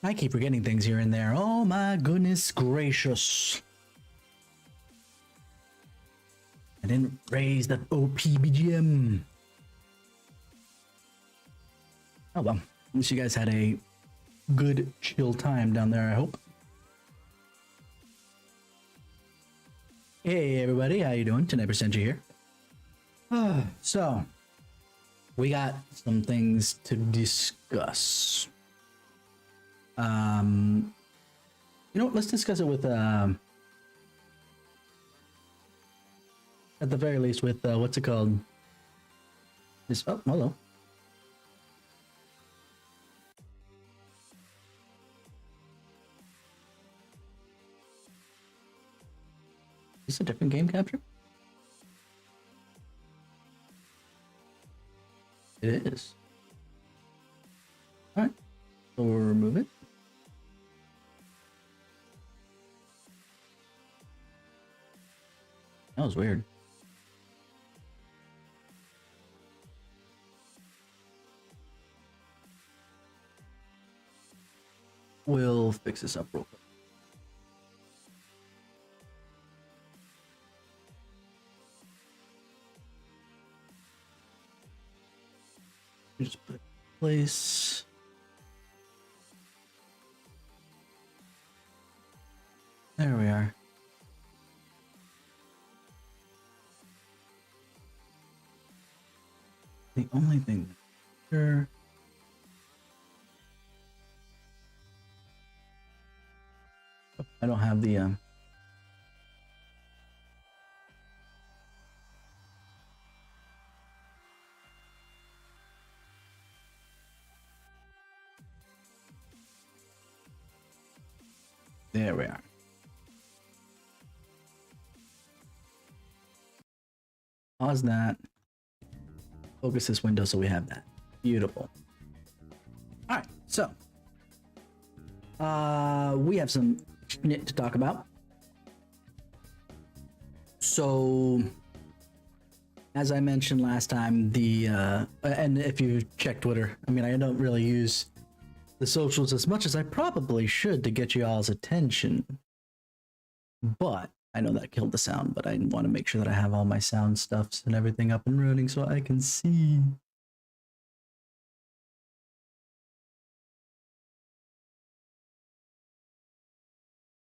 I keep forgetting things here and there. Oh my goodness gracious. I didn't raise that OP BGM. Oh well, at least you guys had a good chill time down there, I hope. Hey everybody, how you doing? TenebrisTenshi here. So, we got some things to discuss. You know what, let's discuss it with, at the very least with, what's it called? This, oh, hello. Is this a different game capture? It is. Alright, so we'll remove it. That was weird. We'll fix this up real quick. Just put it in place. There we are. The only thing sure. Oh, I don't have the there we are. Pause that. Focus this window so we have that. Beautiful. Alright, so we have some shit to talk about. So as I mentioned last time, the and if you check Twitter, I mean, I don't really use the socials as much as I probably should to get you all's attention, but I know that killed the sound, but I want to make sure that I have all my sound stuffs and everything up and running so I can see.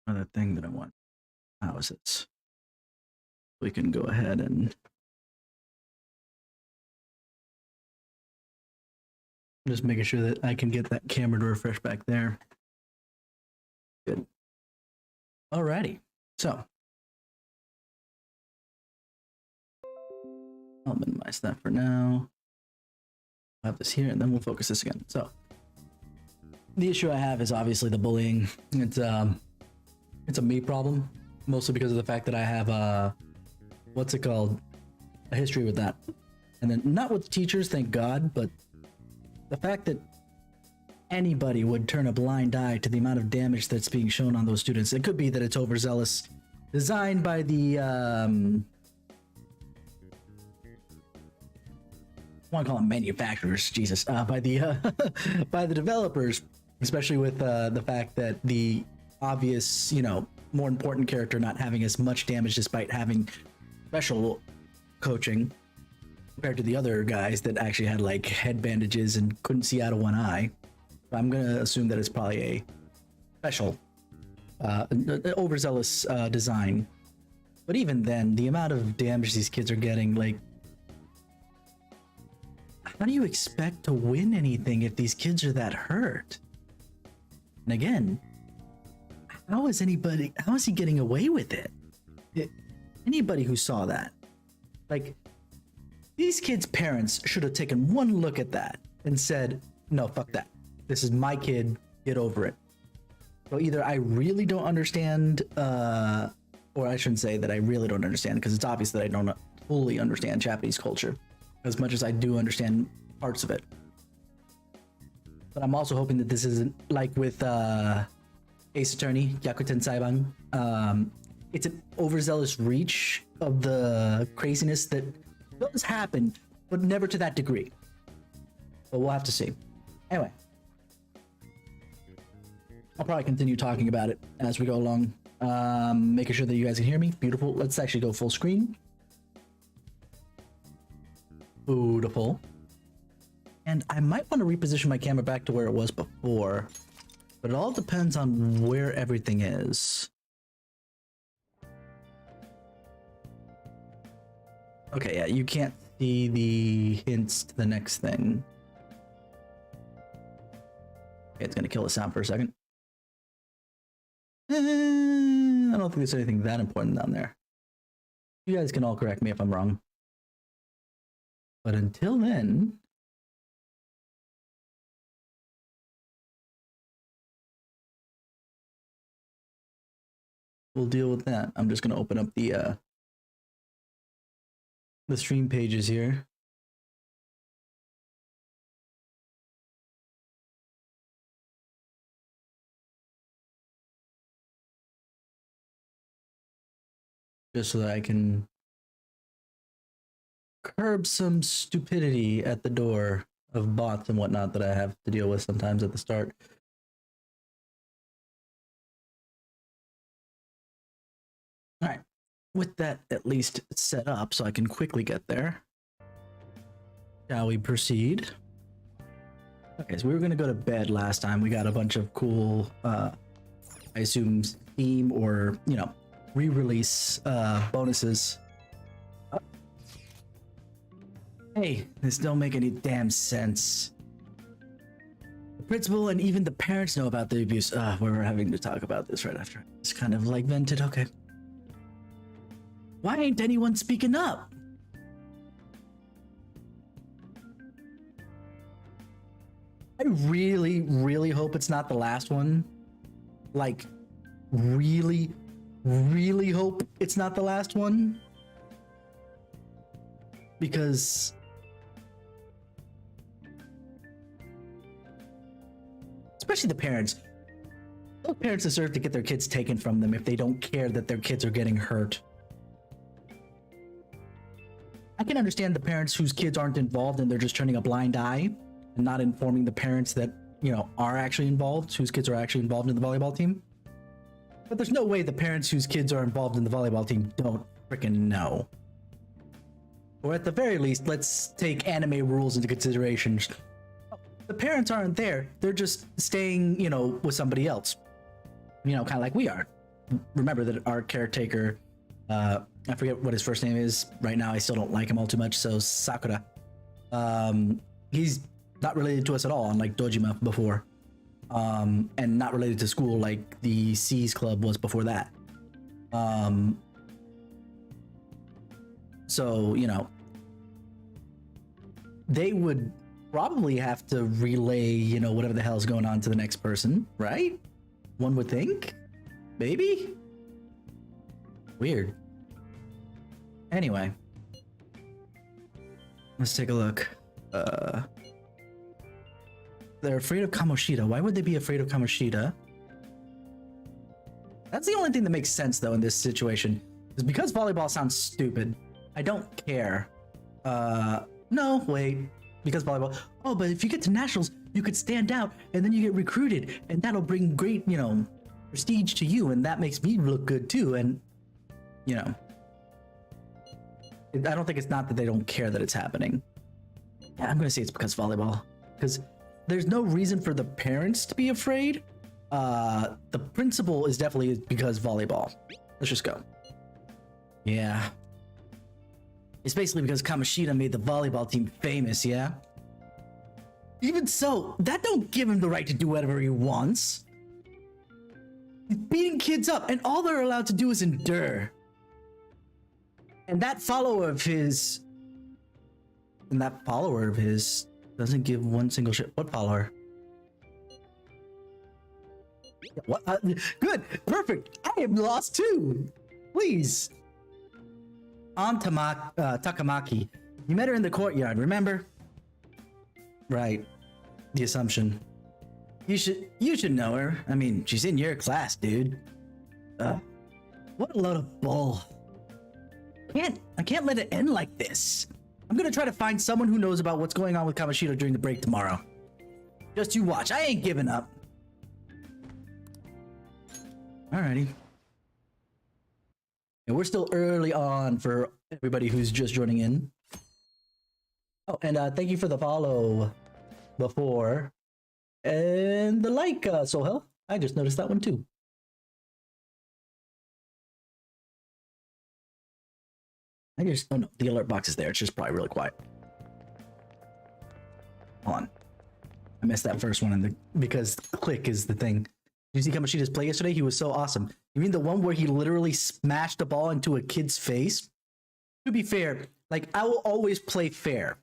Another thing that I want. How is it? We can go ahead and just making sure that I can get that camera to refresh back there. Good. Alrighty. So I'll minimize that for now. I'll have this here and then we'll focus this again. So the issue I have is obviously the bullying. It's a me problem, mostly because of the fact that I have a history with that. And then not with teachers, thank God, but the fact that anybody would turn a blind eye to the amount of damage that's being shown on those students. It could be that it's overzealous design by the I want to call them manufacturers, Jesus, by the by the developers, especially with the fact that the obvious, you know, more important character not having as much damage despite having special coaching compared to the other guys that actually had like head bandages and couldn't see out of one eye. I'm gonna assume that it's probably a special overzealous design. But even then, the amount of damage these kids are getting, like, how do you expect to win anything if these kids are that hurt? And again, how is he getting away with it? Anybody who saw that, like, these kids' parents should have taken one look at that and said, no, fuck that. This is my kid, get over it. So either I really don't understand, or I shouldn't say that I really don't understand, because it's obvious that I don't fully understand Japanese culture as much as I do understand parts of it. But I'm also hoping that this isn't like with Ace Attorney, Yakuten Saiban. It's an overzealous reach of the craziness that does happen, but never to that degree. But we'll have to see. Anyway. I'll probably continue talking about it as we go along. Making sure that you guys can hear me. Beautiful. Let's actually go full screen. Beautiful. And I might want to reposition my camera back to where it was before, but it all depends on where everything is. Okay, yeah, you can't see the hints to the next thing. Okay, it's gonna kill the sound for a second. I don't think there's anything that important down there. You guys can all correct me if I'm wrong. But until then, we'll deal with that. I'm just gonna open up the stream pages here. Just so that I can curb some stupidity at the door of bots and whatnot that I have to deal with sometimes at the start. All right, with that at least set up so I can quickly get there, shall we proceed? Okay, so we were gonna go to bed last time. We got a bunch of cool, I assume Steam or, you know, re-release bonuses. Hey, this don't make any damn sense. The principal and even the parents know about the abuse. We're having to talk about this right after. It's kind of like vented, okay. Why ain't anyone speaking up? I really, really hope it's not the last one. Like, really, really hope it's not the last one. Because especially the parents. Those parents deserve to get their kids taken from them if they don't care that their kids are getting hurt. I can understand the parents whose kids aren't involved and they're just turning a blind eye and not informing the parents that, you know, are actually involved, whose kids are actually involved in the volleyball team. But there's no way the parents whose kids are involved in the volleyball team don't freaking know. Or at the very least, let's take anime rules into consideration. The parents aren't there. They're just staying, you know, with somebody else. You know, kind of like we are. Remember that our caretaker, I forget what his first name is right now. I still don't like him all too much. So Sakura, he's not related to us at all, unlike Dojima before, and not related to school like the C's Club was before that. So, you know, they would probably have to relay, you know, whatever the hell's going on to the next person, right? One would think. Maybe? Weird. Anyway. Let's take a look. They're afraid of Kamoshida. Why would they be afraid of Kamoshida? That's the only thing that makes sense, though, in this situation. Is because volleyball sounds stupid. I don't care. No, wait. Because volleyball. Oh, but if you get to nationals, you could stand out, and then you get recruited, and that'll bring great, you know, prestige to you, and that makes me look good too. And, you know, I don't think it's not that they don't care that it's happening. Yeah, I'm gonna say it's because volleyball. Because there's no reason for the parents to be afraid. The principal is definitely because volleyball. Let's just go. Yeah. It's basically because Kamoshida made the volleyball team famous, yeah? Even so, that don't give him the right to do whatever he wants. He's beating kids up, and all they're allowed to do is endure. And that follower of his doesn't give one single shit. What follower? What? Good, perfect. I am lost too. Please. Aunt Takamaki. You met her in the courtyard, remember? Right. The assumption. You should know her. I mean, she's in your class, dude. What a load of bull. I can't let it end like this. I'm gonna try to find someone who knows about what's going on with Kamoshida during the break tomorrow. Just you watch. I ain't giving up. Alrighty. And we're still early on for everybody who's just joining in. Oh, and thank you for the follow before. And the like, Sohel. I just noticed that one too. Oh no, the alert box is there. It's just probably really quiet. Hold on. I missed that first one because click is the thing. Did you see Kamoshida's play yesterday? He was so awesome. You mean the one where he literally smashed the ball into a kid's face? To be fair, like, I will always play fair.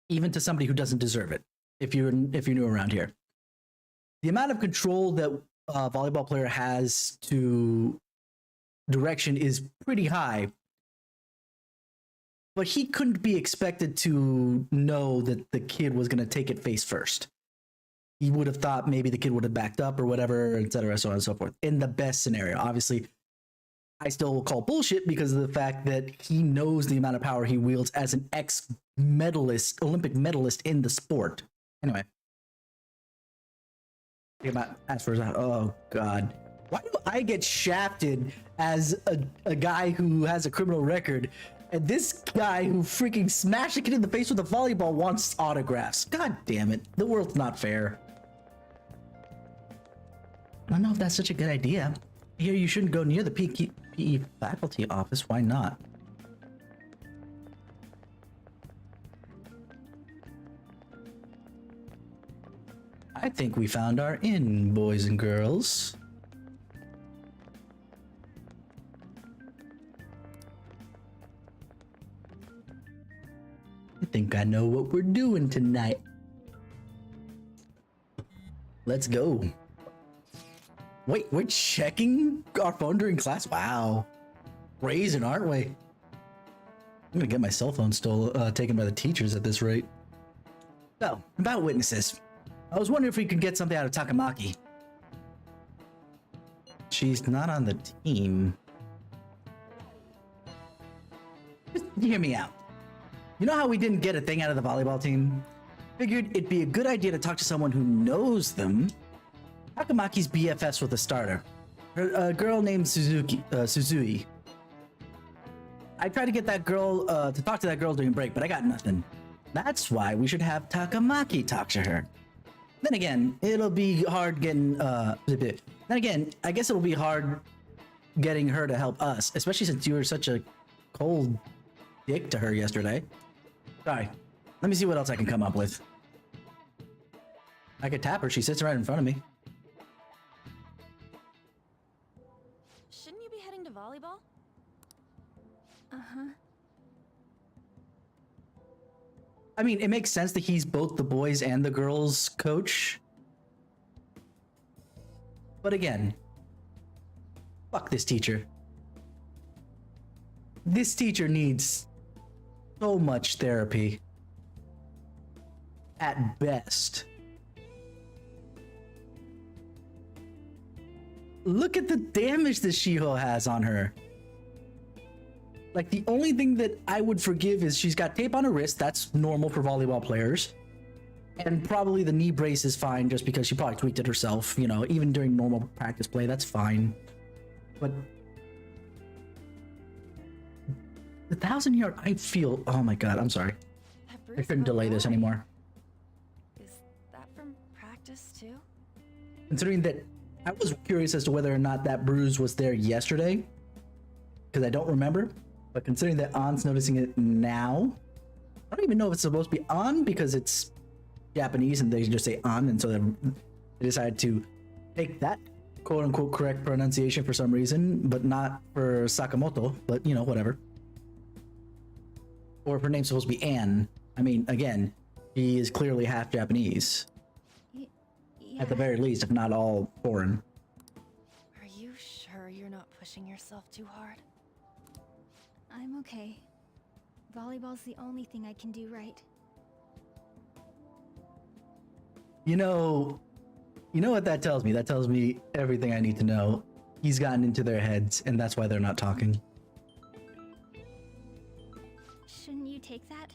Even to somebody who doesn't deserve it. If you're new around here. The amount of control that a volleyball player has to direction is pretty high. But he couldn't be expected to know that the kid was going to take it face first. He would have thought maybe the kid would have backed up or whatever, etc., so on and so forth. In the best scenario. Obviously, I still will call bullshit because of the fact that he knows the amount of power he wields as an ex-medalist, Olympic medalist in the sport. Anyway. Oh, God. Why do I get shafted as a guy who has a criminal record, and this guy who freaking smashed a kid in the face with a volleyball wants autographs? God damn it. The world's not fair. I don't know if that's such a good idea. Here, you shouldn't go near the PE faculty office. Why not? I think we found our inn, boys and girls. I think I know what we're doing tonight. Let's go. Wait, we're checking our phone during class? Wow. Brazen, aren't we? I'm gonna get my cell phone taken by the teachers at this rate. So, about witnesses. I was wondering if we could get something out of Takamaki. She's not on the team. Just hear me out. You know how we didn't get a thing out of the volleyball team? Figured it'd be a good idea to talk to someone who knows them. Takamaki's BFFs with a starter. A girl named Suzui. I tried to get that girl, to talk to that girl during break, but I got nothing. That's why we should have Takamaki talk to her. Then again, it'll be hard getting, then again, I guess it'll be hard getting her to help us, especially since you were such a cold dick to her yesterday. Sorry. Let me see what else I can come up with. I could tap her. She sits right in front of me. Shouldn't you be heading to volleyball? Uh-huh. I mean, it makes sense that he's both the boys and the girls coach. But again, fuck this teacher. This teacher needs so much therapy. At best. Look at the damage that Shiho has on her. Like, the only thing that I would forgive is she's got tape on her wrist. That's normal for volleyball players. And probably the knee brace is fine just because she probably tweaked it herself. You know, even during normal practice play, that's fine. But the 1,000-yard, I feel, oh my God, I'm sorry. I couldn't delay this anymore. Is that from practice too? Considering that I was curious as to whether or not that bruise was there yesterday, because I don't remember. But considering that An's noticing it now, I don't even know if it's supposed to be on because it's Japanese and they just say An, and so they decided to take that quote-unquote correct pronunciation for some reason, but not for Sakamoto, but you know, whatever. Or if her name's supposed to be Anne. I mean, again, he is clearly half Japanese. Yeah. At the very least, if not all foreign. Are you sure you're not pushing yourself too hard? I'm okay. Volleyball's the only thing I can do right. You know what that tells me? That tells me everything I need to know. He's gotten into their heads, and that's why they're not talking. Shouldn't you take that?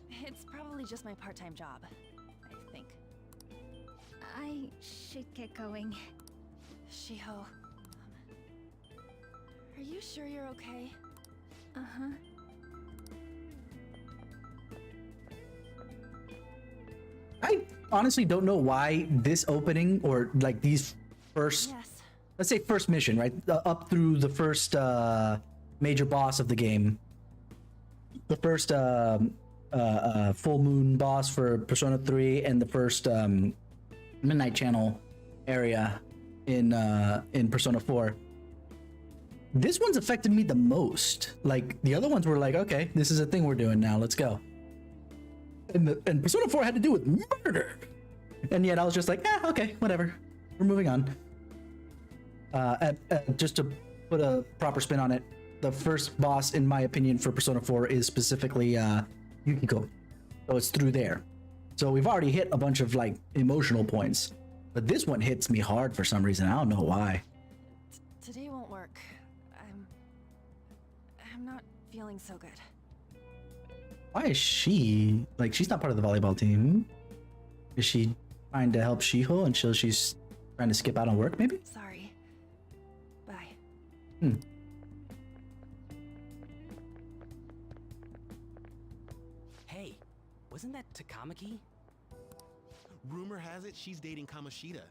It's probably just my part-time job, I think. I should get going. Shiho. Are you sure you're okay? Uh-huh. I honestly don't know why this opening or like these first, Yes. let's say first mission, right? Up through the first major boss of the game. The first full moon boss for Persona 3 and the first Midnight Channel area in Persona 4. This one's affected me the most. Like the other ones were like, okay, this is a thing we're doing now, let's go. And Persona 4 had to do with murder. And yet I was just like, okay, whatever. We're moving on. Just to put a proper spin on it, the first boss, in my opinion, for Persona 4 is specifically Yukiko. So it's through there. So we've already hit a bunch of like emotional points. But this one hits me hard for some reason. I don't know why. Today won't work. I'm not feeling so good. Why is she like she's not part of the volleyball team? Is she trying to help Shiho until she's trying to skip out on work maybe? Sorry. Bye. Hey, wasn't that Takamaki? Rumor has it she's dating Kamoshida.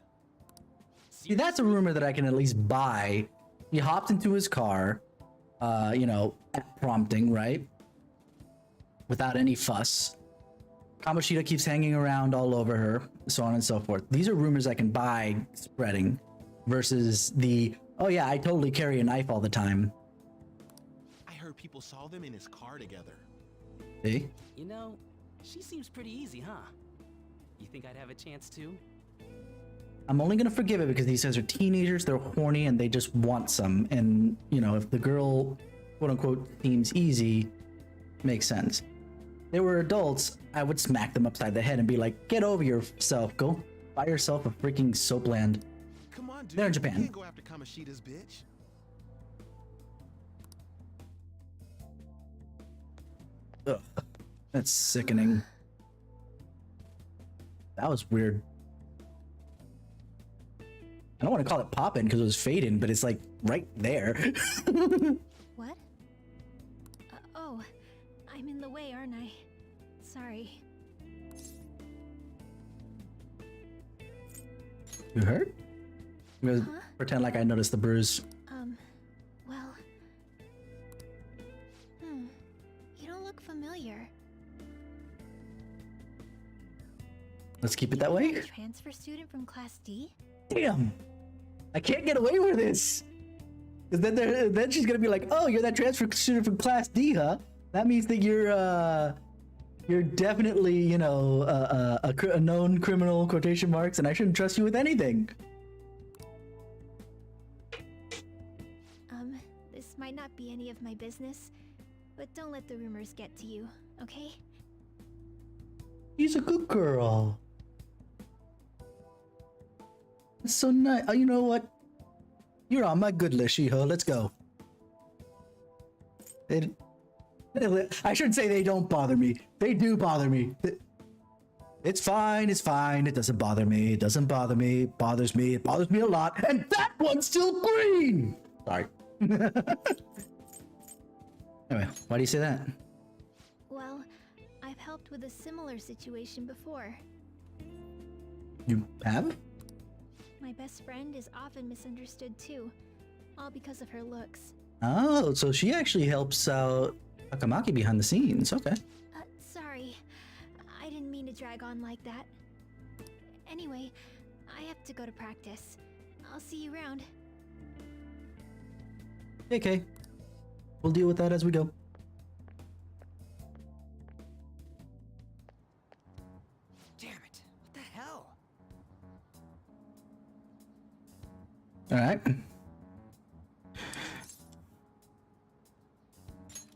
See, that's a rumor that I can at least buy. He hopped into his car, at prompting, right? Without any fuss. Kamoshida keeps hanging around all over her, so on and so forth. These are rumors I can buy spreading versus the, oh yeah, I totally carry a knife all the time. I heard people saw them in his car together. See? You know, she seems pretty easy, huh? You think I'd have a chance too? I'm only gonna forgive it because these guys are teenagers, they're horny, and they just want some. And, if the girl, quote unquote, seems easy, makes sense. If they were adults, I would smack them upside the head and be like, get over yourself, go buy yourself a freaking soapland. Come on, dude. They're in You Japan. can't go after Kamoshida's bitch. Ugh, that's sickening. That was weird. I don't want to call it poppin' because it was fading, but it's like right there. What? Oh, I'm in the way, aren't I? Sorry. You hurt? I'm gonna Huh? pretend like I noticed the bruise. Well... You don't look familiar. Let's keep it that way. A transfer student from Class D? Damn! I can't get away with this! Cause then she's gonna be like, oh, you're that transfer student from Class D, huh? That means that you're definitely, a known criminal, quotation marks, and I shouldn't trust you with anything. This might not be any of my business, but don't let the rumors get to you, okay? She's a good girl. That's so nice. Oh, you know what? You're on my good list, Shiho. Let's go. I shouldn't say they don't bother me. They do bother me. It's fine. It's fine. It doesn't bother me. It doesn't bother me. It bothers me. It bothers me a lot. And that one's still green. Sorry. Anyway, why do you say that? Well, I've helped with a similar situation before. You have? My best friend is often misunderstood too, all because of her looks. Oh, so she actually helps out Takamaki behind the scenes. Okay. Sorry. I didn't mean to drag on like that. Anyway, I have to go to practice. I'll see you around. Okay. We'll deal with that as we go. Damn it! What the hell? All right.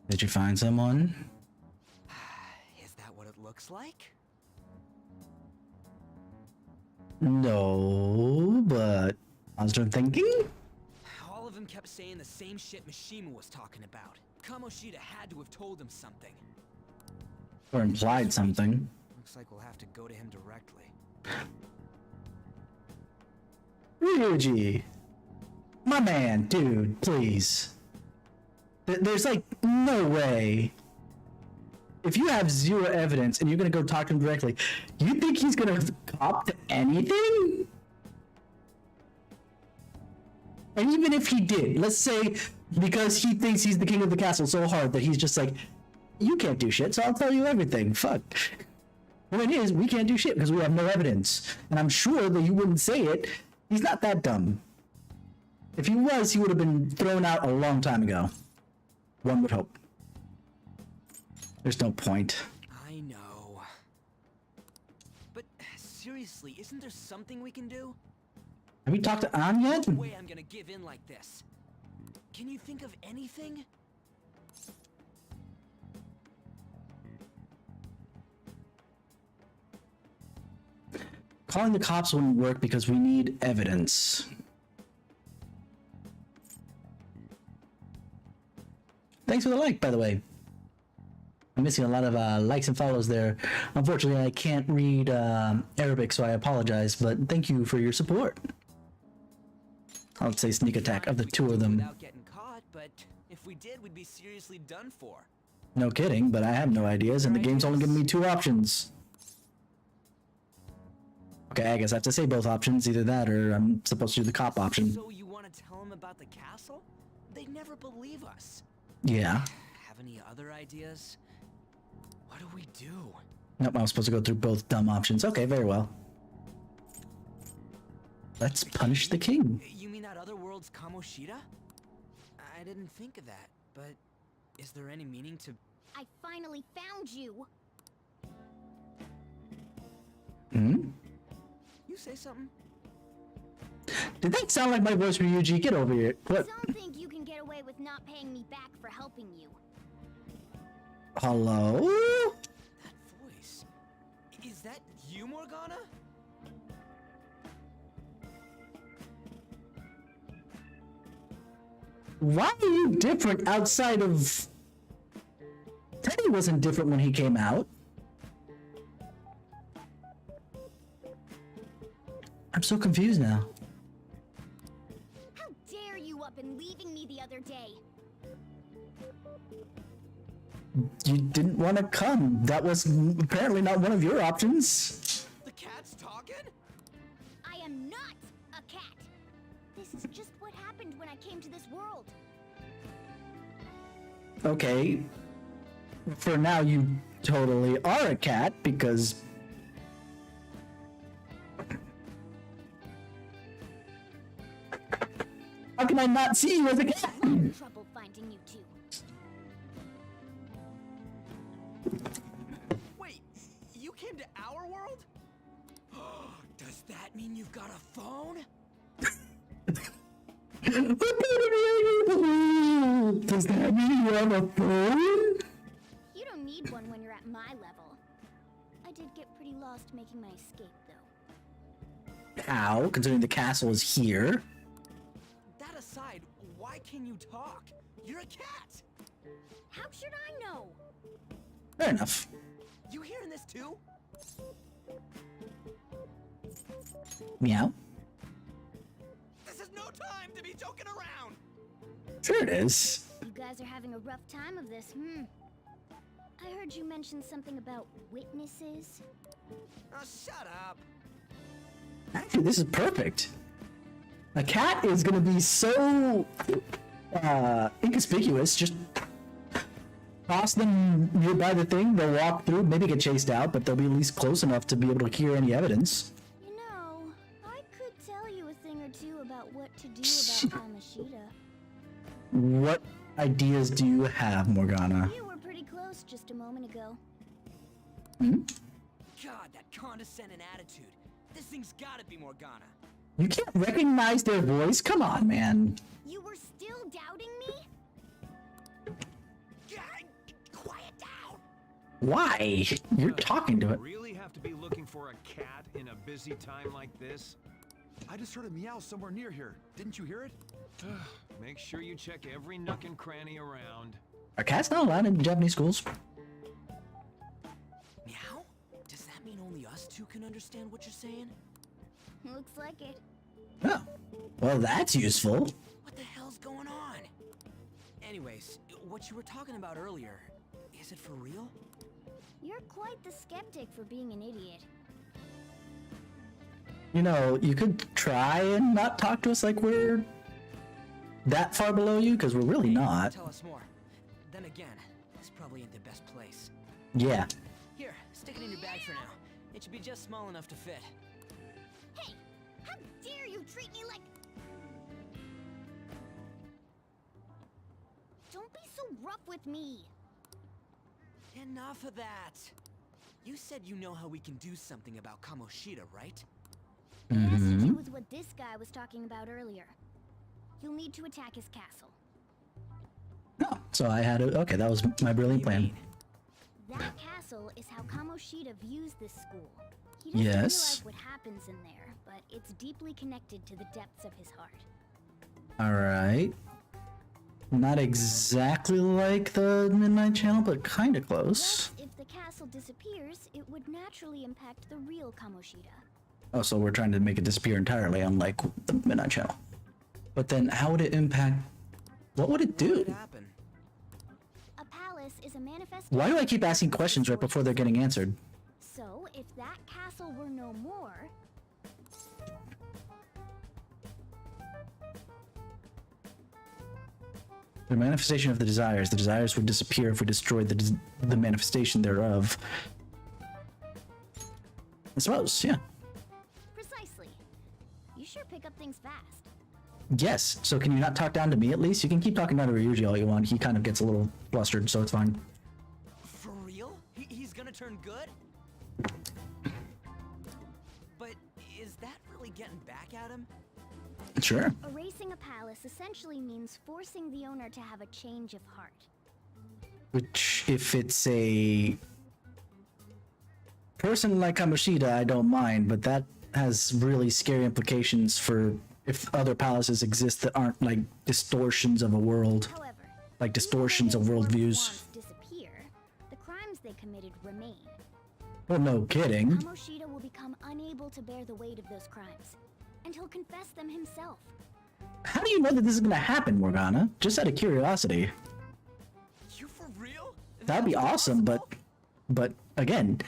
Did you find someone? Is that what it looks like? No, but I was thinking. All of them kept saying the same shit Mishima was talking about. Kamoshida had to have told him something. Or implied something. Looks like we'll have to go to him directly. Ryuji. My man, dude, please. There's like no way. If you have zero evidence and you're gonna go talk to him directly, you think he's gonna cop to anything? And even if he did, let's say because he thinks he's the king of the castle so hard that he's just like, you can't do shit, so I'll tell you everything. Fuck. Point is, we can't do shit because we have no evidence. And I'm sure that you wouldn't say it. He's not that dumb. If he was, he would have been thrown out a long time ago. One would hope. There's no point. I know. But seriously, isn't there something we can do? Have you talked to An yet? No way I'm gonna give in like this. Can you think of anything? Calling the cops wouldn't work because we need evidence. Thanks for the like, by the way. I'm missing a lot of likes and follows there. Unfortunately, I can't read Arabic, so I apologize, but thank you for your support. I'll say sneak attack of the two of them. Without getting caught, but if we did, we'd be seriously done for. No kidding, but I have no ideas, and the game's only giving me 2 options. Okay, I guess I have to say both options, either that or I'm supposed to do the cop option. So you want to tell them about the castle? They'd never believe us. Yeah. Have any other ideas? What do we do? Nope, I was supposed to go through both dumb options. Okay, very well. Let's punish the king. You mean that other world's Kamoshida? I didn't think of that, but is there any meaning to... I finally found you. Hmm? You say something? Did that sound like my voice, Ryuji? Get over here. What? Don't think you can get away with not paying me back for helping you. Hello? That voice... Is that you, Morgana? Why are you different outside of... Teddy wasn't different when he came out. I'm so confused now. How dare you up and leaving me the other day? You didn't want to come. That was apparently not one of your options. The cat's talking? I am not a cat. This is just what happened when I came to this world. Okay. For now, you totally are a cat because... How can I not see you as a cat? I'm trouble finding you two. Wait, you came to our world? Does that mean you've got a phone? Does that mean you have a phone? You don't need one when you're at my level. I did get pretty lost making my escape, though. How, considering the castle is here? That aside, why can you talk? You're a cat! How should I know? Fair enough. You hearing this too? Meow. This is no time to be joking around! Sure it is. You guys are having a rough time of this, I heard you mention something about witnesses. Oh, shut up! Actually, this is perfect. A cat is gonna be so inconspicuous. Just toss them nearby the thing. They'll walk through, maybe get chased out, but they'll be at least close enough to be able to hear any evidence. You know, I could tell you a thing or two about what to do about Kamoshida. What ideas do you have, Morgana? You were pretty close just a moment ago. Hmm? God, that condescending attitude. This thing's gotta be Morgana. You can't recognize their voice? Come on, man. You were still doubting me? Quiet down! Why? You're talking to it. Really have to be looking for a cat in a busy time like this? I just heard a meow somewhere near here. Didn't you hear it? Make sure you check every nook and cranny around. Are cats not allowed in Japanese schools? Meow? Does that mean only us two can understand what you're saying? Looks like it. Oh, well, that's useful. What the hell's going on? Anyways, what you were talking about earlier, is it for real? You're quite the skeptic for being an idiot. You know, you could try and not talk to us like we're that far below you, because we're really not. Tell us more. Then again, this probably ain't the best place. Yeah. Here, stick it in your bag for now. It should be just small enough to fit. Hey! How dare you treat me like... Don't be so rough with me! Enough of that. You said you know how we can do something about Kamoshida, right? It has to do with what this guy was talking about earlier. You'll need to attack his castle. Oh, so I had to. Okay, that was my brilliant plan. That castle is how Kamoshida views this school. He doesn't Yes. realize what happens in there, but it's deeply connected to the depths of his heart. All right. Not exactly like the Midnight Channel, but kind of close. Yet, if the castle disappears, it would naturally impact the real Kamoshida. Oh, so we're trying to make it disappear entirely, unlike the Midnight Channel. But then, how would it impact? What would it What do? would happen? A palace is a manifestation. Why do I keep asking questions right before they're getting answered? So, if that castle were no more, The manifestation of the desires. The desires would disappear if we destroyed the manifestation thereof. I suppose, yeah. precisely. You sure pick up things fast. Yes. So can you not talk down to me at least? You can keep talking down to Ryuji all you want. He kind of gets a little flustered, so it's fine. For real? He's gonna turn good? But is that really getting back at him? Sure. Erasing a palace essentially means forcing the owner to have a change of heart. Which, if it's a person like Kamoshida, I don't mind, but that has really scary implications for if other palaces exist that aren't like distortions of a world. However, Like distortions of even if his worldviews. wants disappear, the crimes they committed remain. Well, no kidding. Kamoshida will become unable to bear the weight of those crimes, and he'll confess them himself. How do you know that this is gonna happen, Morgana? Just out of curiosity. You for real? That'd be That's awesome, but again,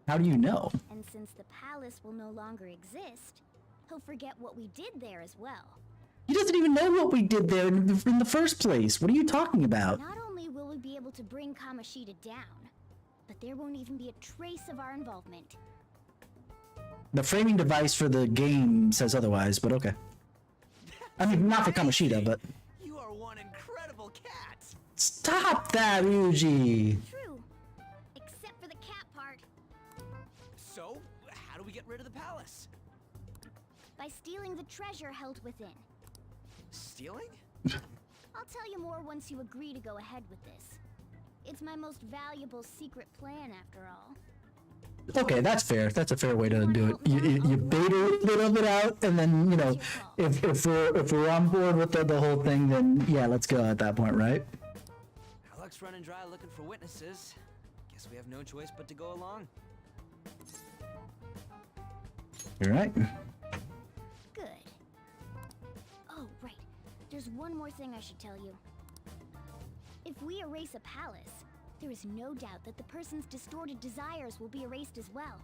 how do you know? And since the palace will no longer exist, he'll forget what we did there as well. He doesn't even know what we did there in the first place. What are you talking about? Not only will we be able to bring Kamoshida down, but there won't even be a trace of our involvement. The framing device for the game says otherwise, but okay. I mean, not for Kamoshida, but... You are one incredible cat. Stop that, Ryuji! True, except for the cat part. So, how do we get rid of the palace? By stealing the treasure held within. Stealing? I'll tell you more once you agree to go ahead with this. It's my most valuable secret plan, after all. Okay, that's fair. That's a fair way to do it. You bait a little bit out, and then, you know, if we're on board with the whole thing, then yeah, let's go at that point, right? Our luck's running dry looking for witnesses. Guess we have no choice but to go along. You're right. Good. Oh, right. There's one more thing I should tell you. If we erase a palace, there is no doubt that the person's distorted desires will be erased as well.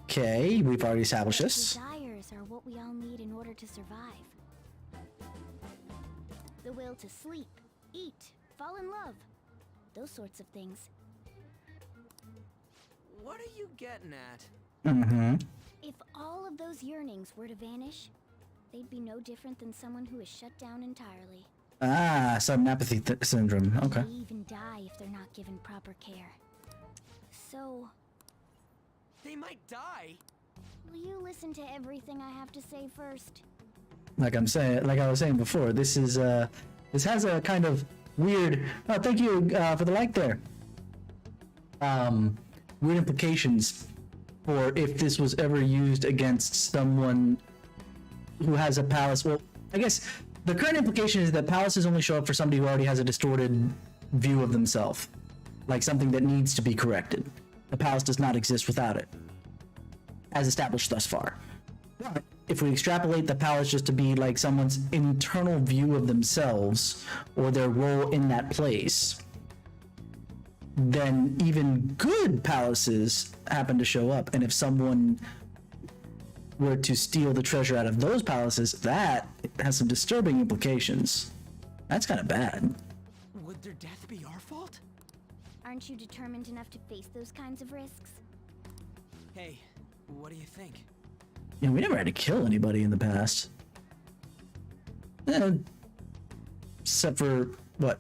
Okay, we've already established this. Desires are what we all need in order to survive. The will to sleep, eat, fall in love. Those sorts of things. What are you getting at? Mm-hmm. If all of those yearnings were to vanish, they'd be no different than someone who is shut down entirely. Ah, sudden apathy syndrome. Okay. They even die if they're not given proper care. So, They might die. will you listen to everything I have to say first? Like I was saying before, this has a kind of weird. Oh, thank you for the like there. Weird implications for if this was ever used against someone who has a palace. Well, I guess the current implication is that palaces only show up for somebody who already has a distorted view of themselves, like something that needs to be corrected. The palace does not exist without it, as established thus far. But if we extrapolate the palace just to be like someone's internal view of themselves or their role in that place, then even good palaces happen to show up. And if someone were to steal the treasure out of those palaces, that has some disturbing implications. That's kind of bad. Would their death be our fault? Aren't you determined enough to face those kinds of risks? Hey, what do you think? You know, we never had to kill anybody in the past. Except for, what?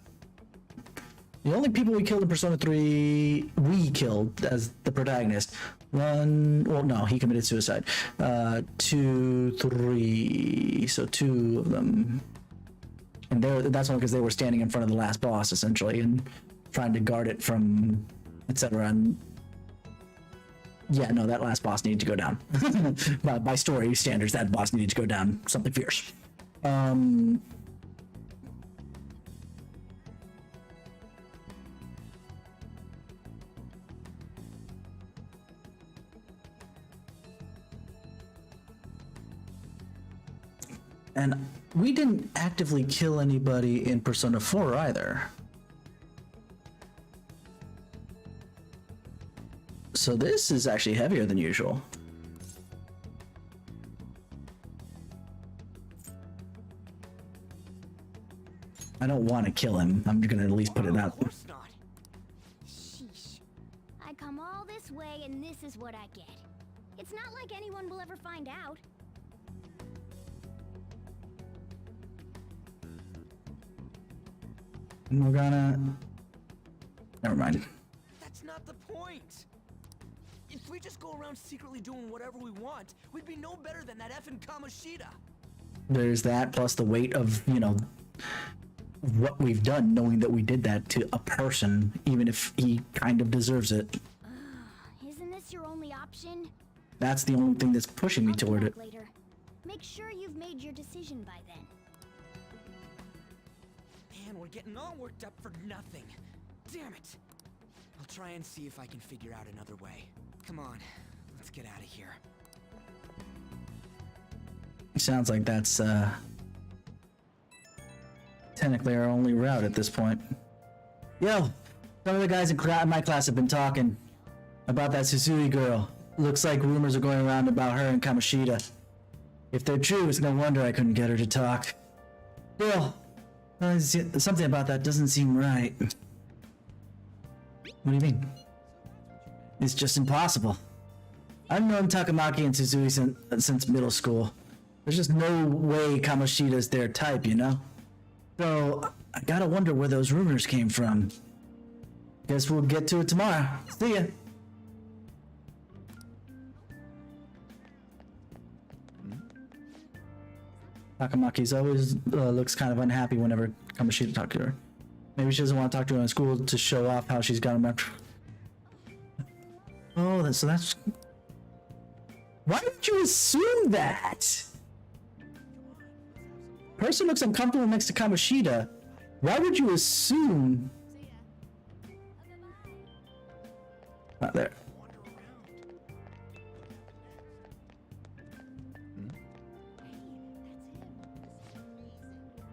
The only people we killed in Persona 3, we killed as the protagonist. One, well, no, he committed suicide. 2, 3, so 2 of them. And that's only because they were standing in front of the last boss, essentially, and trying to guard it from, etc. And yeah, no, that last boss needed to go down. By story standards, that boss needed to go down something fierce. And we didn't actively kill anybody in Persona 4 either. So this is actually heavier than usual. I don't want to kill him. I'm gonna at least put it out. Of course not. Sheesh. I come all this way and this is what I get. It's not like anyone will ever find out. Morgana. Never mind. That's not the point. If we just go around secretly doing whatever we want, we'd be no better than that effing Kamoshida. There's that, plus the weight of, you know, what we've done, knowing that we did that to a person, even if he kind of deserves it. Isn't this your only option? That's the only thing that's pushing me I'll be toward back it. later. Make sure you've made your decision by then. Man, we're getting all worked up for nothing. Damn it. I'll try and see if I can figure out another way. Come on, let's get out of here. Sounds like that's technically our only route at this point. Yo, some of the guys in my class have been talking about that Susui girl. Looks like rumors are going around about her and Kamoshida. If they're true, it's no wonder I couldn't get her to talk. Bill, something about that doesn't seem right. What do you mean? It's just impossible. I've known Takamaki and Susui since middle school. There's just no way Kamoshida's their type, you know? So, I gotta wonder where those rumors came from. Guess we'll get to it tomorrow. See ya. Takamaki's always looks kind of unhappy whenever Kamoshida talks to her. Maybe she doesn't want to talk to her in school to show off how she's got him. Oh, so that's... Why would you assume that? Person looks uncomfortable next to Kamoshida. Why would you assume... Not there.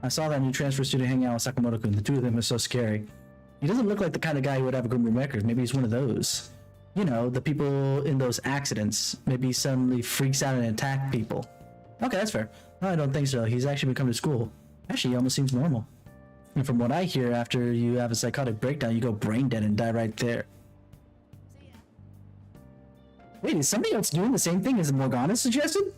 I saw that new transfer student hanging out with Sakamoto-kun. The two of them are so scary. He doesn't look like the kind of guy who would have a group of records. Maybe he's one of those. You know, the people in those accidents. Maybe he suddenly freaks out and attacks people. Okay, that's fair. No, I don't think so. He's actually been coming to school. Actually, he almost seems normal. And from what I hear, after you have a psychotic breakdown, you go brain dead and die right there. Wait, is somebody else doing the same thing as Morgana suggested?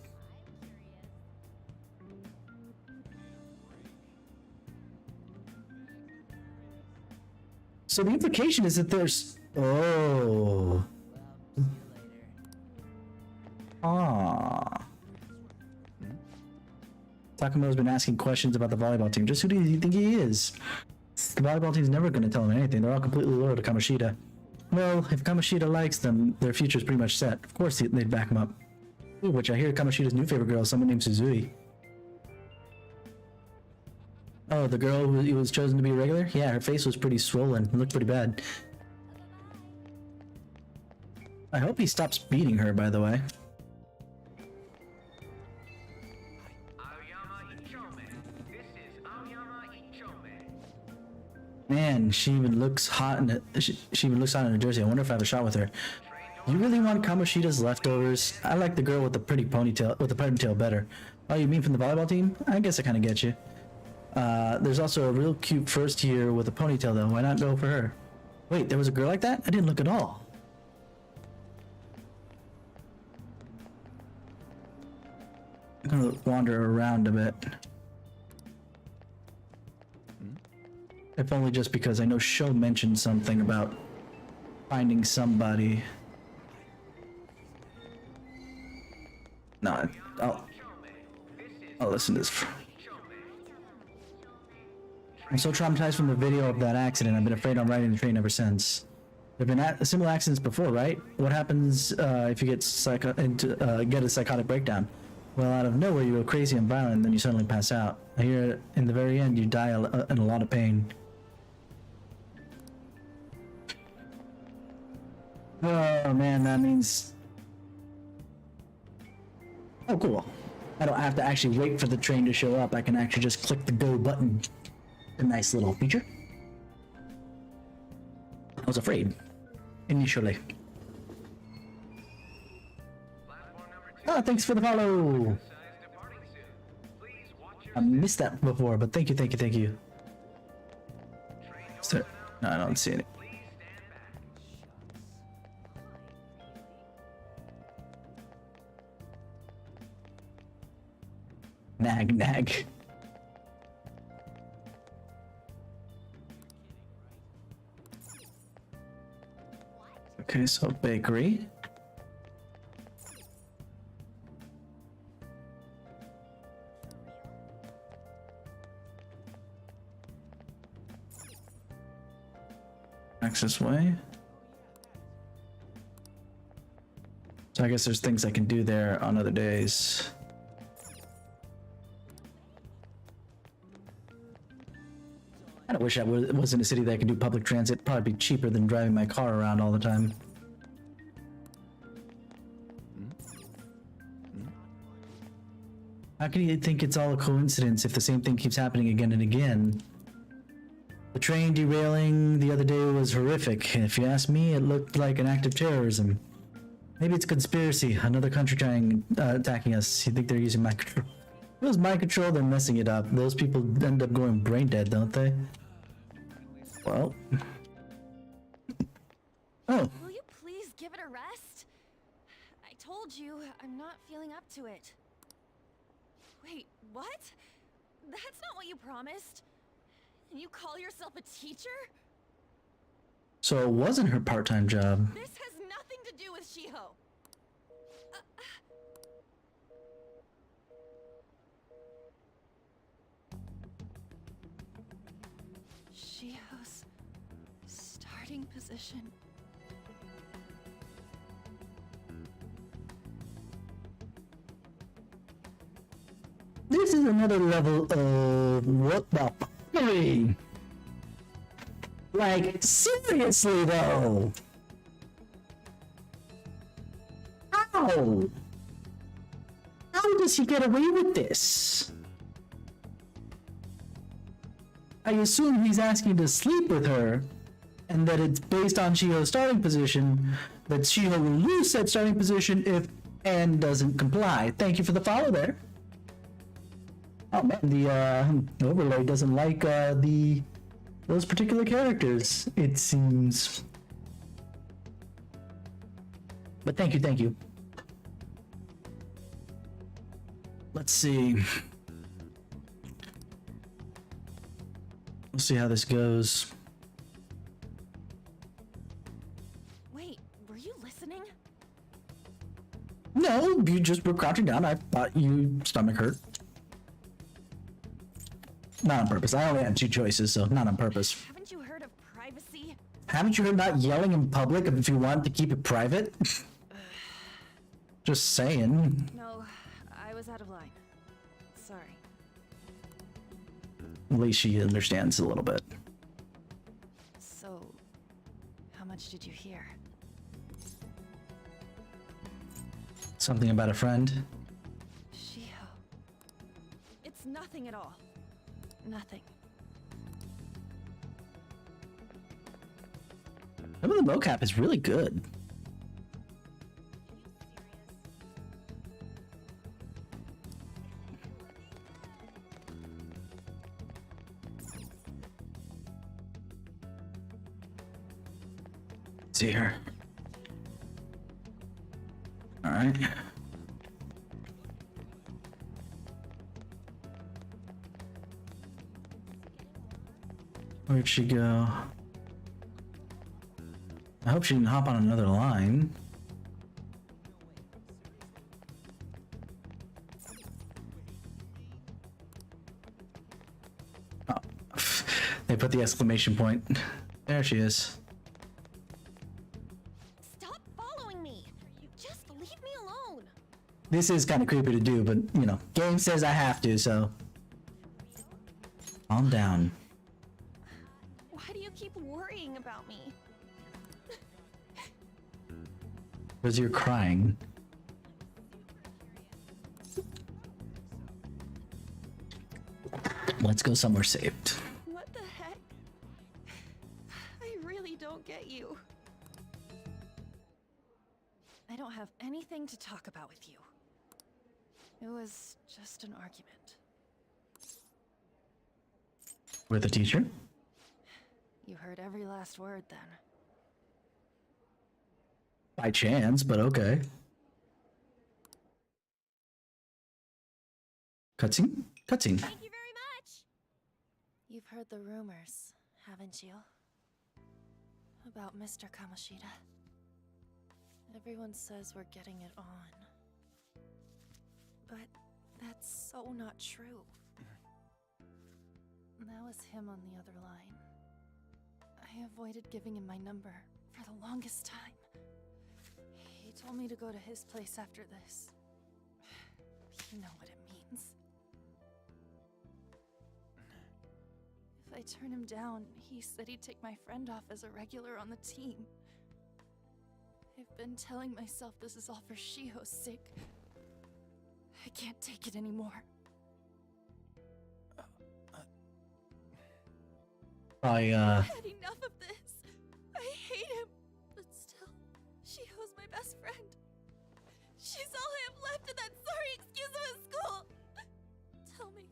So the implication is that there's... Oh. Ah. Takamoto's been asking questions about the volleyball team. Just who do you think he is? The volleyball team's never going to tell him anything. They're all completely loyal to Kamoshida. Well, if Kamoshida likes them, their future's pretty much set. Of course they'd back him up. Ooh, which I hear Kamoshida's new favorite girl is someone named Suzui. Oh, the girl who was chosen to be regular? Yeah, her face was pretty swollen. It looked pretty bad. I hope he stops beating her, by the way. Dang, she even looks hot in it. She even looks hot in her jersey. I wonder if I have a shot with her. You really want Kamoshida's leftovers? I like the girl with the pretty ponytail, with the ponytail better. Oh, you mean from the volleyball team? I guess I kind of get you. There's also a real cute first year with a ponytail though. Why not go for her? Wait, there was a girl like that? I didn't look at all. I'm gonna wander around a bit. If only just because I know Sho mentioned something about finding somebody. No, I'll listen to this. I'm so traumatized from the video of that accident. I've been afraid on riding the train ever since. There've been similar accidents before, right? What happens if you get get a psychotic breakdown? Well, out of nowhere you go crazy and violent, then you suddenly pass out. I hear in the very end you die in a lot of pain. Oh man, that means... Oh cool. I don't have to actually wait for the train to show up. I can actually just click the go button. A nice little feature. I was afraid, initially. Ah, thanks for the follow! I missed that before, but thank you, thank you, thank you. No, I don't see it. Nag. Okay, so bakery. Access way. So I guess there's things I can do there on other days. I wish I was in a city that could do public transit. It'd probably be cheaper than driving my car around all the time. How can you think it's all a coincidence if the same thing keeps happening again and again? The train derailing the other day was horrific. If you ask me, it looked like an act of terrorism. Maybe it's a conspiracy. Another country attacking us. You think they're using mind control? If it was mind control, they're messing it up. Those people end up going brain dead, don't they? Well. Oh. Will you please give it a rest? I told you, I'm not feeling up to it. Wait, what? That's not what you promised. And you call yourself a teacher? So it wasn't her part-time job. This has nothing to do with Shiho. Shiho's starting position. This is another level of what the f***ing? Like, seriously though? How? How does he get away with this? I assume he's asking to sleep with her, and that it's based on Shiho's starting position, that Shiho will lose that starting position if Anne doesn't comply. Thank you for the follow there. Oh man, the overlay doesn't like those particular characters, it seems. But thank you, thank you. Let's see. We'll see how this goes. Wait, were you listening? No, you just were crouching down. I thought you stomach hurt. Not on purpose. I only had two choices, so not on purpose. Haven't you heard of privacy? Haven't you heard not yelling in public if you want to keep it private? Just saying. No, I was out of line. Sorry. At least she understands a little bit. So, how much did you hear? Something about a friend. Shiho. It's nothing at all. Nothing. Some of the mocap is really good. See her. All right. Where'd she go? I hope she didn't hop on another line. Oh. They put the exclamation point. There she is. Stop following me! Just leave me alone! This is kind of creepy to do, but you know, game says I have to, so calm down. Why do you keep worrying about me? Because you're crying. Let's go somewhere safe. What the heck? I really don't get you. I don't have anything to talk about with you. It was just an argument. With the teacher? You heard every last word then. By chance, but okay. Cutscene? Cutscene. Thank you very much! You've heard the rumors, haven't you? About Mr. Kamoshida. Everyone says we're getting it on. But that's so not true. That was him on the other line. I avoided giving him my number for the longest time. He told me to go to his place after this. You know what it means. If I turn him down, he said he'd take my friend off as a regular on the team. I've been telling myself this is all for Shiho's sake. I can't take it anymore. I I've had enough of this. I hate him. But still, Shiho's my best friend. She's all I have left in that sorry excuse of a school. Tell me,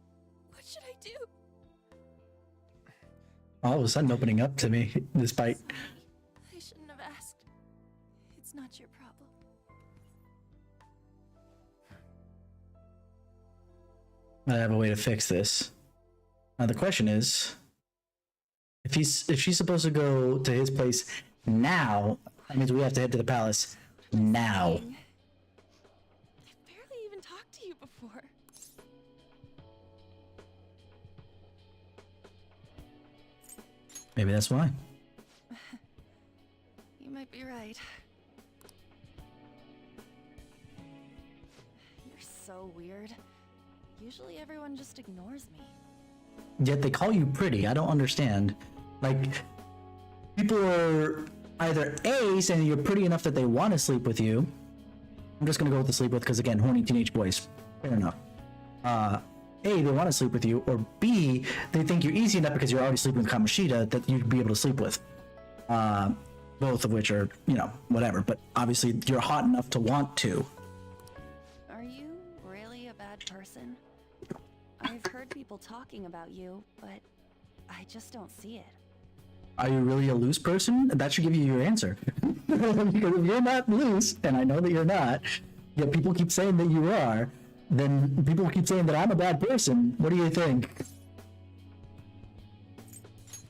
what should I do? all of a sudden opening up to me, despite. Sorry. I shouldn't have asked. It's not your problem. I have a way to fix this. Now the question is, if she's supposed to go to his place now, that means we have to head to the palace now. I've barely even talked to you before. Maybe that's why. You might be right. You're so weird. Usually everyone just ignores me. Yet they call you pretty. I don't understand. Like, people are either A, saying you're pretty enough that they want to sleep with you. I'm just gonna go with the sleep with, because again, horny teenage boys. Fair enough. A, they want to sleep with you, or B, they think you're easy enough because you're already sleeping with Kamoshida that you'd be able to sleep with. Both of which are, you know, whatever. But obviously, you're hot enough to want to. Are you really a bad person? I've heard people talking about you, but I just don't see it. Are you really a loose person? That should give you your answer. Because if you're not loose, and I know that you're not, yet people keep saying that you are, then people keep saying that I'm a bad person. What do you think?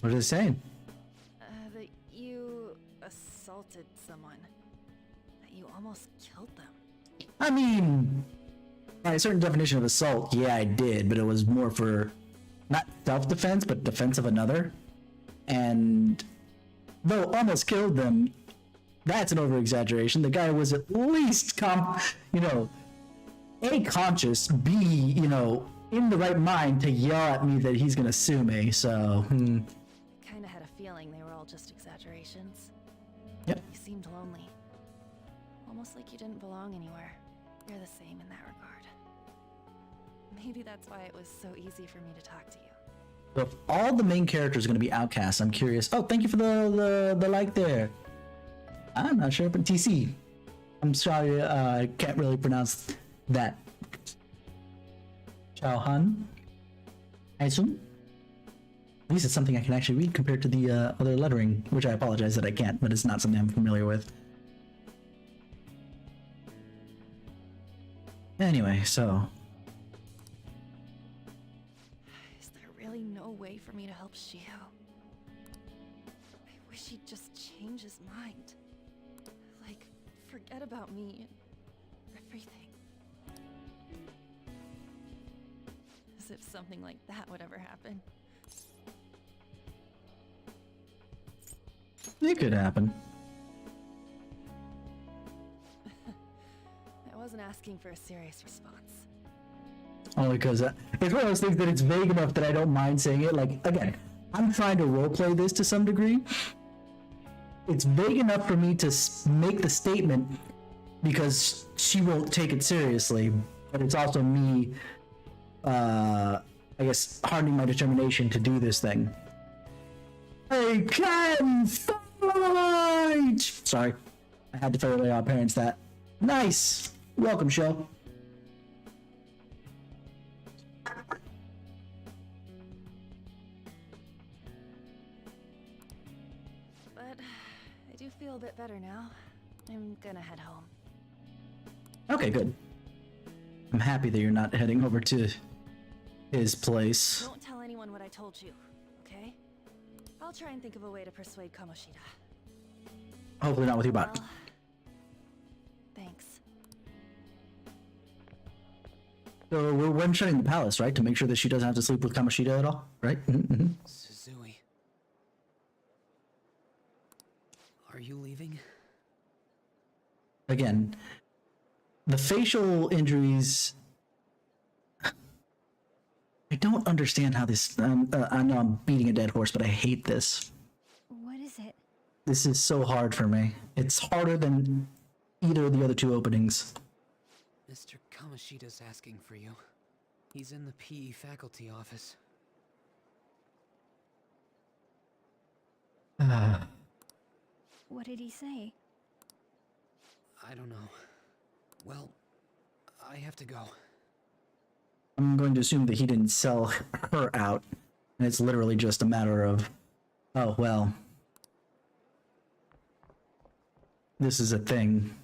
What are they saying? That you assaulted someone. That you almost killed them. I mean, by a certain definition of assault, yeah, I did, but it was more for not self-defense, but defense of another. And though almost killed them, that's an over-exaggeration. The guy was at least, A, conscious, B, in the right mind to yell at me that he's gonna sue me, so, I kinda had a feeling they were all just exaggerations. Yep. You seemed lonely. Almost like you didn't belong anywhere. You're the same in that regard. Maybe that's why it was so easy for me to talk to you. So if all the main characters are going to be outcasts, I'm curious. Oh, thank you for the like there. I'm not sure, but TC. I'm sorry, I can't really pronounce that. Chao Han, I assume? At least it's something I can actually read compared to the other lettering, which I apologize that I can't, but it's not something I'm familiar with. Anyway, so... Is there really no way for me to help Shio? I wish he'd just change his mind. Like, forget about me and everything. As if something like that would ever happen. It could happen. I wasn't asking for a serious response. Only because it's one of those things that it's vague enough that I don't mind saying it. Like, again, I'm trying to roleplay this to some degree. It's vague enough for me to make the statement because she won't take it seriously. But it's also me, I guess, hardening my determination to do this thing. I can fight! Sorry, I had to fairly our parents that. Nice! Welcome, show. But I do feel a bit better now. I'm gonna head home. Okay, good. I'm happy that you're not heading over to his place. Don't tell anyone what I told you, okay? I'll try and think of a way to persuade Kamoshida. Hopefully not with your bot. Well, thanks. So we're one-shotting the palace, right? To make sure that she doesn't have to sleep with Kamoshida at all, right? Mm-hmm. Suzui. Are you leaving? Again, the facial injuries... I don't understand how this... I know I'm beating a dead horse, but I hate this. What is it? This is so hard for me. It's harder than either of the other two openings. Mr. Kamoshida's asking for you. He's in the PE faculty office. What did he say? I don't know. Well, I have to go. I'm going to assume that he didn't sell her out, and it's literally just a matter of, oh, well, this is a thing.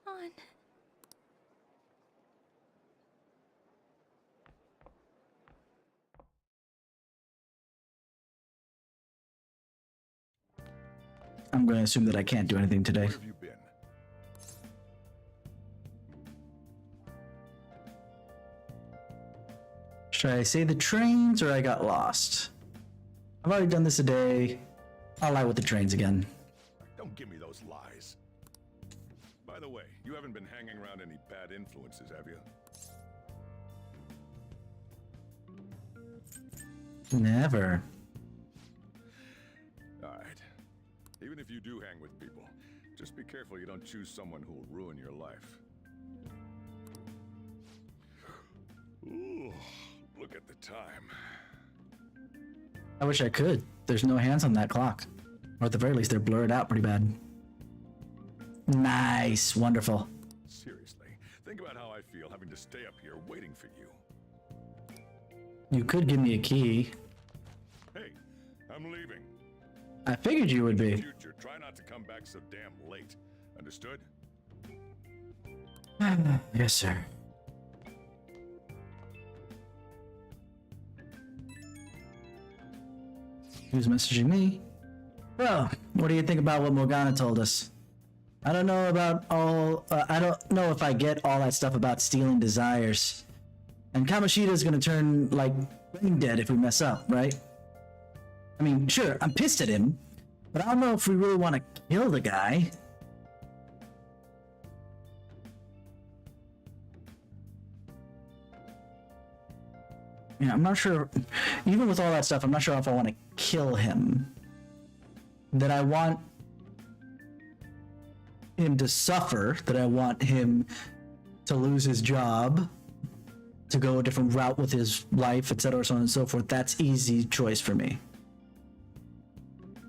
On. I'm going to assume that I can't do anything today. Where have you been? Should I say the trains or I got lost? I've already done this a day. I'll lie with the trains again. Don't give me those lies. By the way, you haven't been hanging around any bad influences, have you? Never. Alright. Even if you do hang with people, just be careful you don't choose someone who will ruin your life. Ooh, look at the time. I wish I could. There's no hands on that clock. Or at the very least, they're blurred out pretty bad. Nice. Wonderful. Seriously, think about how I feel having to stay up here waiting for you. You could give me a key. Hey, I'm leaving. I figured you would In the be. future, try not to come back so damn late. Understood? Yes, sir. Who's messaging me? Well, what do you think about what Morgana told us? I don't know about all... I don't know if I get all that stuff about stealing desires. And Kamoshida's gonna turn, like, brain dead if we mess up, right? I mean, sure, I'm pissed at him, but I don't know if we really want to kill the guy. Yeah, I'm not sure. Even with all that stuff, I'm not sure if I want to kill him. That I want him to suffer. That I want him to lose his job. to go a different route with his life, etc., so on and so forth, that's easy choice for me.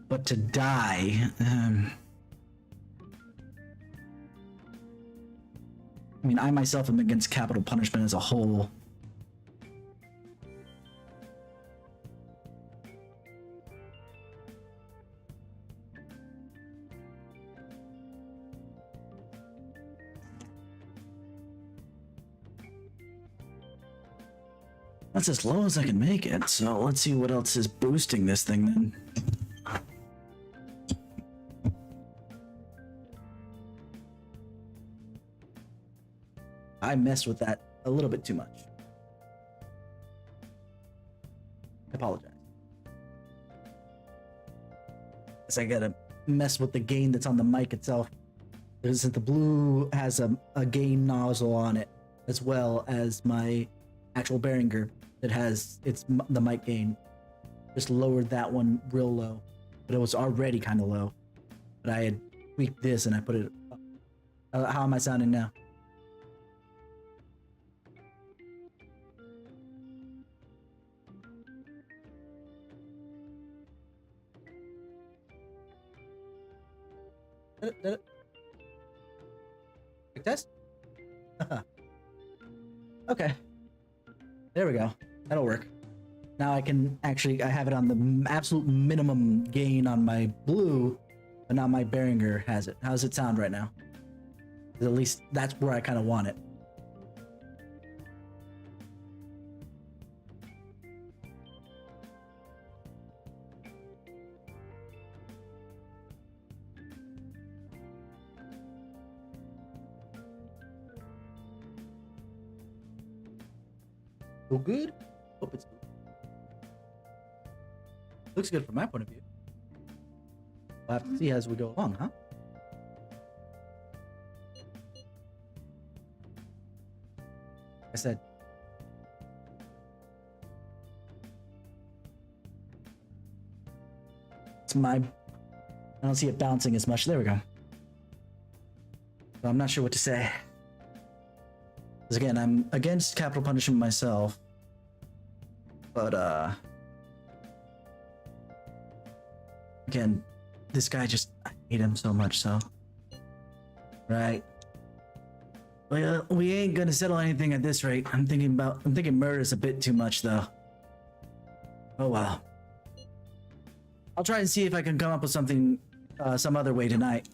But to die, I mean, I myself am against capital punishment as a whole. That's as low as I can make it, so let's see what else is boosting this thing then. I messed with that a little bit too much. I apologize. Because I gotta mess with the gain that's on the mic itself. Because the blue has a gain nozzle on it, as well as my actual Behringer that has the mic gain. Just lowered that one real low, but it was already kind of low. But I had tweaked this and I put it up. How am I sounding now? Did it? Quick test? Okay. There we go. That'll work. Now I can actually, I have it on the absolute minimum gain on my blue, but now my Behringer has it. How does it sound right now? At least that's where I kind of want it. Feel good? Hope it's good. Looks good from my point of view. We'll have to see as we go along, huh? Like I said, it's my, I don't see it bouncing as much. There we go. So I'm not sure what to say. Because again, I'm against capital punishment myself. But again, this guy just, I hate him so much, so. Right. Well, we ain't gonna settle anything at this rate. I'm thinking murder's a bit too much though. Oh well. I'll try and see if I can come up with something, some other way tonight.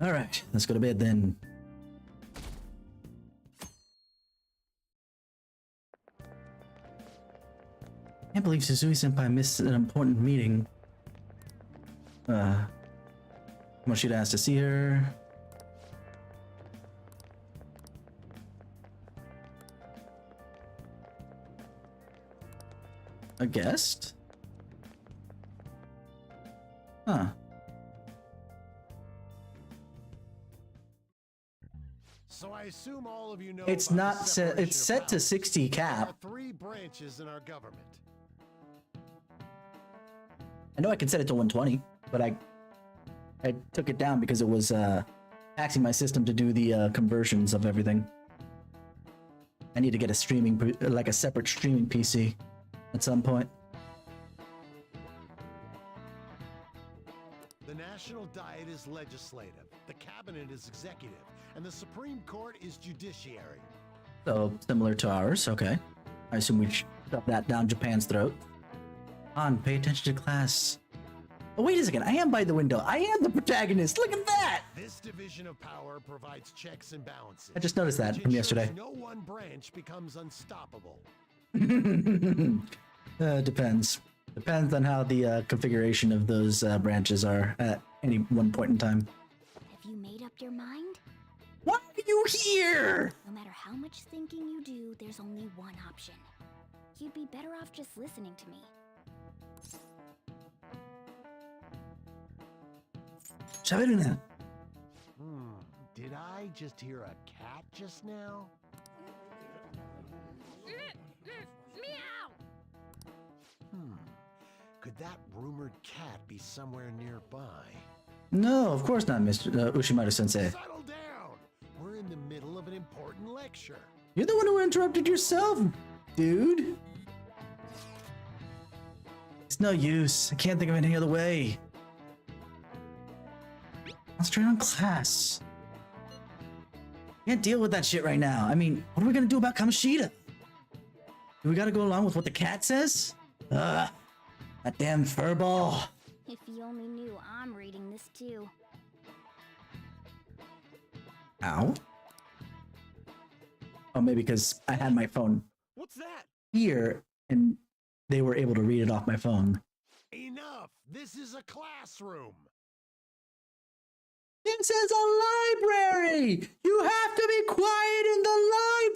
All right, let's go to bed then. Can't believe Suzui-senpai missed an important meeting. Moshida has to see her. A guest? Huh. So I assume all of you know It's about the not set. It's set separation of to powers. 60 There are cap. 3 branches in our government. I know I can set it to 120, but I took it down because it was taxing my system to do the conversions of everything. I need to get a streaming, like a separate streaming PC at some point. The National Diet is legislative, the Cabinet is executive, and the Supreme Court is judiciary. So similar to ours, okay. I assume we shove that down Japan's throat. On, pay attention to class. Oh, wait a second, I am by the window. I am the protagonist. Look at that! This division of power provides checks and balances. I just noticed that which from ensures yesterday. No one branch becomes unstoppable. Depends. Depends on how the configuration of those branches are at any one point in time. Have you made up your mind? Why are you here? No matter how much thinking you do, there's only one option. You'd be better off just listening to me. Shaberuna. Did I just hear a cat just now? Meow! Could that rumored cat be somewhere nearby? No, of course not, Mr. Ushimaru-sensei. Settle down! We're in the middle of an important lecture. You're the one who interrupted yourself, dude. It's no use. I can't think of any other way. Concentrate on class. Can't deal with that shit right now. I mean, what are we gonna do about Kamoshida? Do we gotta go along with what the cat says? That damn furball. If you only knew I'm reading this too. Ow. Oh, maybe because I had my phone What's that? here and they were able to read it off my phone. Enough! This is a classroom! This is a library! You have to be quiet in the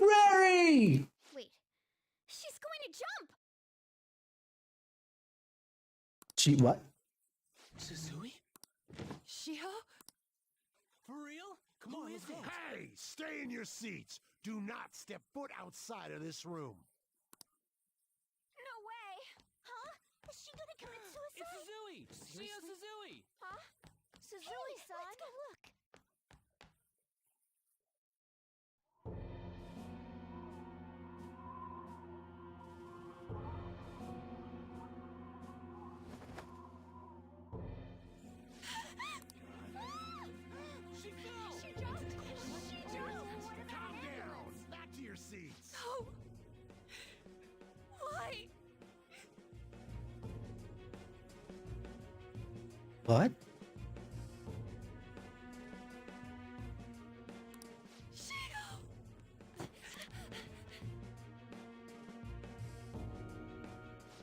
library! Wait, she's going to jump! She what? Suzui? Shiho? For real? Come on, let's go. Hey! Stay in your seats! Do not step foot outside of this room. No way! Huh? Is she gonna commit It's suicide? Suzui! Shia Suzui! Huh? Suzui-san? Let's go look. She fell! She jumped! Calm down! Back to your seats! No! Why? What? Shiho!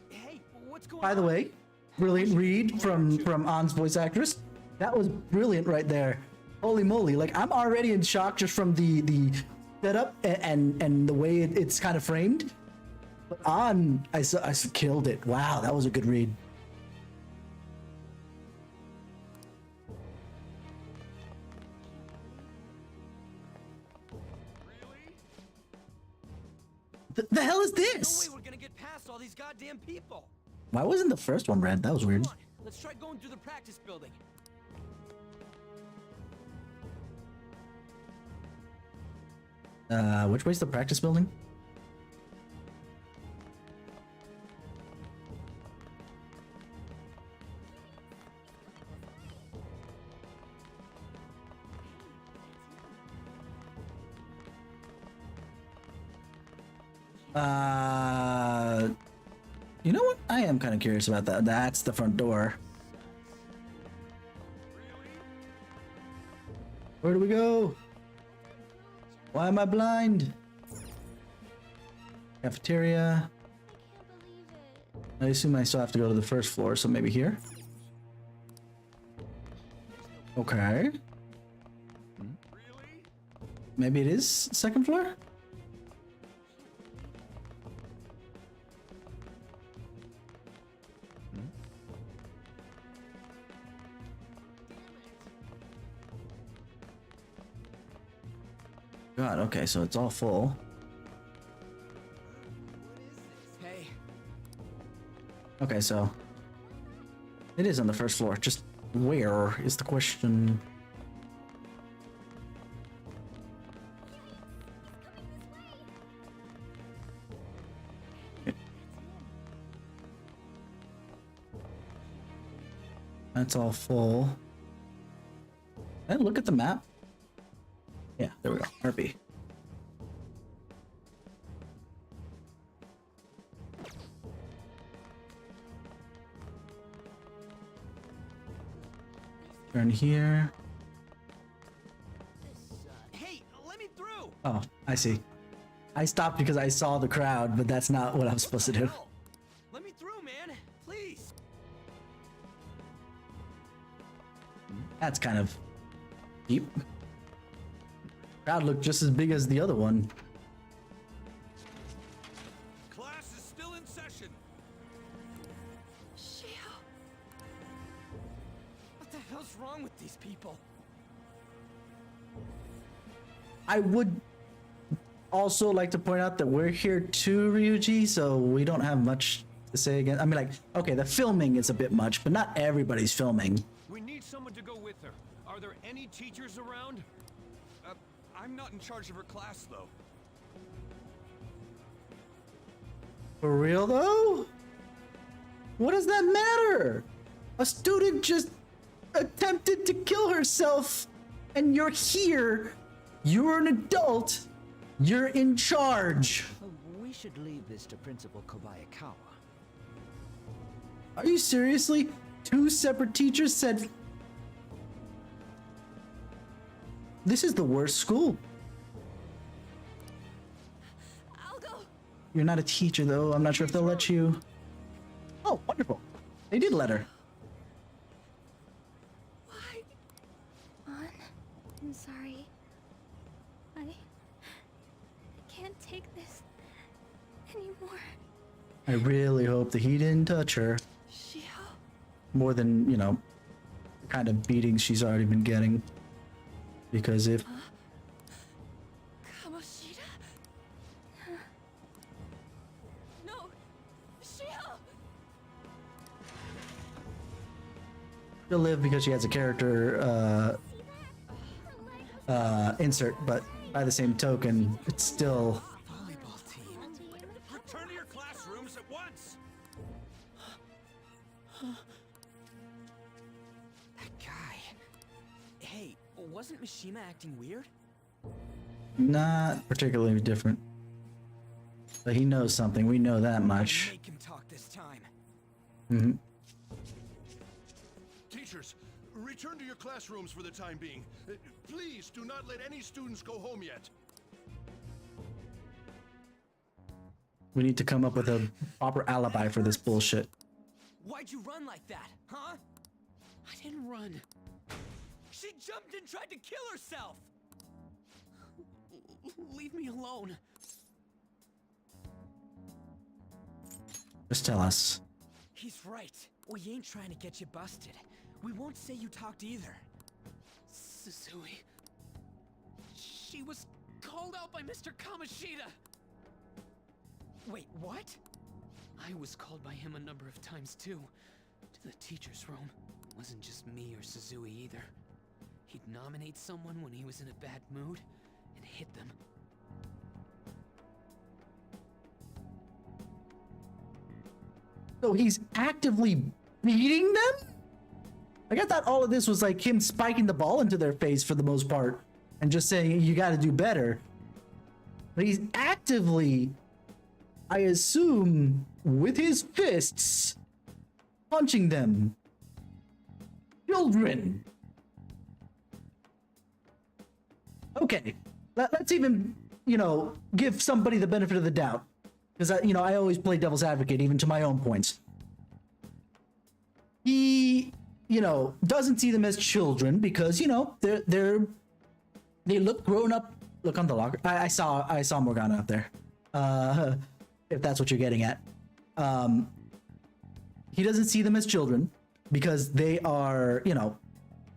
Hey, what's going on? By the way, brilliant read from Ann's voice actress. That was brilliant right there. Holy moly! Like I'm already in shock just from the setup and the way it's kind of framed. But Ann, I killed it. Wow, that was a good read. The hell is No way this? we're gonna get past all these goddamn people! Why wasn't the first one red? That was weird. Come on, let's try going through the practice building. Which way's the practice building? You know what? I am kind of curious about that. That's the front door. Where do we go? Why am I blind? Cafeteria. I assume I still have to go to the first floor, so maybe here. Okay. Maybe it is second floor? God, okay, so it's all full. Hey, Okay, so it is on the first floor. Just where is the question? That's all full. Hey, look at the map. Yeah, there we go. RP. Turn here. hey, let me through! Oh, I see. I stopped because I saw the crowd, but that's not what I was supposed to do. Hell, let me through, man! Please! That's kind of deep. Crowd looked just as big as the other one. Class is still in session. Shiho! What the hell's wrong with these people? I would also like to point out that we're here too, Ryuji, so we don't have much to say again? I mean, like, okay, the filming is a bit much, but not everybody's filming. We need someone to go with her. Are there any teachers around? I'm not in charge of her class, though. For real though? What does that matter? A student just attempted to kill herself, and you're here. You're an adult. You're in charge. We should leave this to Principal Kobayakawa. Are you seriously? Two separate teachers said... This is the worst school. I'll go. You're not a teacher, though. I'm not sure if they'll let you... Oh, wonderful. They did let her. Why? I'm sorry. I can't take this anymore. I really hope that he didn't touch her. Shio. More than, you know, the kind of beating she's already been getting. Because if... Kamoshida? No. Shio. She'll live because she has a character insert, but by the same token, it's still... Volleyball team. Return to your classrooms at once! That guy. Hey, wasn't Mishima acting weird? Not particularly different. But he knows something, we know that much. Make him talk this time. Mm-hmm. Teachers, return to your classrooms for the time being. Please do not let any students go home yet. We need to come up with a proper alibi for this bullshit. Why'd you run like that, huh? I didn't run. She jumped and tried to kill herself! Leave me alone. Just tell us. He's right. We ain't trying to get you busted. We won't say you talked either. Susui. She was called out by Mr. Kamoshida! Wait, what? I was called by him a number of times too. To the teacher's room. It wasn't just me or Susui either. He'd nominate someone when he was in a bad mood and hit them. So he's actively beating them? Like, I thought all of this was like him spiking the ball into their face for the most part and just saying, you gotta do better. But he's actively, I assume, with his fists, punching them. Children. Okay, let's even, you know, give somebody the benefit of the doubt. Because, you know, I always play devil's advocate, even to my own points. He, you know, doesn't see them as children because, you know, they look grown up. Look on the locker. I saw Morgana up there. If that's what you're getting at. He doesn't see them as children because they are, you know,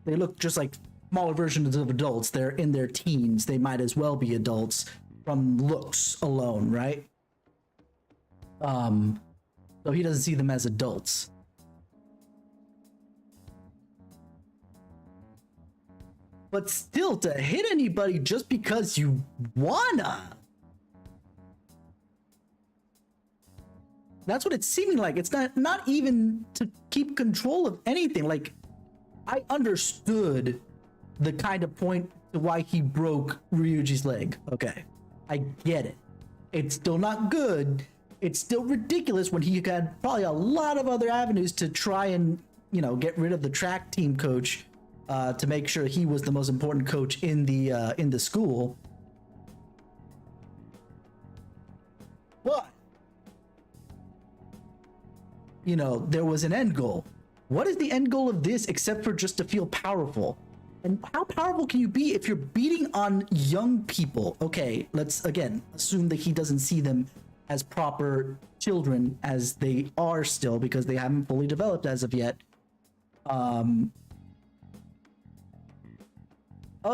they look just like smaller versions of adults. They're in their teens. They might as well be adults from looks alone, right? So he doesn't see them as adults. But still, to hit anybody just because you wanna. That's what it's seeming like. It's not even to keep control of anything. Like, I understood the kind of point to why he broke Ryuji's leg. Okay, I get it. It's still not good. It's still ridiculous when he had probably a lot of other avenues to try and, you know, get rid of the track team coach to make sure he was the most important coach in the school. But, you know, there was an end goal. What is the end goal of this except for just to feel powerful? And how powerful can you be if you're beating on young people? Okay, let's again assume that he doesn't see them as proper children as they are still because they haven't fully developed as of yet. Oh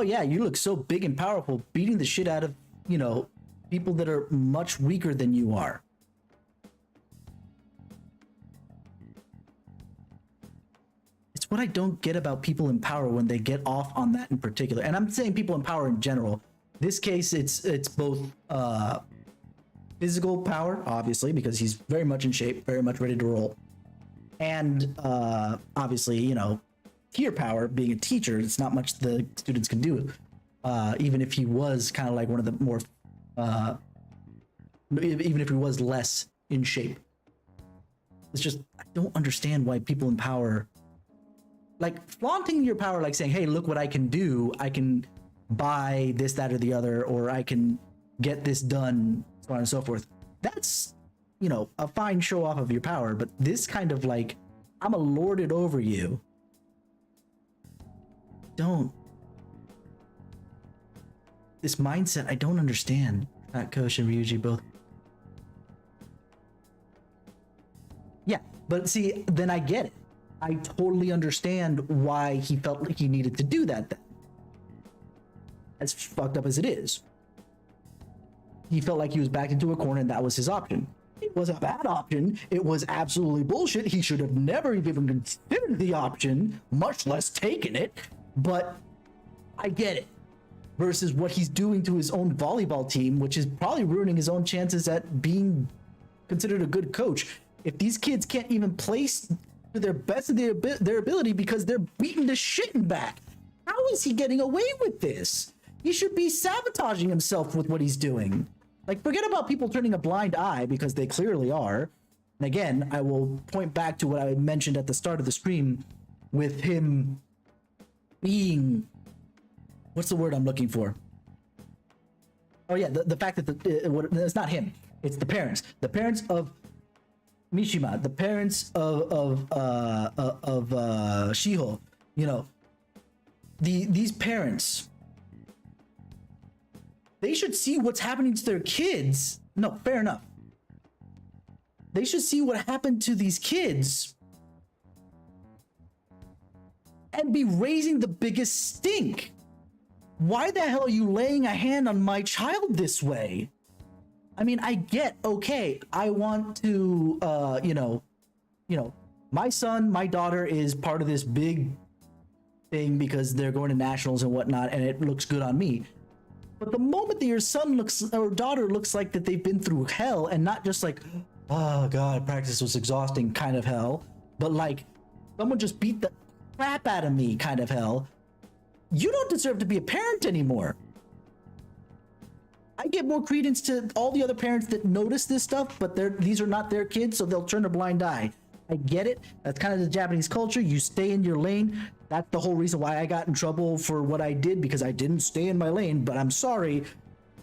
yeah, you look so big and powerful beating the shit out of, you know, people that are much weaker than you are. what I don't get about people in power when they get off on that in particular. And I'm saying people in power in general. This case, it's both physical power, obviously, because he's very much in shape, very much ready to roll, and obviously, you know, peer power. Being a teacher, it's not much the students can do. Even if he was kind of like one of the more, even if he was less in shape. It's just, I don't understand why people in power, like flaunting your power, like saying, hey, look what I can do. I can buy this, that, or the other, or I can get this done, so on and so forth. That's, you know, a fine show off of your power, but this kind of like, I'm a lord it over you. This mindset, I don't understand. Fat Kosh and Ryuji both. Yeah, but see, then I get it. I totally understand why he felt like he needed to do that then. As fucked up as it is. He felt like he was backed into a corner and that was his option. It was a bad option. It was absolutely bullshit. He should have never even considered the option, much less taken it. But I get it. Versus what he's doing to his own volleyball team, which is probably ruining his own chances at being considered a good coach. If these kids can't even place to their best of their ability because they're beating the shit back, how is he getting away with this? He should be sabotaging himself with what he's doing. Like, forget about people turning a blind eye, because they clearly are. And again, I will point back to what I mentioned at the start of the stream with him being, what's the word I'm looking for? Oh yeah, the fact that it's not him, it's the parents. The parents of Mishima, the parents of Shiho, you know, these parents, they should see what's happening to their kids. No, fair enough. They should see what happened to these kids and be raising the biggest stink. Why the hell are you laying a hand on my child this way? I mean, I get, okay, I want to, you know, my son, my daughter is part of this big thing because they're going to nationals and whatnot, and it looks good on me. But the moment that your son looks, or daughter looks like that they've been through hell, and not just like, oh god, practice was exhausting kind of hell, but like, someone just beat the crap out of me kind of hell, you don't deserve to be a parent anymore. I give more credence to all the other parents that notice this stuff, but these are not their kids, so they'll turn a blind eye. I get it. That's kind of the Japanese culture. You stay in your lane. That's the whole reason why I got in trouble for what I did, because I didn't stay in my lane, but I'm sorry.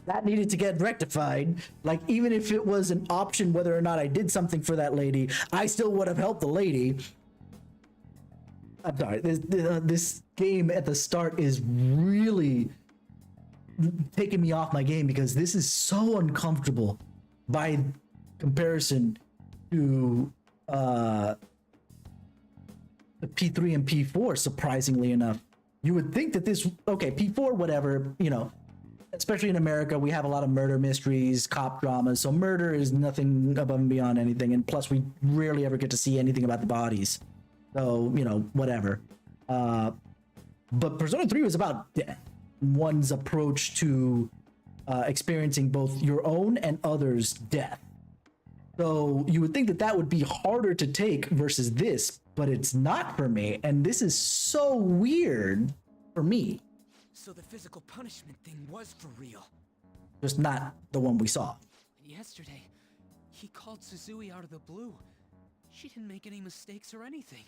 That needed to get rectified. Like, even if it was an option whether or not I did something for that lady, I still would have helped the lady. I'm sorry. This game at the start is really taking me off my game, because this is so uncomfortable by comparison to the P3 and P4, surprisingly enough. You would think that this, okay, P4, whatever, you know, especially in America, we have a lot of murder mysteries, cop dramas, so murder is nothing above and beyond anything, and plus we rarely ever get to see anything about the bodies. So, you know, whatever. But Persona 3 was about death. One's approach to experiencing both your own and others' death. So you would think that that would be harder to take versus this, but it's not for me, and this is so weird for me. So the physical punishment thing was for real. Just not the one we saw. Yesterday, he called Suzui out of the blue. She didn't make any mistakes or anything.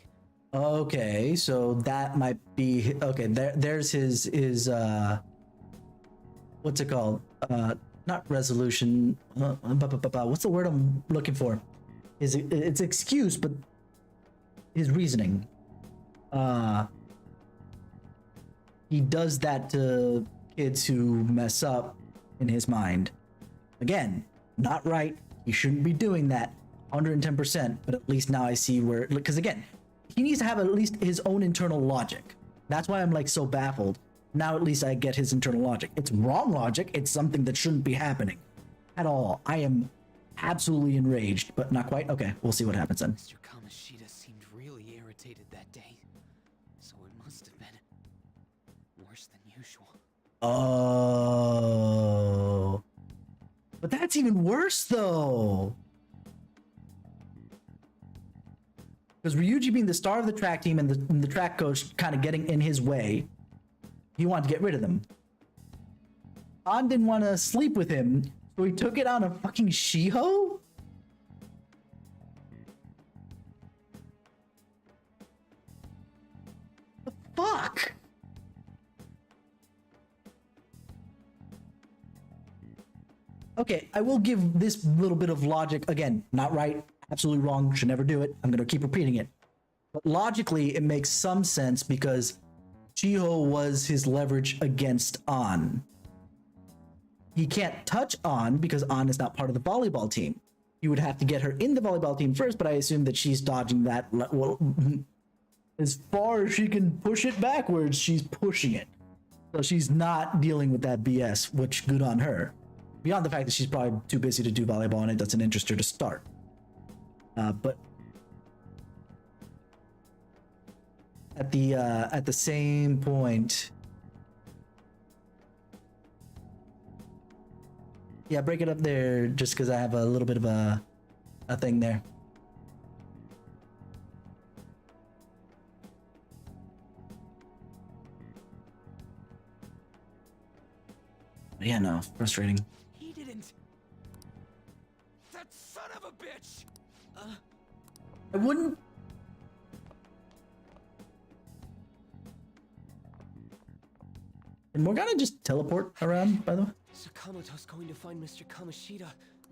Okay, so that might be okay. There's his what's it called? Not resolution. What's the word I'm looking for? It's excuse, but his reasoning. He does that to kids who mess up in his mind. Again, not right. He shouldn't be doing that. 110%. But at least now I see where, because again, he needs to have at least his own internal logic. That's why I'm like so baffled. Now at least I get his internal logic. It's wrong logic. It's something that shouldn't be happening at all. I am absolutely enraged, but not quite. Okay, we'll see what happens then. Mr. Kamishita seemed really irritated that day. worse than usual. Oh. But that's even worse though. Because Ryuji being the star of the track team and the track coach kind of getting in his way, he wanted to get rid of them. An didn't want to sleep with him, so he took it on a fucking Shiho? The fuck? Okay, I will give this little bit of logic. Again, not right, absolutely wrong, should never do it. I'm going to keep repeating it. But logically, it makes some sense because Shiho was his leverage against An. He can't touch An because An is not part of the volleyball team. You would have to get her in the volleyball team first, but I assume that she's dodging that. Well, as far as she can push it backwards, she's pushing it. So she's not dealing with that BS, which good on her. Beyond the fact that she's probably too busy to do volleyball and it doesn't interest her to start. But at the same point, yeah, break it up there just because I have a little bit of a thing there. Yeah, no, frustrating. He didn't. That son of a bitch! I wouldn't. Did Morgana just teleport around, by the way? Sakamoto's going to find Mr. Kamoshida.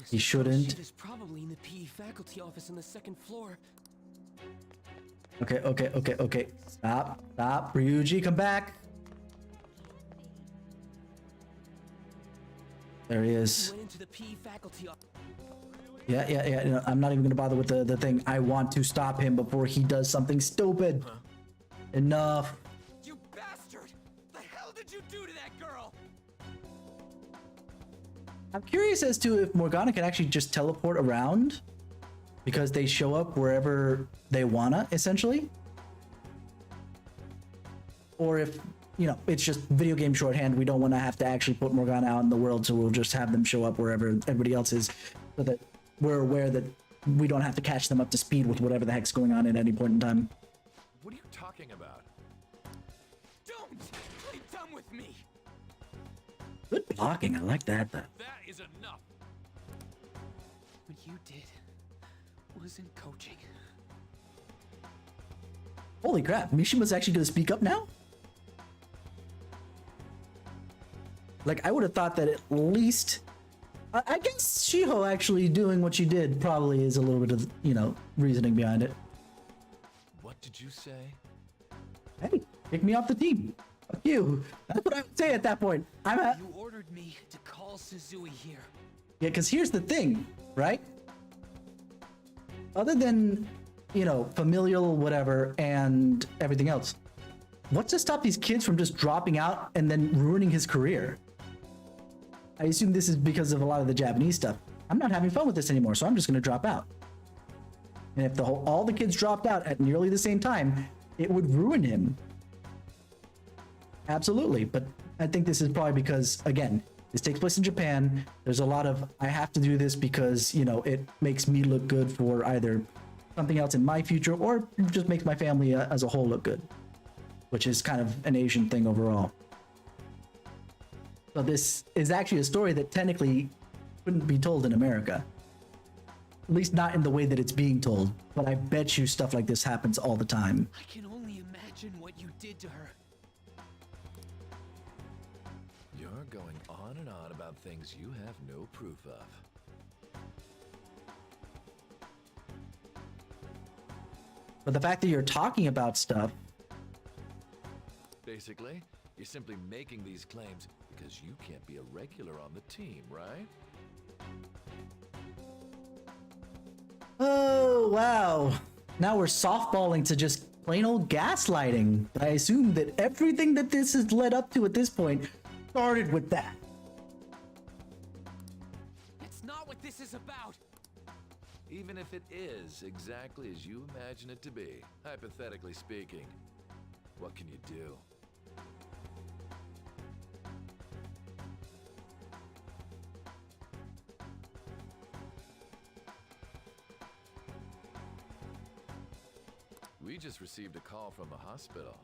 He shouldn't. Kamoshida's probably in the PE faculty office on the second floor. Okay. Stop. Ryuji, come back. There he is. He went into the PE faculty office. Yeah. No, I'm not even gonna bother with the thing. I want to stop him before he does something stupid. Huh? Enough. You bastard! The hell did you do to that girl? I'm curious as to if Morgana can actually just teleport around because they show up wherever they wanna, essentially. Or if, you know, it's just video game shorthand. We don't want to have to actually put Morgana out in the world, so we'll just have them show up wherever everybody else is so that we're aware that we don't have to catch them up to speed with whatever the heck's going on at any point in time. What are you talking about? Don't play dumb with me. Good blocking. I like that, though. That is enough. What you did wasn't coaching. Holy crap. Mishima's actually going to speak up now? Like, I would have thought that at least... I guess Shiho actually doing what she did probably is a little bit of, you know, reasoning behind it. What did you say? Hey, kick me off the team. Fuck you. That's what I would say at that point. You ordered me to call Suzui here. Yeah, because here's the thing, right? Other than, you know, familial, whatever, and everything else, what's to stop these kids from just dropping out and then ruining his career? I assume this is because of a lot of the Japanese stuff. I'm not having fun with this anymore, so I'm just going to drop out. And if all the kids dropped out at nearly the same time, it would ruin him. Absolutely. But I think this is probably because, again, this takes place in Japan. There's a lot of, I have to do this because, you know, it makes me look good for either something else in my future or just makes my family as a whole look good, which is kind of an Asian thing overall. So this is actually a story that technically couldn't be told in America. At least not in the way that it's being told. But I bet you stuff like this happens all the time. I can only imagine what you did to her. You're going on and on about things you have no proof of. But the fact that you're talking about stuff... Basically, you're simply making these claims because you can't be a regular on the team, right? Oh, wow. Now we're softballing to just plain old gaslighting. But I assume that everything that this has led up to at this point started with that. It's not what this is about. Even if it is exactly as you imagine it to be, hypothetically speaking, what can you do? We just received a call from the hospital.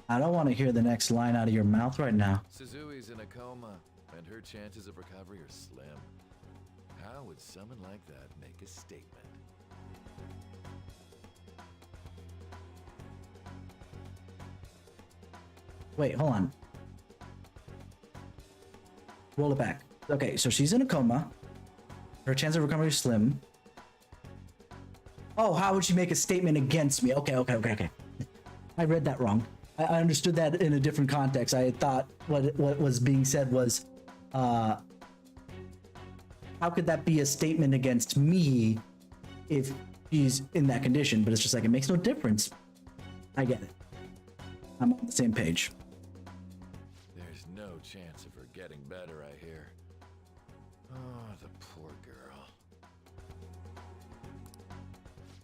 I don't want to hear the next line out of your mouth right now. Suzui's in a coma, and her chances of recovery are slim. How would someone like that make a statement? Wait, hold on. Roll it back. Okay, so she's in a coma. Her chance of recovery is slim. Oh, how would she make a statement against me? Okay. I read that wrong. I understood that in a different context. I had thought what was being said was, how could that be a statement against me if she's in that condition? But it's just like, it makes no difference. I get it. I'm on the same page. There's no chance of her getting better, I hear. Oh, the poor girl.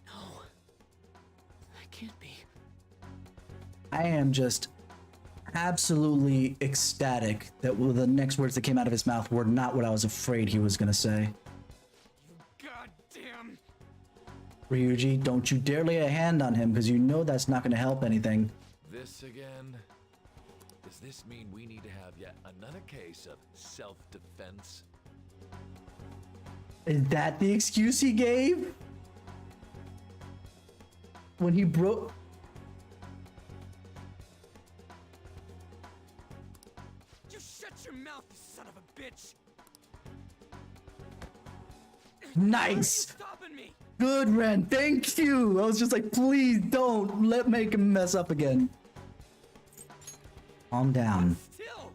No. That can't be. I am just absolutely ecstatic that the next words that came out of his mouth were not what I was afraid he was going to say. You goddamn. Ryuji, don't you dare lay a hand on him, because you know that's not going to help anything. This again? Does this mean we need to have yet another case of self-defense? Is that the excuse he gave? When he broke... You shut your mouth, you son of a bitch. Nice! Stopping me. Good, Ren. Thank you. I was just like, please don't make him mess up again. Calm down. Still.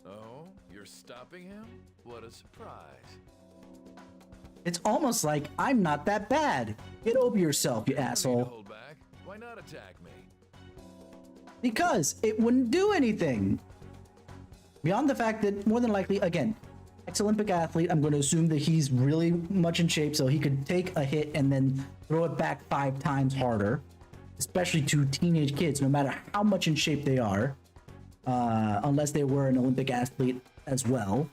Oh, you're stopping him? What a surprise. It's almost like I'm not that bad. Get over yourself, you You don't need to asshole. hold back. Why not attack me? Because it wouldn't do anything. Beyond the fact that, more than likely, again, ex-Olympic athlete, I'm going to assume that he's really much in shape, so he could take a hit and then throw it back 5 times harder. Especially to teenage kids, no matter how much in shape they are. Unless they were an Olympic athlete as well,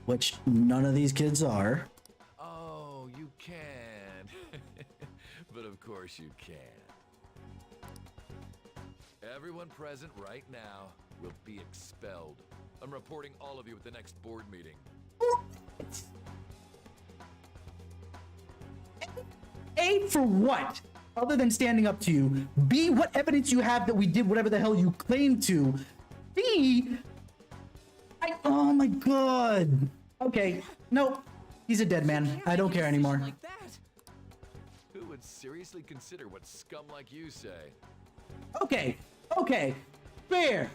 which none of these kids are. Oh, you can. But of course you can. Everyone present right now will be expelled. I'm reporting all of you at the next board meeting. A, for what? Other than standing up to you. B, what evidence you have that we did whatever the hell you claim to. B, oh my god. Okay, nope. He's a dead man. I don't care anymore. Like that. Who would seriously consider what scum like you say? Okay, fair.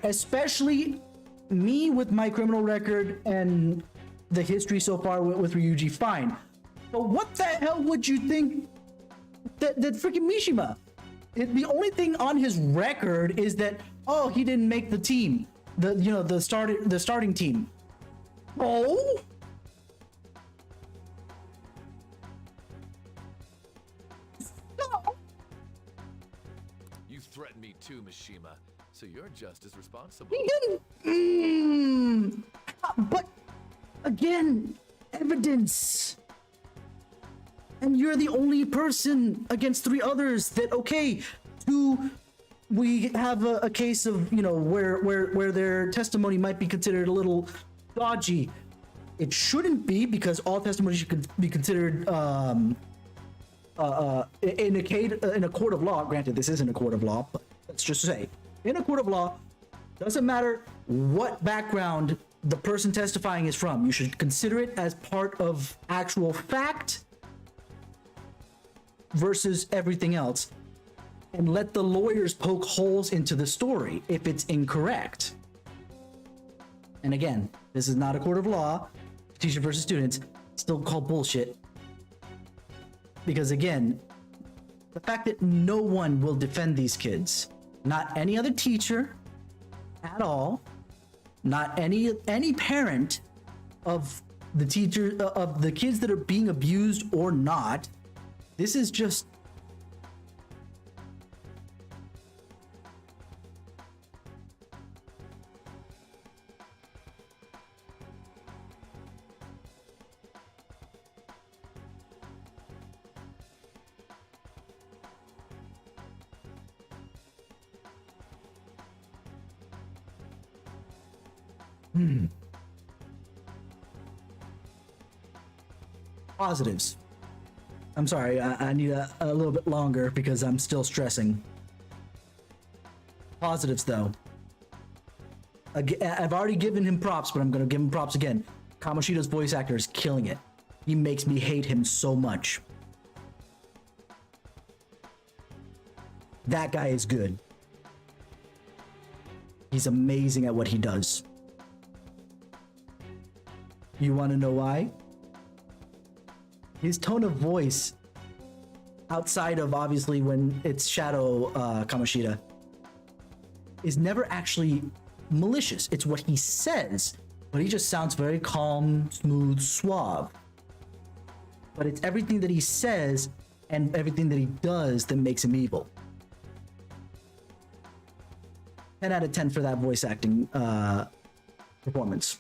Especially me with my criminal record and the history so far with Ryuji, fine. But what the hell would you think that freaking Mishima? The only thing on his record is that, oh, he didn't make the team, the starting team. Oh. You threatened me too, Mishima, so you're just as responsible. He didn't. But again, evidence. And you're the only person against 3 others that, okay, 2, we have a case of, where their testimony might be considered a little dodgy. It shouldn't be, because all testimony should be considered in a court of law. Granted, this isn't a court of law, but let's just say, in a court of law, doesn't matter what background the person testifying is from. You should consider it as part of actual fact versus everything else, and let the lawyers poke holes into the story if it's incorrect. And again, this is not a court of law. Teacher versus students, still called bullshit. Because again, the fact that no one will defend these kids, not any other teacher at all, not any parent of the teacher of the kids that are being abused or not. This is just Positives. I'm sorry, I need a little bit longer because I'm still stressing. Positives, though. I've already given him props, but I'm going to give him props again. Kamoshida's voice actor is killing it. He makes me hate him so much. That guy is good. He's amazing at what he does. You want to know why? His tone of voice, outside of obviously when it's Shadow Kamoshida, is never actually malicious. It's what he says, but he just sounds very calm, smooth, suave. But it's everything that he says and everything that he does that makes him evil. 10 out of 10 for that voice acting performance.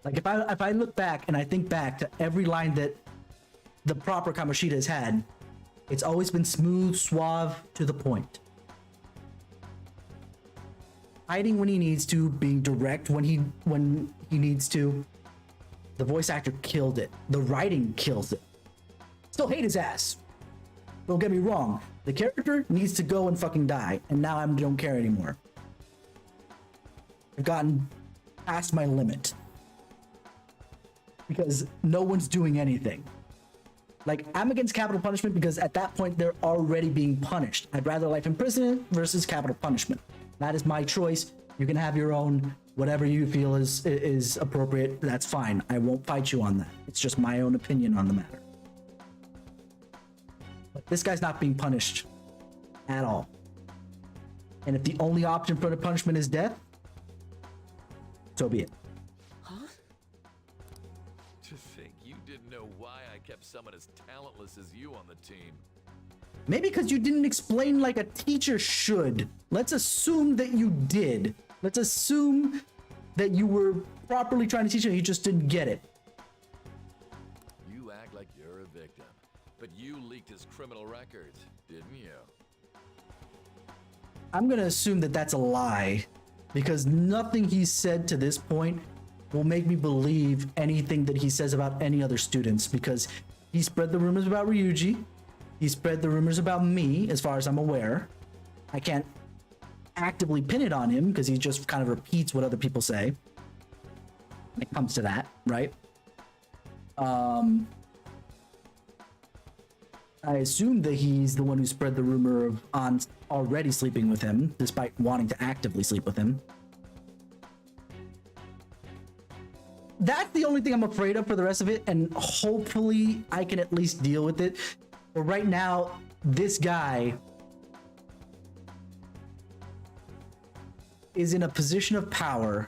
Like if I look back and I think back to every line that the proper Kamoshida has had, it's always been smooth, suave, to the point. Hiding when he needs to, being direct when he needs to. The voice actor killed it. The writing kills it. Still hate his ass. Don't get me wrong. The character needs to go and fucking die, and now I don't care anymore. I've gotten past my limit. Because no one's doing anything. Like, I'm against capital punishment because at that point they're already being punished. I'd rather life imprisonment versus capital punishment. That is my choice. You can have your own, whatever you feel is appropriate. That's fine. I won't fight you on that. It's just my own opinion on the matter. But this guy's not being punished at all. And if the only option for the punishment is death, so be it. To think you didn't know why I kept someone as talentless as you on the team. Maybe because you didn't explain like a teacher should. Let's assume that you did. Let's assume that you were properly trying to teach him, he just didn't get it. You act like you're a victim, but you leaked his criminal records, didn't you? I'm gonna assume that that's a lie, because nothing he's said to this point will make me believe anything that he says about any other students, because he spread the rumors about Ryuji. He spread the rumors about me, as far as I'm aware. I can't actively pin it on him because he just kind of repeats what other people say when it comes to that, right? I assume that he's the one who spread the rumor of An already sleeping with him, despite wanting to actively sleep with him. That's the only thing I'm afraid of for the rest of it, and hopefully I can at least deal with it. But right now, this guy is in a position of power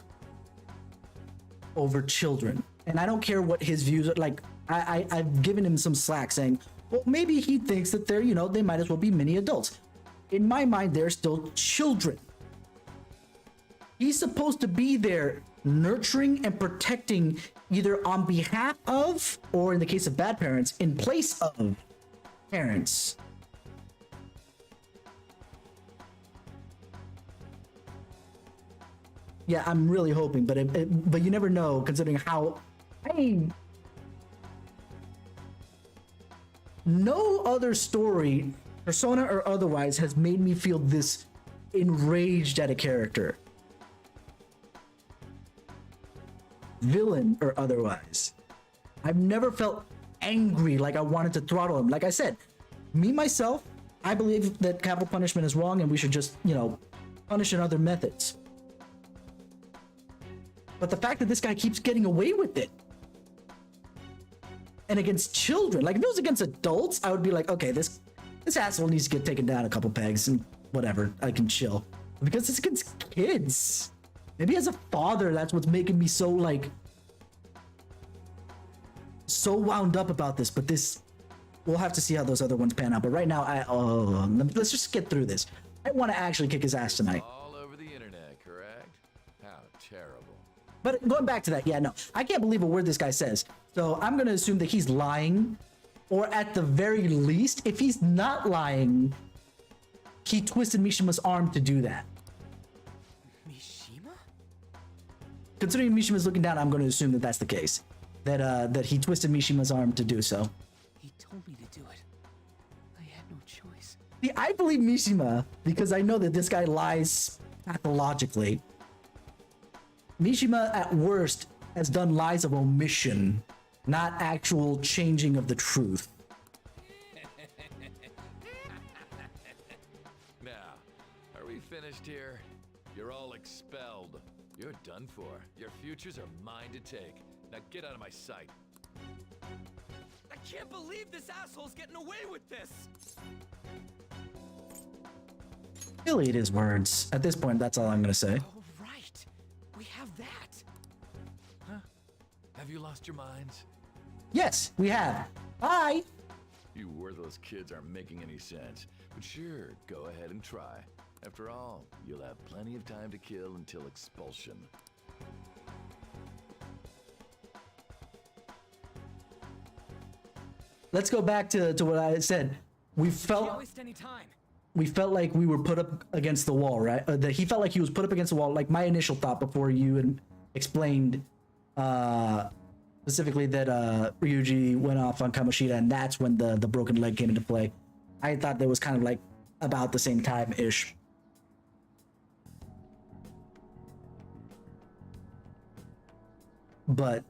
over children. And I don't care what his views are. Like, I've given him some slack saying, well, maybe he thinks that they're, you know, they might as well be mini adults. In my mind, they're still children. He's supposed to be there nurturing and protecting either on behalf of, or in the case of bad parents, in place of parents. Yeah, I'm really hoping, but but you never know, considering how no other story, Persona or otherwise, has made me feel this enraged at a character, villain or otherwise. I've never felt angry like I wanted to throttle him. Like I said, me myself, I believe that capital punishment is wrong and we should just, you know, punish in other methods. But the fact that this guy keeps getting away with it, and against children, like if it was against adults, I would be like, okay, this asshole needs to get taken down a couple pegs and whatever, I can chill. But because it's against kids, maybe as a father, that's what's making me so like so wound up about this. But this, we'll have to see how those other ones pan out. But right now, let's just get through this. I want to actually kick his ass tonight. All over the internet, correct? How terrible. But going back to that, yeah, no, I can't believe a word this guy says. So I'm going to assume that he's lying, or at the very least, if he's not lying, he twisted Mishima's arm to do that. Mishima? considering Mishima's looking down, I'm going to assume that that's the case. That he twisted Mishima's arm to do so. He told me to do it. I had no choice. See, I believe Mishima because I know that this guy lies pathologically. Mishima, at worst, has done lies of omission, not actual changing of the truth. Now, are we finished here? You're all expelled. You're done for. Your futures are mine to take. Now get out of my sight. I can't believe this asshole's getting away with this! Really, it is words. At this point, that's all I'm going to say. Oh, right. We have that. Huh? Have you lost your minds? Yes, we have. Bye! You worthless kids aren't making any sense. But sure, go ahead and try. After all, you'll have plenty of time to kill until expulsion. Let's go back to what I said. We Can't felt waste any time. like we were put up against the wall, right? That he felt like he was put up against the wall. Like my initial thought before you had explained specifically that Ryuji went off on Kamoshida, and that's when the broken leg came into play. I thought that was kind of like about the same time-ish. But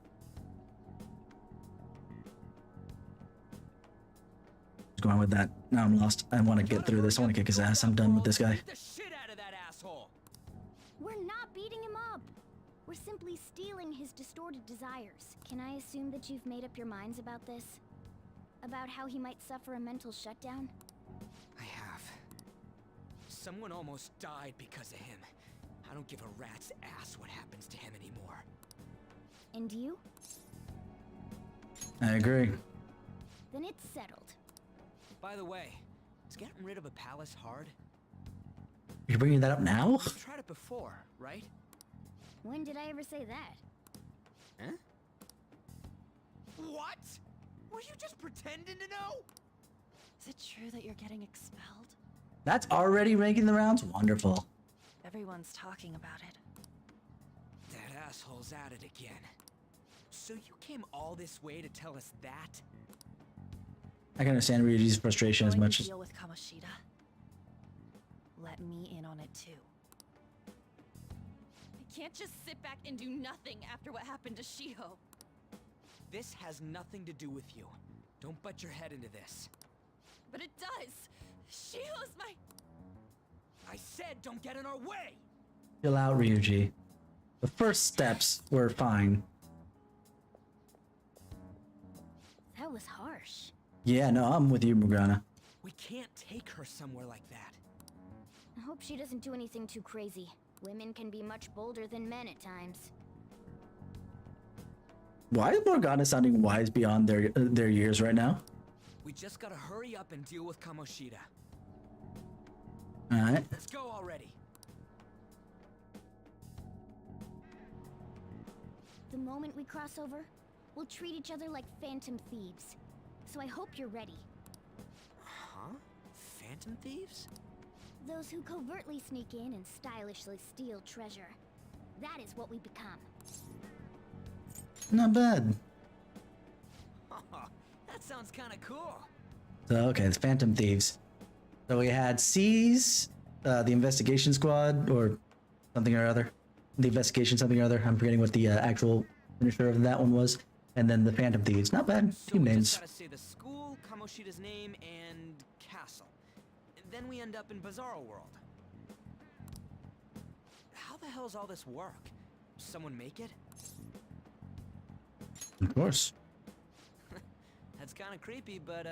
what's going on with that? Now I'm lost. I want to get through this. I want to kick his ass. I'm done with this guy. Beat the shit out of that asshole. We're not beating him up. We're simply stealing his distorted desires. Can I assume that you've made up your minds about this? About how he might suffer a mental shutdown? I have. Someone almost died because of him. I don't give a rat's ass what happens to him anymore. And you? I agree. Then it's settled. By the way, is getting rid of a palace hard? You're bringing that up now? You've tried it before, right? When did I ever say that? Huh? What? Were you just pretending to know? Is it true that you're getting expelled? That's already making the rounds? Wonderful. Everyone's talking about it. That asshole's at it again. So you came all this way to tell us that? I can understand Ryuji's frustration as Going much to as... deal with Kamoshida. Let me in on it too. I can't just sit back and do nothing after what happened to Shiho. This has nothing to do with you. Don't butt your head into this. But it does. Shiho's my... I said don't get in our way! Chill out, Ryuji. The first steps were fine. That was harsh. Yeah, no, I'm with you, Mugrana. We can't take her somewhere like that. I hope she doesn't do anything too crazy. Women can be much bolder than men at times. Why is Morgana sounding wise beyond their years right now? We just gotta hurry up and deal with Kamoshida. Alright. Let's go already. The moment we cross over, we'll treat each other like phantom thieves. So I hope you're ready. Huh? Phantom thieves? Those who covertly sneak in and stylishly steal treasure. That is what we become. Not bad. That sounds kinda cool. So, okay, the Phantom Thieves. So we had C's, the investigation squad, or something or other. The investigation something or other. I'm forgetting what the actual finisher of that one was. And then the Phantom Thieves. Not bad. So Few we names. just gotta say the school, Kamoshida's name, and castle. Then we end up in Bizarro World. How the hell's all this work? Someone make it? Of course. That's kinda creepy, but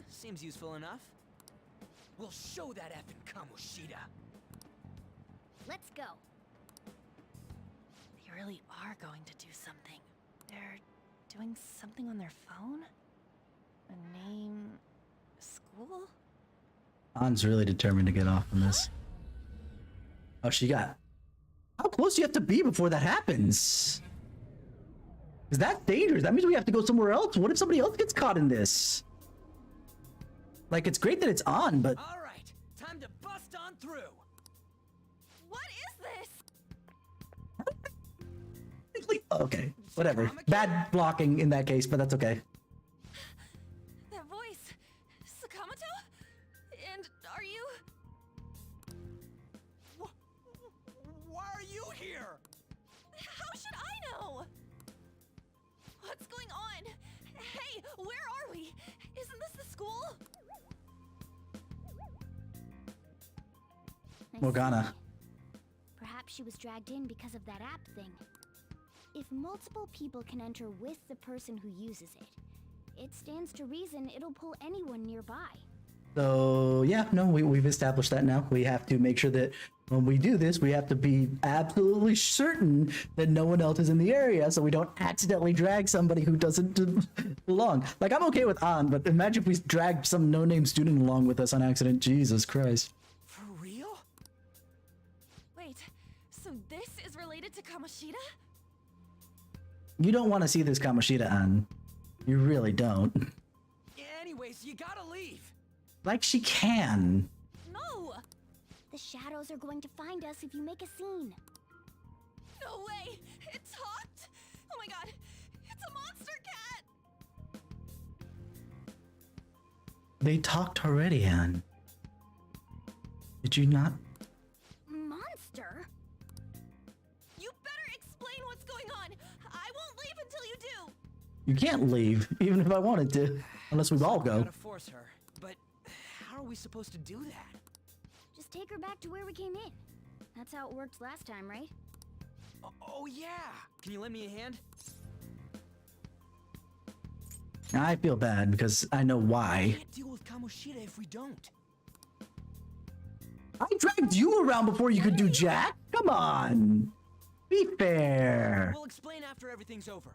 seems useful enough. We'll show that effing Kamoshida. Let's go. They really are going to do something. They're doing something on their phone? A name... school? An's really determined to get off on this. Oh, she got... How close do you have to be before that happens? Is that dangerous? That means we have to go somewhere else. What if somebody else gets caught in this? Like, it's great that it's on, but... Alright, time to bust on through. What is this? please. Okay, whatever. Bad blocking in that case, but that's okay. That voice. Sakamoto? And are you... Why are you here? How should I know? What's going on? Hey, where are we? Isn't this the school? I Morgana. see. Perhaps she was dragged in because of that app thing. If multiple people can enter with the person who uses it, it stands to reason it'll pull anyone nearby. So yeah, no, we've established that now. We have to make sure that when we do this, we have to be absolutely certain that no one else is in the area, so we don't accidentally drag somebody who doesn't belong. Like, I'm okay with An, but imagine if we dragged some no-name student along with us on accident. Jesus Christ. For real? Wait, so this is related to Kamoshida? You don't want to see this Kamoshida, An. You really don't. Anyways, you gotta leave. Like she can. No! The shadows are going to find us if you make a scene. No way! It talked! Oh my god! It's a monster cat! They talked already, An. Did you not? Monster? You better explain what's going on! I won't leave until you do! You can't leave, even if I wanted to. Unless we all go. Gotta force her, but how are we supposed to do that? Just take her back to where we came in. That's how it worked last time, right? Oh yeah! Can you lend me a hand? I feel bad because I know We why. can't deal with Kamoshida if we don't. I dragged you around before you could do Jack. Come on. Be fair. We'll explain after everything's over.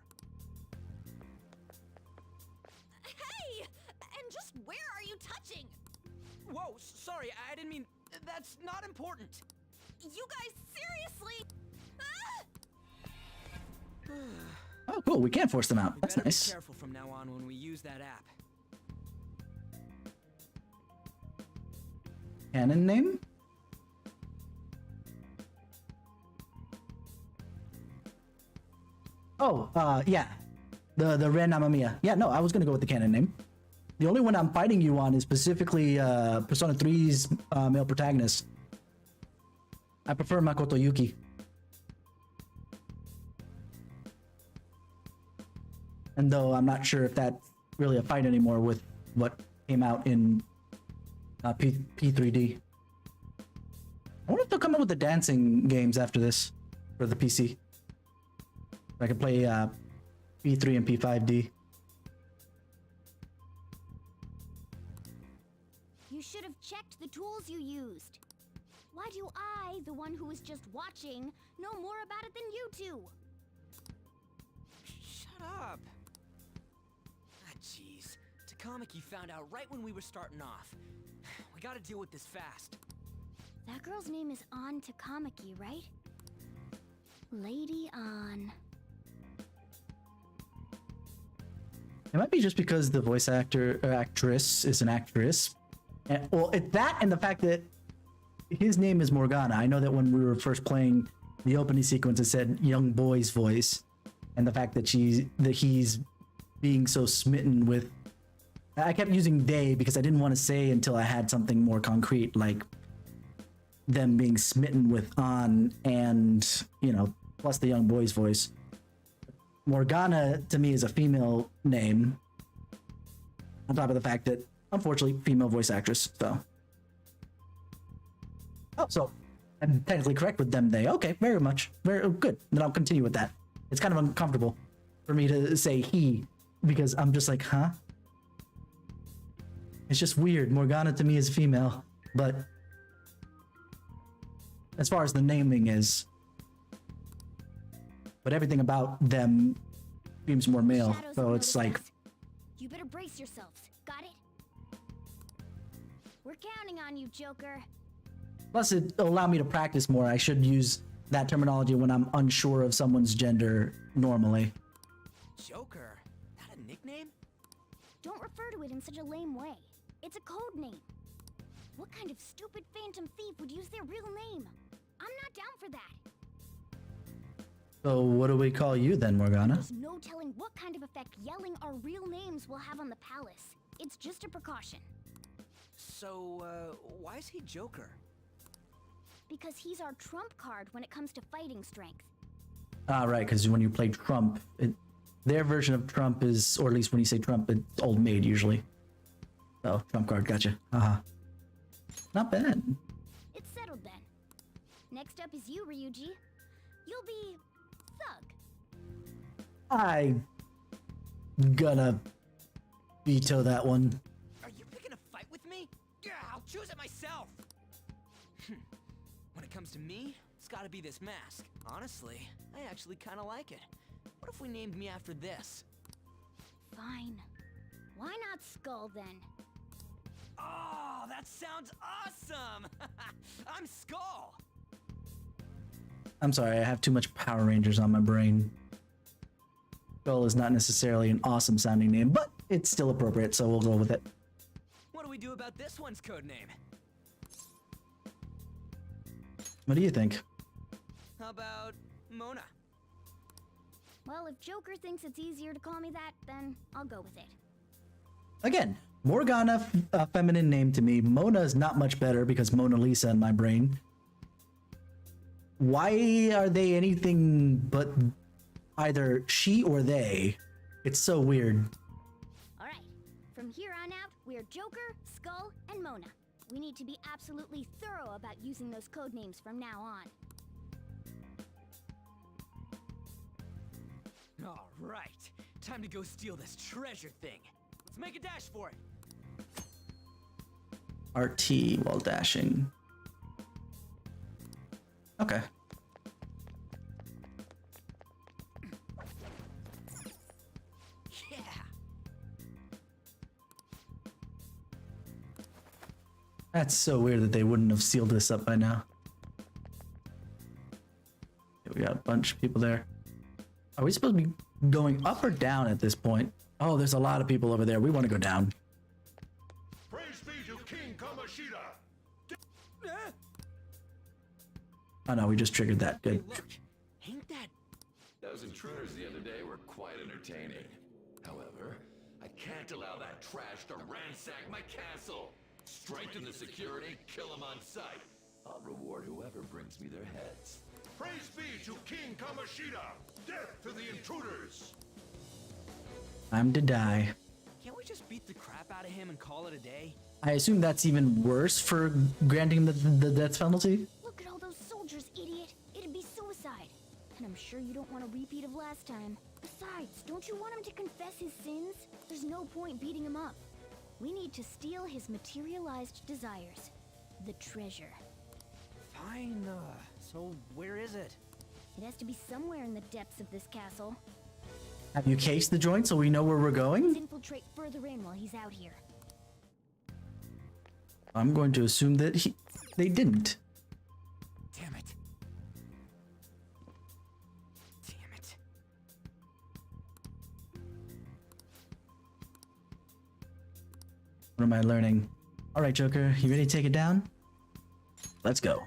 Hey! And just where are you touching? Whoa, sorry, I didn't mean... That's not important. You guys, seriously? Ah! Oh, cool. We can't force them out. We That's better nice. be careful from now on when we use that app. Canon name? Oh, yeah. The Ren Amamiya. Yeah, no, I was gonna go with the canon name. The only one I'm fighting you on is specifically Persona 3's male protagonist. I prefer Makoto Yuki. And though I'm not sure if that's really a fight anymore with what came out in P3D. I wonder if they'll come up with the dancing games after this for the PC. I can play P3 and P5D. You should have checked the tools you used. Why do I, the one who was just watching, know more about it than you two? Shut up. Ah, jeez. Takamaki found out right when we were starting off. We gotta deal with this fast. That girl's name is An Takamaki, right? Lady An. It might be just because the voice actor or actress is an actress. And, well, it's that and the fact that his name is Morgana. I know that when we were first playing the opening sequence, it said young boy's voice, and the fact that he's being so smitten with. I kept using they because I didn't want to say until I had something more concrete, like them being smitten with An and, you know, plus the young boy's voice. Morgana to me is a female name, on top of the fact that, unfortunately, female voice actress. So I'm technically correct with them. They okay, very much, very good. Then I'll continue with that. It's kind of uncomfortable for me to say he because I'm just like, huh? It's just weird. Morgana to me is female, but as far as the naming is. But everything about them seems more male, Shadows so will it's notice like, us. You better brace yourselves. Got it? We're counting on you, Joker. plus it'll allow me to practice more. I should use that terminology when I'm unsure of someone's gender normally. Joker? That a nickname? Don't refer to it in such a lame way. It's a code name. What kind of stupid phantom thief would use their real name? I'm not down for that. So what do we call you then, Morgana? There's no telling what kind of effect yelling our real names will have on the palace. It's just a precaution. So, why is he Joker? Because he's our trump card when it comes to fighting strength. Ah, right, because when you play Trump, their version of Trump is, or at least when you say Trump, it's old maid usually. Oh, Trump card, gotcha. Haha. Not bad. It's settled then. Next up is you, Ryuji. You'll be Thug. I'm gonna veto that one. Are you picking a fight with me? Yeah, I'll choose it myself. When it comes to me, it's gotta be this mask. Honestly, I actually kinda like it. What if we named me after this? Fine. Why not Skull then? Oh, that sounds awesome! I'm Skull! I'm sorry, I have too much Power Rangers on my brain. Skull is not necessarily an awesome sounding name, but it's still appropriate, so we'll go with it. What do we do about this one's code name? What do you think? How about Mona? Well, if Joker thinks it's easier to call me that, then I'll go with it. Again, Morgana, a feminine name to me. Mona is not much better because Mona Lisa in my brain. Why are they anything but either she or they? It's so weird. Alright, from here on out, we're Joker, Skull, and Mona. We need to be absolutely thorough about using those code names from now on. Alright, time to go steal this treasure thing. Let's make a dash for it. RT while dashing. Okay. Yeah! That's so weird that they wouldn't have sealed this up by now. Okay, we got a bunch of people there. Are we supposed to be going up or down at this point? Oh, there's a lot of people over there. We want to go down. Praise be to King Kamoshida! Oh no, we just triggered that. Good. Hey, look! Ain't that... Those intruders the other day were quite entertaining. However, I can't allow that trash to ransack my castle. Strengthen the security, kill them on sight. I'll reward whoever brings me their heads. Praise be to King Kamoshida! Death to the intruders! Time to die. Can't we just beat the crap out of him and call it a day? I assume that's even worse for granting the death penalty. Look at all those soldiers, idiot! It'd be suicide. And I'm sure you don't want a repeat of last time. Besides, don't you want him to confess his sins? There's no point beating him up. We need to steal his materialized desires. The treasure. Fine, so where is it? It has to be somewhere in the depths of this castle. Have you cased the joint so we know where we're Let's going? infiltrate further in while he's out here. I'm going to assume that they didn't. Damn it. Damn it. What am I learning? All right, Joker, you ready to take it down? Let's go.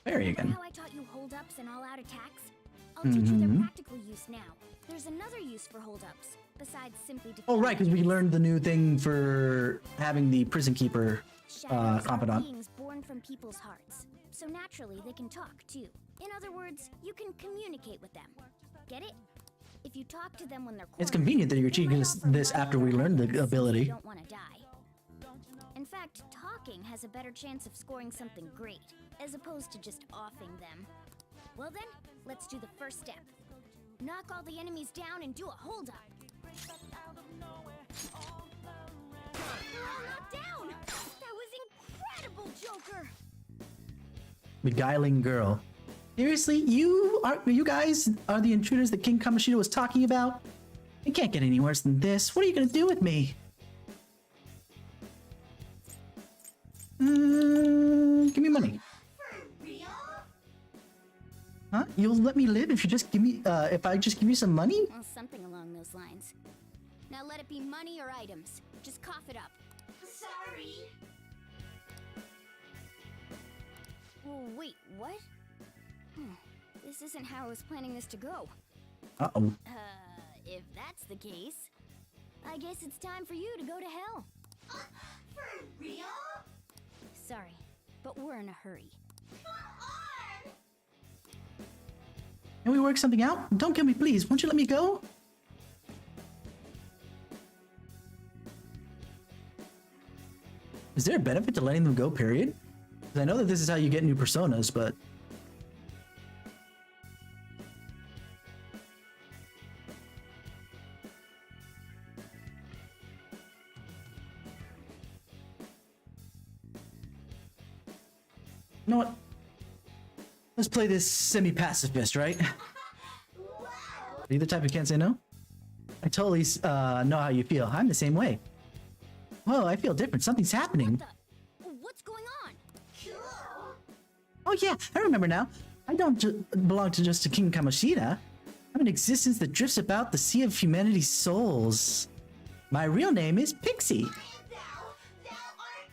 Parry Remember again. how I taught you hold-ups and all-out attacks? I'll teach you their practical use now. There's another use for hold-ups, besides simply Oh, right, because we learned the new thing for having the prison keeper Shadows are confidant. beings born from people's hearts, so naturally they can talk too. In other words, you can communicate with them. Get it? If you talk to them when they're It's cornered, convenient that you're they teaching might us offer this money after or we learned items the if ability. You don't want to die. In fact, talking has a better chance of scoring something great, as opposed to just offing them. Well then, let's do the first step. Knock all the enemies down and do a hold-up. Knock down! That was incredible, Joker! Beguiling girl. Seriously, you guys are the intruders that King Kamoshida was talking about? It can't get any worse than this. What are you gonna do with me? Give me money. For real? Huh? You'll let me live if you just give me, if I just give you some money? Well, something along those lines. Now let it be money or items. Just cough it up. Sorry. Wait, what? This isn't how I was planning this to go. Uh-oh. If that's the case, I guess it's time for you to go to hell. For real? Sorry, but we're in a hurry. Come on! Can we work something out? Don't kill me, please. Won't you let me go? Is there a benefit to letting them go, period? Because I know that this is how you get new personas, but... You know what? Let's play this semi-pacifist, right? Wow! Are you the type who can't say no? I totally know how you feel. I'm the same way. Whoa, I feel different. Something's happening. What's going on? Cool! Oh yeah, I remember now. I don't belong to just to King Kamoshida. I'm an existence that drifts about the sea of humanity's souls. My real name is Pixie. I am thou art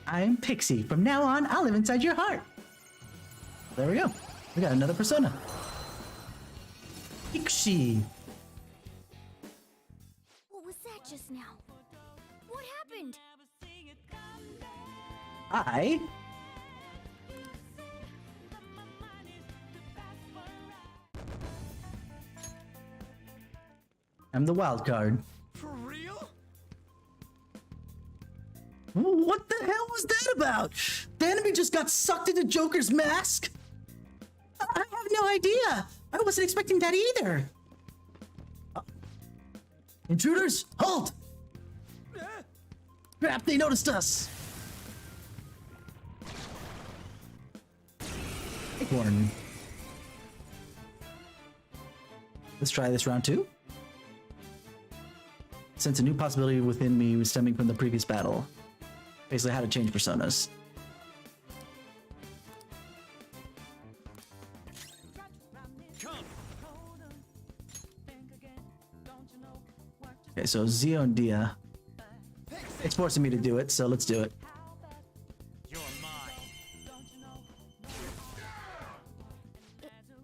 I am Pixie. From now on, I'll live inside your heart. There we go. We got another persona. Pixie. What was that just now? What happened? I am the wild card. For real? What the hell was that about? The enemy just got sucked into Joker's mask? I have no idea. I wasn't expecting that either. Intruders, halt! Crap, they noticed us. Acorn. Let's try this round 2. Sense a new possibility within me was stemming from the previous battle. Basically how to change personas. Okay, so Zio and Dia. It's forcing me to do it, so let's do it. You're mine.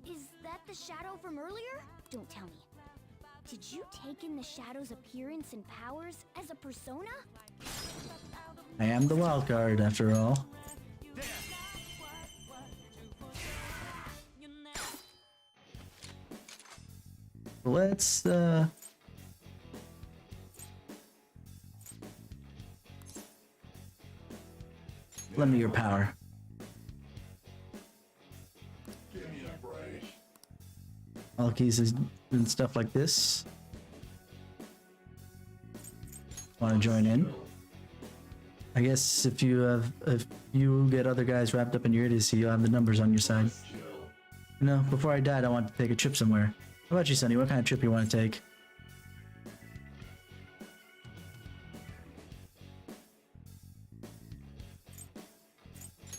Is that the shadow from earlier? Don't tell me. Did you take in the shadow's appearance and powers as a persona? I am the wild card, after all. Let's, lend me your power. Give me a break. Alkies and stuff like this. Want to join in? I guess if you get other guys wrapped up in your idiocy, you'll have the numbers on your side. You know, before I died, I want to take a trip somewhere. How about you, Sonny? What kind of trip you want to take?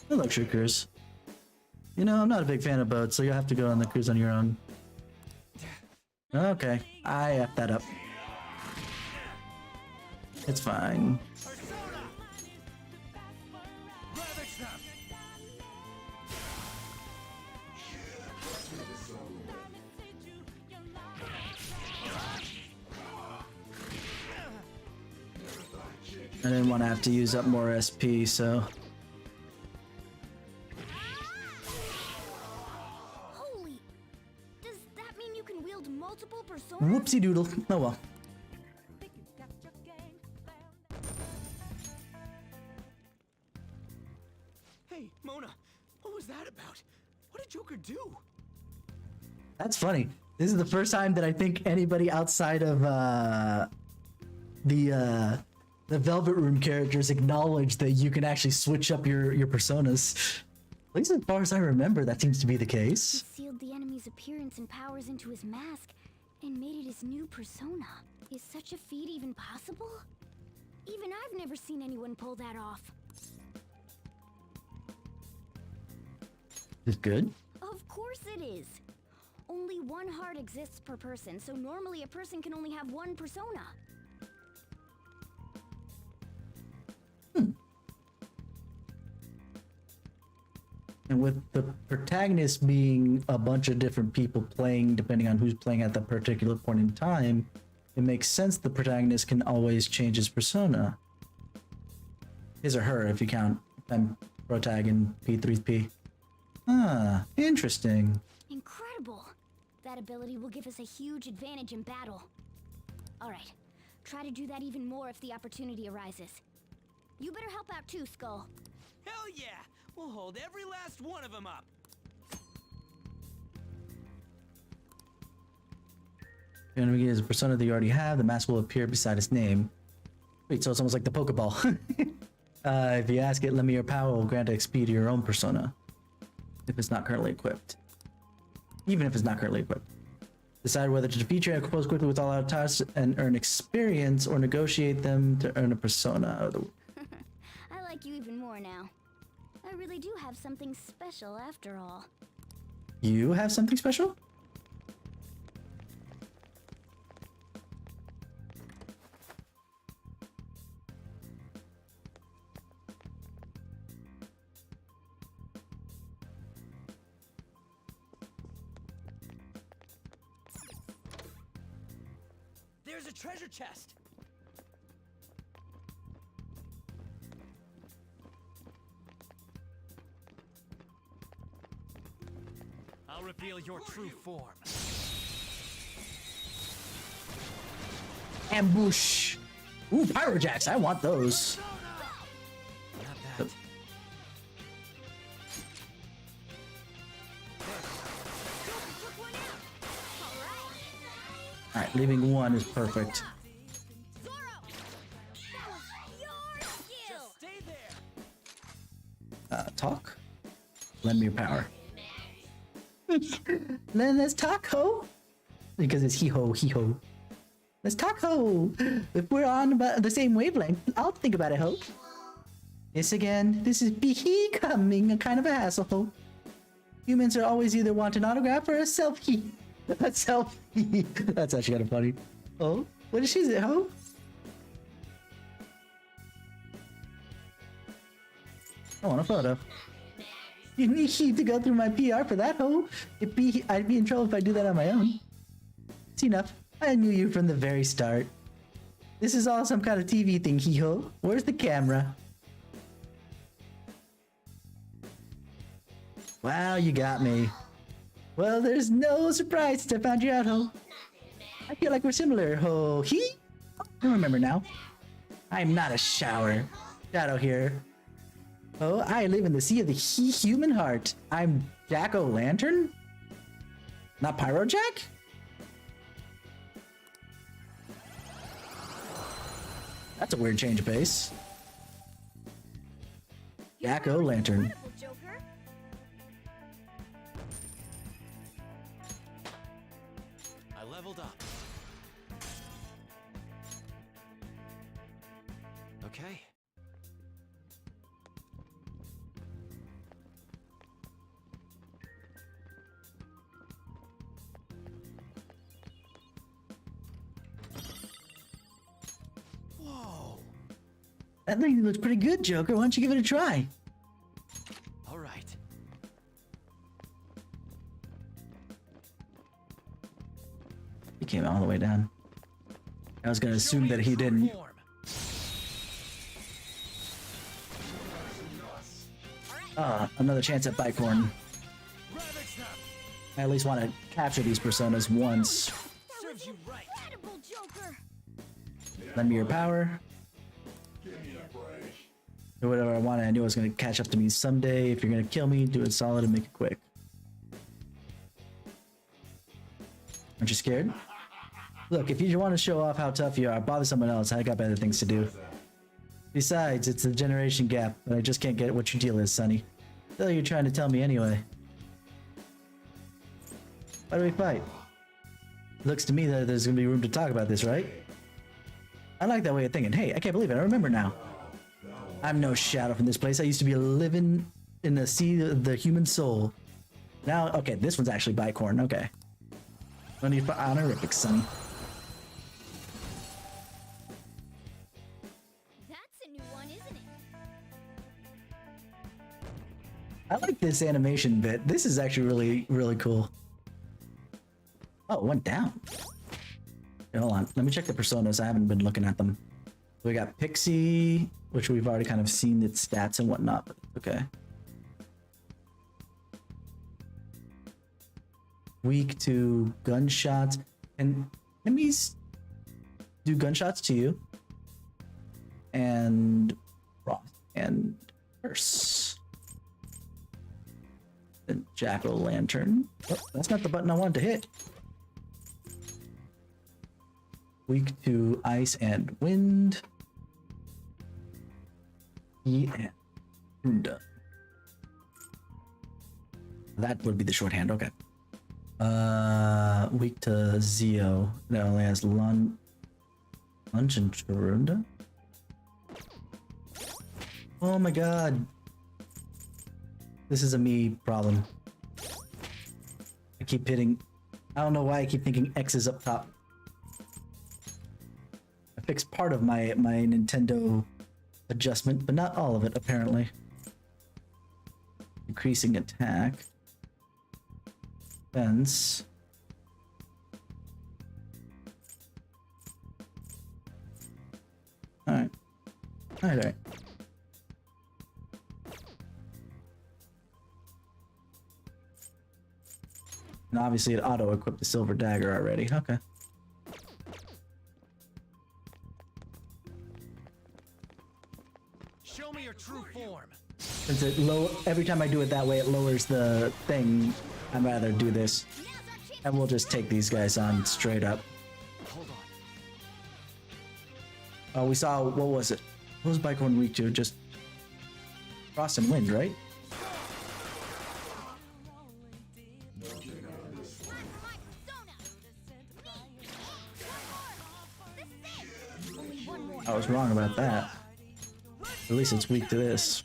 A luxury cruise. You know, I'm not a big fan of boats, so you'll have to go on the cruise on your own. Okay, I effed that up. It's fine. I didn't want to have to use up more SP, so... Holy! Does that mean you can wield multiple personas? Whoopsie doodle. Oh well. Hey, Mona, what was that about? What did Joker do? That's funny. This is the first time that I think anybody outside of the Velvet Room characters acknowledge that you can actually switch up your personas. At least as far as I remember, that seems to be the case. He sealed the enemy's appearance and powers into his mask and made it his new persona. Is such a feat even possible? Even I've never seen anyone pull that off. Is it good? Of course it is. Only one heart exists per person, so normally a person can only have one persona. And with the protagonist being a bunch of different people playing, depending on who's playing at that particular point in time, it makes sense the protagonist can always change his persona. His or her, if you count protag and P3P. Ah, interesting. Incredible! That ability will give us a huge advantage in battle. Alright, try to do that even more if the opportunity arises. You better help out too, Skull. Hell yeah! We'll hold every last one of them up. If enemy is a persona that you already have, the mask will appear beside his name. Wait, so it's almost like the Pokeball. If you ask it, lend me your power, will grant XP to your own persona. If it's not currently equipped. Even if it's not currently equipped. Decide whether to defeat and compose quickly with all out tasks and earn experience, or negotiate them to earn a persona. I like you even more now. I really do have something special after all. You have something special? There's a treasure chest. I'll reveal your true form. Ambush! Ooh, Pyrojacks, I want those. Not that. Alright, leaving one is perfect. Zoro! That was your skill! Stay there. Talk? Lend me your power. Let's talk, ho! Because it's he-ho, he-ho. Let's talk, ho! If we're on about the same wavelength, I'll think about it, ho. This again, this is becoming a kind of a hassle, ho. Humans are always either want an autograph or a selfie. A selfie. That's actually kind of funny. Oh, what is she say, ho? I want a photo. You need to go through my PR for that, ho. I'd be in trouble if I do that on my own. It's enough. I knew you from the very start. This is all some kind of TV thing, hee-ho. Where's the camera? Wow, you got me. Well, there's no surprise since I found you out, ho. I feel like we're similar, ho. He? I remember now. I'm not a shadow here. Oh, I live in the sea of the human heart. I'm Jack-o'-lantern? Not Pyrojack? That's a weird change of pace. Jack-o'-lantern. Joker. I leveled up. Okay. Whoa. That thing looks pretty good, Joker. Why don't you give it a try? All right. He came all the way down. I was gonna assume that he didn't. Another chance at Bicorn. I at least want to capture these personas once. Serves you right. Incredible, Joker. Lend me your power. Do whatever I want. I knew it was gonna catch up to me someday. If you're gonna kill me, do it solid and make it quick. Aren't you scared? Look, if you want to show off how tough you are, bother someone else. I got better things to do. Besides, it's a generation gap, but I just can't get what your deal is, Sonny. What the hell are you trying to tell me anyway? Why do we fight? Looks to me that there's gonna be room to talk about this, right? I like that way of thinking. Hey, I can't believe it. I remember now. I'm no shadow from this place. I used to be living in the sea of the human soul. Now, okay, this one's actually Bicorn. Okay. No need for honorifics, Sonny. That's a new one, isn't it? I like this animation bit. This is actually really, really cool. Oh, it went down. Okay, hold on. Let me check the personas. I haven't been looking at them. We got Pixie, which we've already kind of seen its stats and whatnot, but okay. Weak to gunshots. And enemies do gunshots to you. And Frost and Curse. And Jack-o'-lantern. Oh, that's not the button I wanted to hit. Weak to ice and wind. Heat and Runda. That would be the shorthand, okay. Weak to Zeo. That only has lunge and Runda. Oh my god. This is a me problem. I keep hitting. I don't know why I keep thinking X is up top. I fixed part of my Nintendo adjustment, but not all of it, apparently. Increasing attack. Defense. Alright. Alright. And obviously it auto-equipped the silver dagger already. Okay. Show me your true form. Since it every time I do it that way, it lowers the thing. I'd rather do this. And we'll just take these guys on straight up. Hold on. Oh, we saw, what was it? What was Bicorn weak to? Just Frost and Wind, right? I was wrong about that. At least it's weak to this.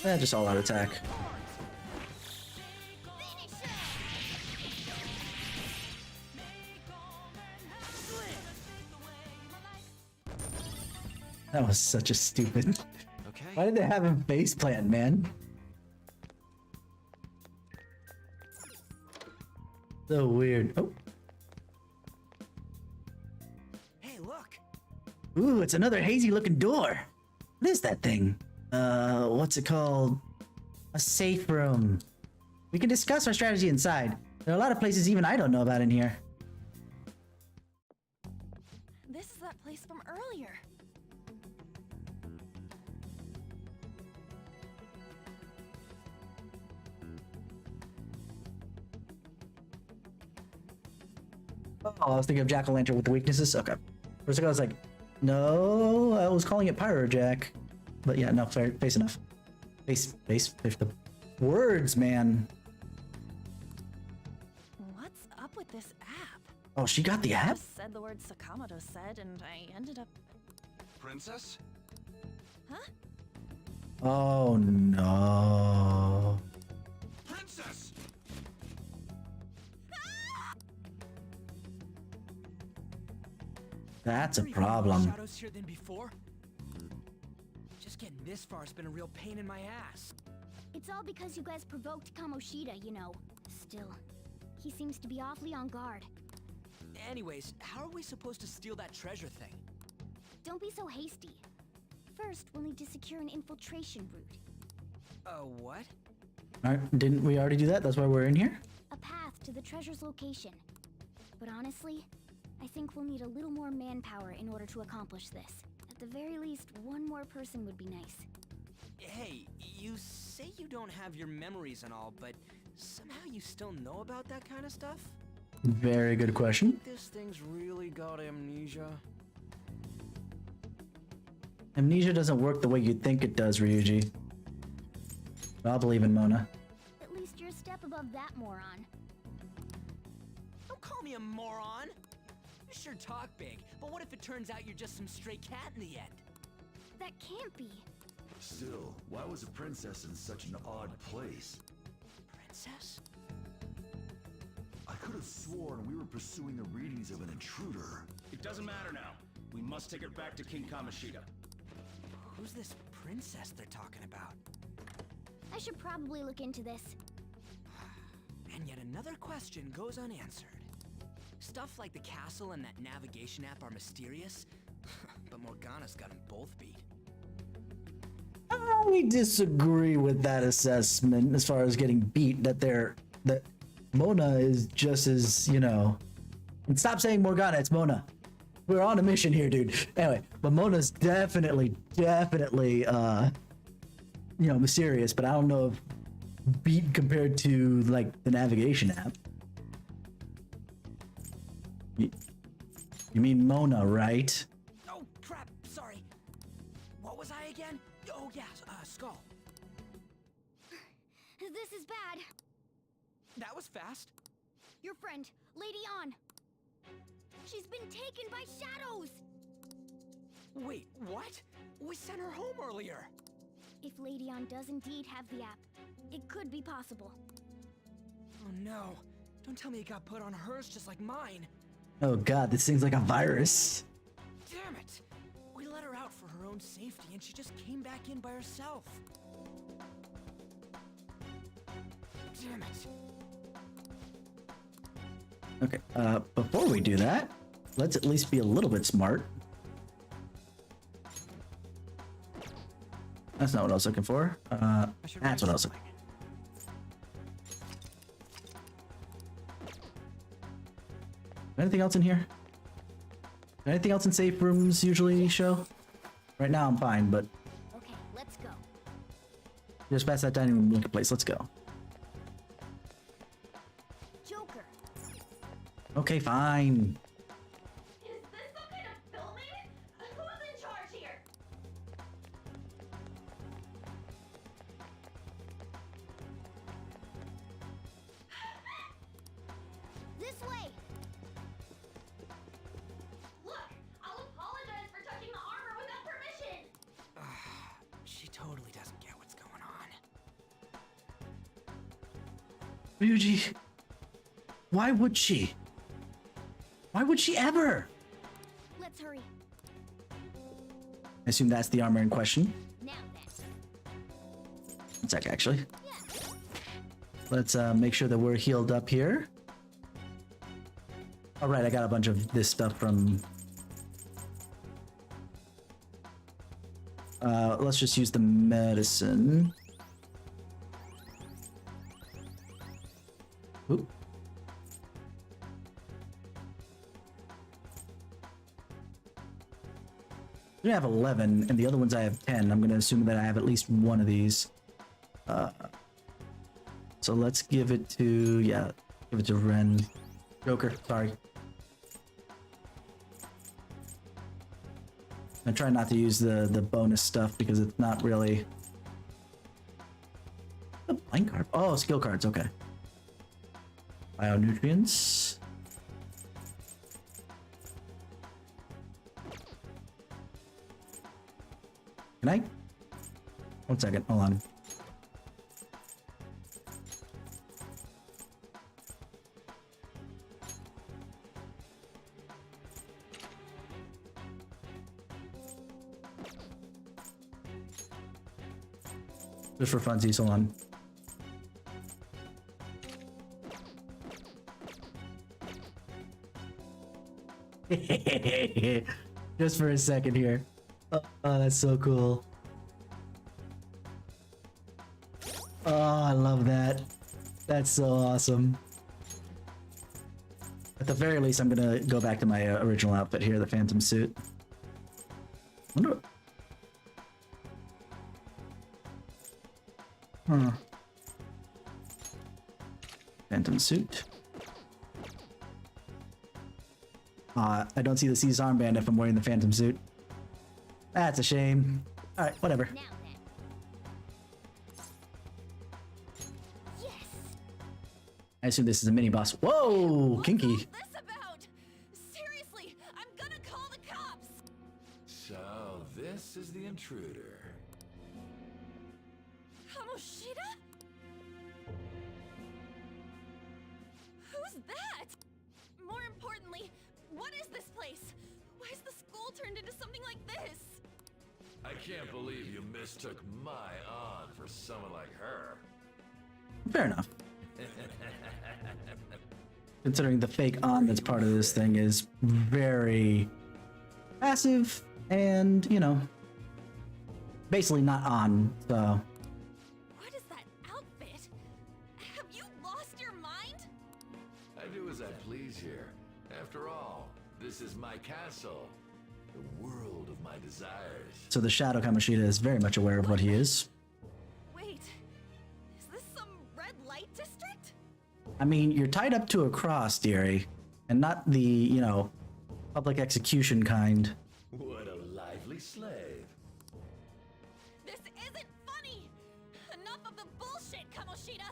Just all out attack. That was such a stupid. Okay. Why did they have him face plant, man? So weird. Oh. Hey, look. Ooh, it's another hazy looking door. What is that thing? What's it called? A safe room. We can discuss our strategy inside. There are a lot of places even I don't know about in here. This is that place from earlier. Oh, I was thinking of Jack-o'-lantern with the weaknesses. Okay. For a second I was like, no, I was calling it Pyro Jack. But yeah, no, fair, face enough. Face, the words, man. What's up with this app? Oh, she got the app? Just said the word Sakamoto said, and I ended up. Princess? Huh? Oh no. Princess! That's a Are you problem. Shadows here than before? Just getting this far has been a real pain in my ass. It's all because you guys provoked Kamoshida, you know. Still, he seems to be awfully on guard. Anyways, how are we supposed to steal that treasure thing? Don't be so hasty. First, we'll need to secure an infiltration route. What? Alright, didn't we already do that? That's why we're in here? A path to the treasure's location. But honestly, I think we'll need a little more manpower in order to accomplish this. At the very least, one more person would be nice. Hey, you say you don't have your memories and all, but somehow you still know about that kind of stuff? Very good question. This thing's really got amnesia. Amnesia doesn't work the way you think it does, Ryuji. But I'll believe in Mona. At least you're a step above that moron. Don't call me a moron! You sure talk big, but what if it turns out you're just some stray cat in the end? That can't be. Still, why was a princess in such an odd place? Princess? I could have sworn we were pursuing the readings of an intruder. It doesn't matter now. We must take her back to King Kamoshida. Who's this princess they're talking about? I should probably look into this. And yet another question goes unanswered. Stuff like the castle and that navigation app are mysterious, but Morgana's got them both beat. I disagree with that assessment as far as getting beat. That Mona is just as, you know. And stop saying Morgana, it's Mona. We're on a mission here, dude. Anyway, but Mona's definitely, mysterious, but I don't know if beat compared to, like, the navigation app. You mean Mona, right? Oh, crap, sorry. What was I again? Oh, yeah, Skull. This is bad. That was fast. Your friend, Lady On. She's been taken by shadows! Wait, what? We sent her home earlier. If Lady On does indeed have the app, it could be possible. Oh no. Don't tell me it got put on hers just like mine. Oh god, this thing's like a virus. Damn it! We let her out for her own safety and she just came back in by herself. Damn it. Okay, before we do that, let's at least be a little bit smart. That's not what I was looking for. That's what I was looking for. Anything else in here? Anything else in safe rooms usually show? Right now I'm fine, but Okay, let's go. just past that dining room marketplace. Let's go. Joker. Okay, fine. Is this some kind of filming? Who's in charge here? This way! Look, I'll apologize for touching the armor without permission. She totally doesn't get what's going on. Ryuji, why would she? Why would she ever? Let's hurry. I assume that's the armor in question. Now then. One sec, actually. Yeah. Let's make sure that we're healed up here. All right, I got a bunch of this stuff from... let's just use the medicine. Oop. I have 11, and the other ones I have 10. I'm going to assume that I have at least one of these. So let's give it to... yeah, give it to Ren. Joker, sorry. I try not to use the bonus stuff because it's not really... A blank card? Oh, skill cards, okay. Bionutrients. Can I? One second, hold on. Just for funsies, hold on. Just for a second here. Oh, that's so cool. Oh, I love that. That's so awesome. At the very least, I'm gonna go back to my original outfit here, the Phantom suit. Wonder... Huh. Phantom suit. I don't see the Caesar armband if I'm wearing the Phantom suit. That's a shame. Alright, whatever. Now then. Yes! I assume this is a mini boss. Whoa! What's Kinky. all this about? Seriously, I'm gonna call the cops. So, this is the intruder. Kamoshida? Who's that? More importantly, what is this place? Why is the school turned into something like this? I can't believe you mistook my aunt for someone like her. Fair enough. Considering the fake on that's part of this thing is very passive and, you know, basically not on, so. What is that outfit? Have you lost your mind? I do as I please here. After all, this is my castle. The world of my desires. So the Shadow Kamoshida is very much aware of what he is. Wait, is this some red light district? I mean, you're tied up to a cross, dearie, and not the, you know, public execution kind. What a lively slave. This isn't funny! Enough of the bullshit, Kamoshida!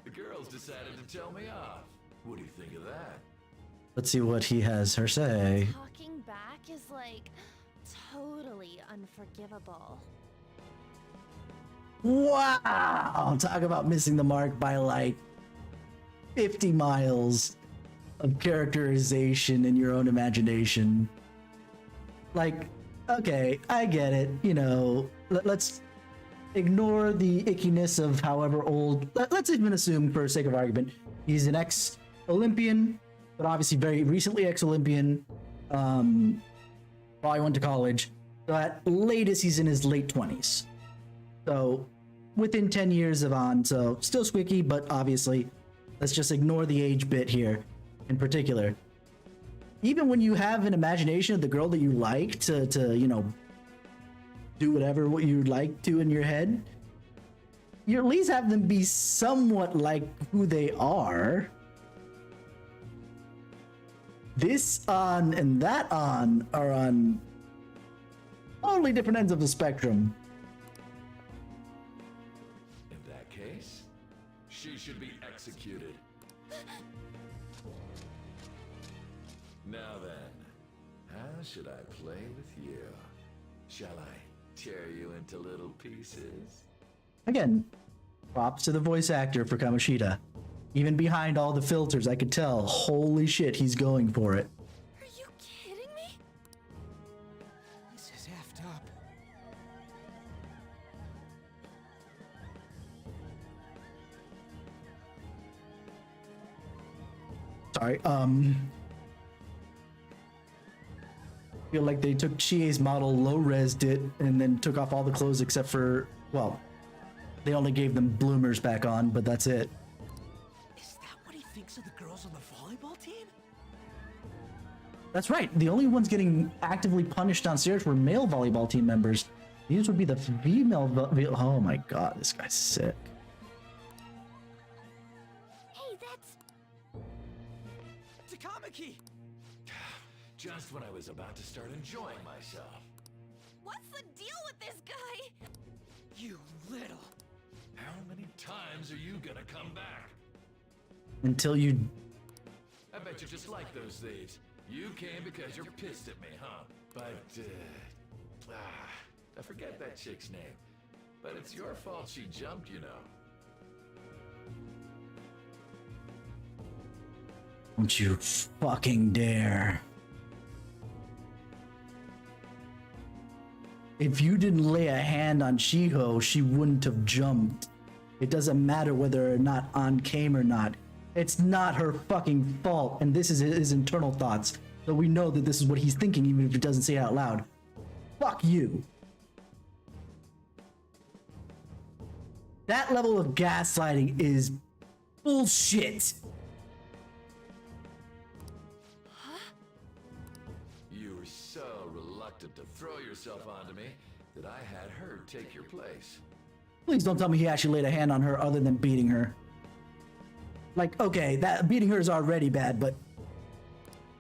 The girls decided to tell me off. What do you think of that? Let's see what he has her say. Talking back is like totally unforgivable. Wow! Talk about missing the mark by like 50 miles of characterization in your own imagination. Like, okay, I get it. You know, let's ignore the ickiness of however old. Let's even assume, for sake of argument, he's an ex-Olympian, but obviously very recently ex-Olympian. Probably went to college. So at latest, he's in his late 20s. So within 10 years of on, so still squeaky, but obviously, let's just ignore the age bit here in particular. Even when you have an imagination of the girl that you like to you know, do whatever what you'd like to in your head, you at least have them be somewhat like who they are. This on and that on are on totally different ends of the spectrum. In that case, she should be executed. Now then, how should I play with you? Shall I tear you into little pieces? Again, props to the voice actor for Kamoshida. Even behind all the filters, I could tell, holy shit, he's going for it. Are you kidding me? This is effed up. Sorry, feel like they took Chie's model, low-resed it, and then took off all the clothes except for, well, they only gave them bloomers back on, but that's it. Is that what he thinks of the girls on the volleyball team? That's right, the only ones getting actively punished downstairs were male volleyball team members. These would be the female, oh my god, this guy's sick. Hey, that's... Takamaki! Just when I was about to start enjoying myself. What's the deal with this guy? You little... How many times are you gonna come back? Until you... I bet you just like those thieves. You came because you're pissed at me, huh? But, I forget that chick's name. But it's your fault she jumped, you know. Don't you fucking dare. If you didn't lay a hand on Shiho, she wouldn't have jumped. It doesn't matter whether or not On came or not. It's not her fucking fault, and this is his internal thoughts. So we know that this is what he's thinking, even if he doesn't say it out loud. Fuck you. That level of gaslighting is bullshit. You were so reluctant to throw yourself onto me that I had her take your place. Please don't tell me he actually laid a hand on her other than beating her. Like, okay, that beating her is already bad, but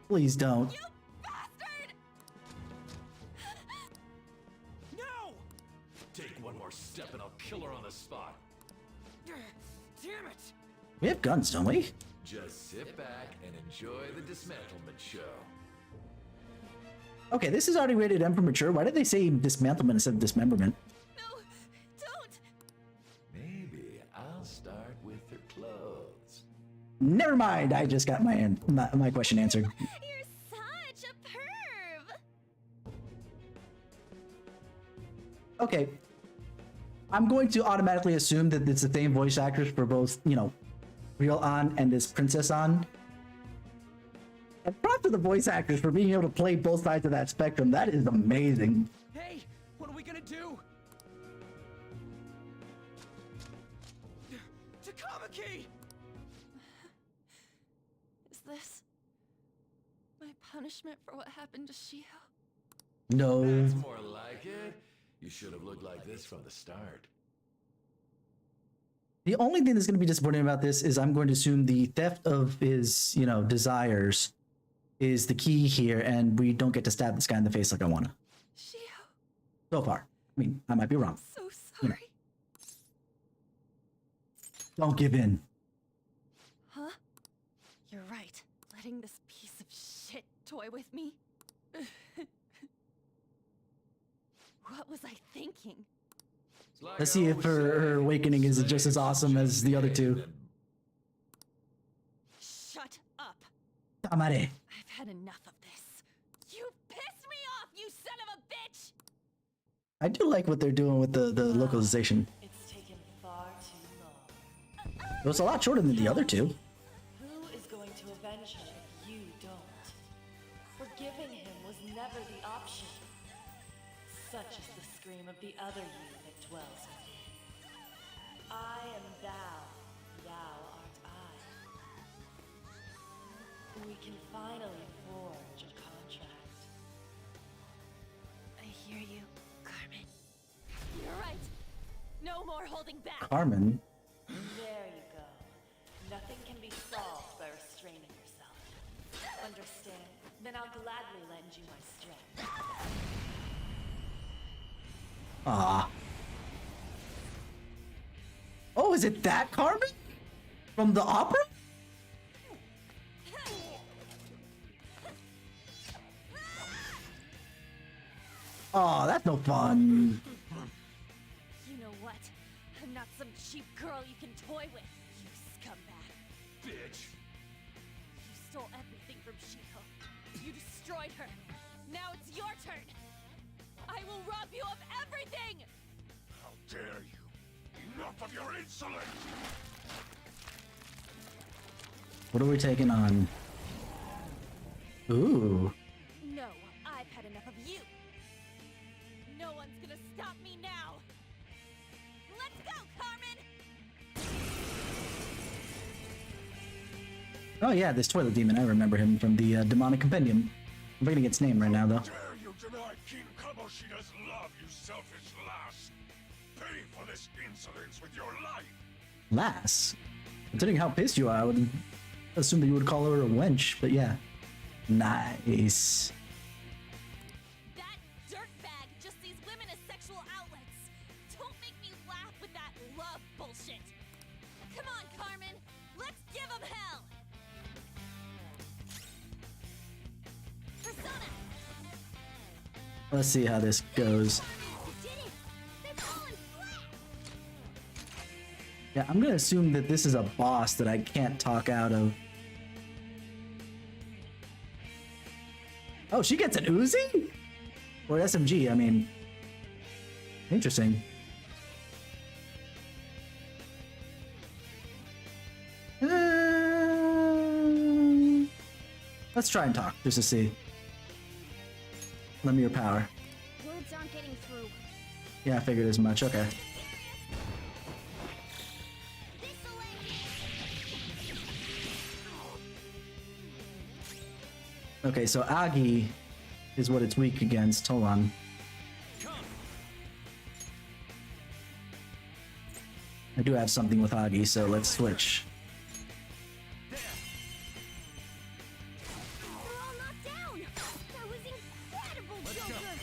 please don't. You bastard! No! Take one more step and I'll kill her on the spot. Damn it! We have guns, don't we? Just sit back and enjoy the dismantlement show. Okay, this is already rated M for mature. Why did they say dismantlement instead of dismemberment? No, don't! Maybe I'll start with her clothes. Never mind. I just got my question answered. You're such a perv! okay, I'm going to automatically assume that it's the same voice actors for both, you know, real An and this Princess An. And props to the voice actors for being able to play both sides of that spectrum. That is amazing. Hey, what are we gonna do? Takamaki! Is this my punishment for what happened to Shiho? No. That's more like it. You should have looked like this from the start. The only thing that's going to be disappointing about this is I'm going to assume the theft of his, you know, desires is the key here, and we don't get to stab this guy in the face like I want to. Shiho, So far. I mean, I might be wrong. so You know. sorry. Don't give in. Huh? You're right. Letting this piece of shit toy with me? What was I thinking? It's like Let's I see if always her say, awakening is just as slaves awesome as the other two. and Shut up. Tamare. I've had enough of this. You pissed me off, you son of a bitch! I do like what they're doing with the localization. It's taken far too long. It was a lot shorter than the other two. Who is going to avenge him if you don't? Forgiving him was never the option. Such is the scream of the other you that dwells with me. I am thou, thou art I. We can finally forge a contract. I hear you, Carmen. You're right. No more holding back. Carmen. There you go. Nothing can be solved by restraining yourself. Understand? Then I'll gladly lend you my strength. Ah. Oh, is it that Carmen? From the opera? Oh, that's no fun. You know what? I'm not some cheap girl you can toy with, you scumbag. bitch. You stole everything from Shiho. You destroyed her. Now it's your turn. I will rob you of everything! How dare you! Enough of your insolence! What are we taking on? Ooh. No, I've had enough of you. No one's gonna stop me now. Let's go, Carmen! Oh yeah, this toilet demon. I remember him from the demonic compendium. I'm forgetting its name right now, though. Dare you deny King Kamoshida's love, you selfish lass! Pay for this insolence with your life! Lass? Considering how pissed you are, I would assume that you would call her a wench, but yeah. Nice. That dirtbag just sees women as sexual outlets. Don't make me laugh with that love bullshit. Come on, Carmen. Let's give him hell. Persona. Let's see how this goes. You did it! They've fallen flat! Yeah, I'm gonna assume that this is a boss that I can't talk out of. Oh, she gets an Uzi? Or SMG, I mean. Interesting. Let's try and talk, just to see. Lend me your power. Words aren't getting through. Yeah, I figured as much, okay. This'll end. Okay, so Agi is what it's weak against. Hold on. I do have something with Agi, so let's switch. We're all knocked down! That was incredible, Joker!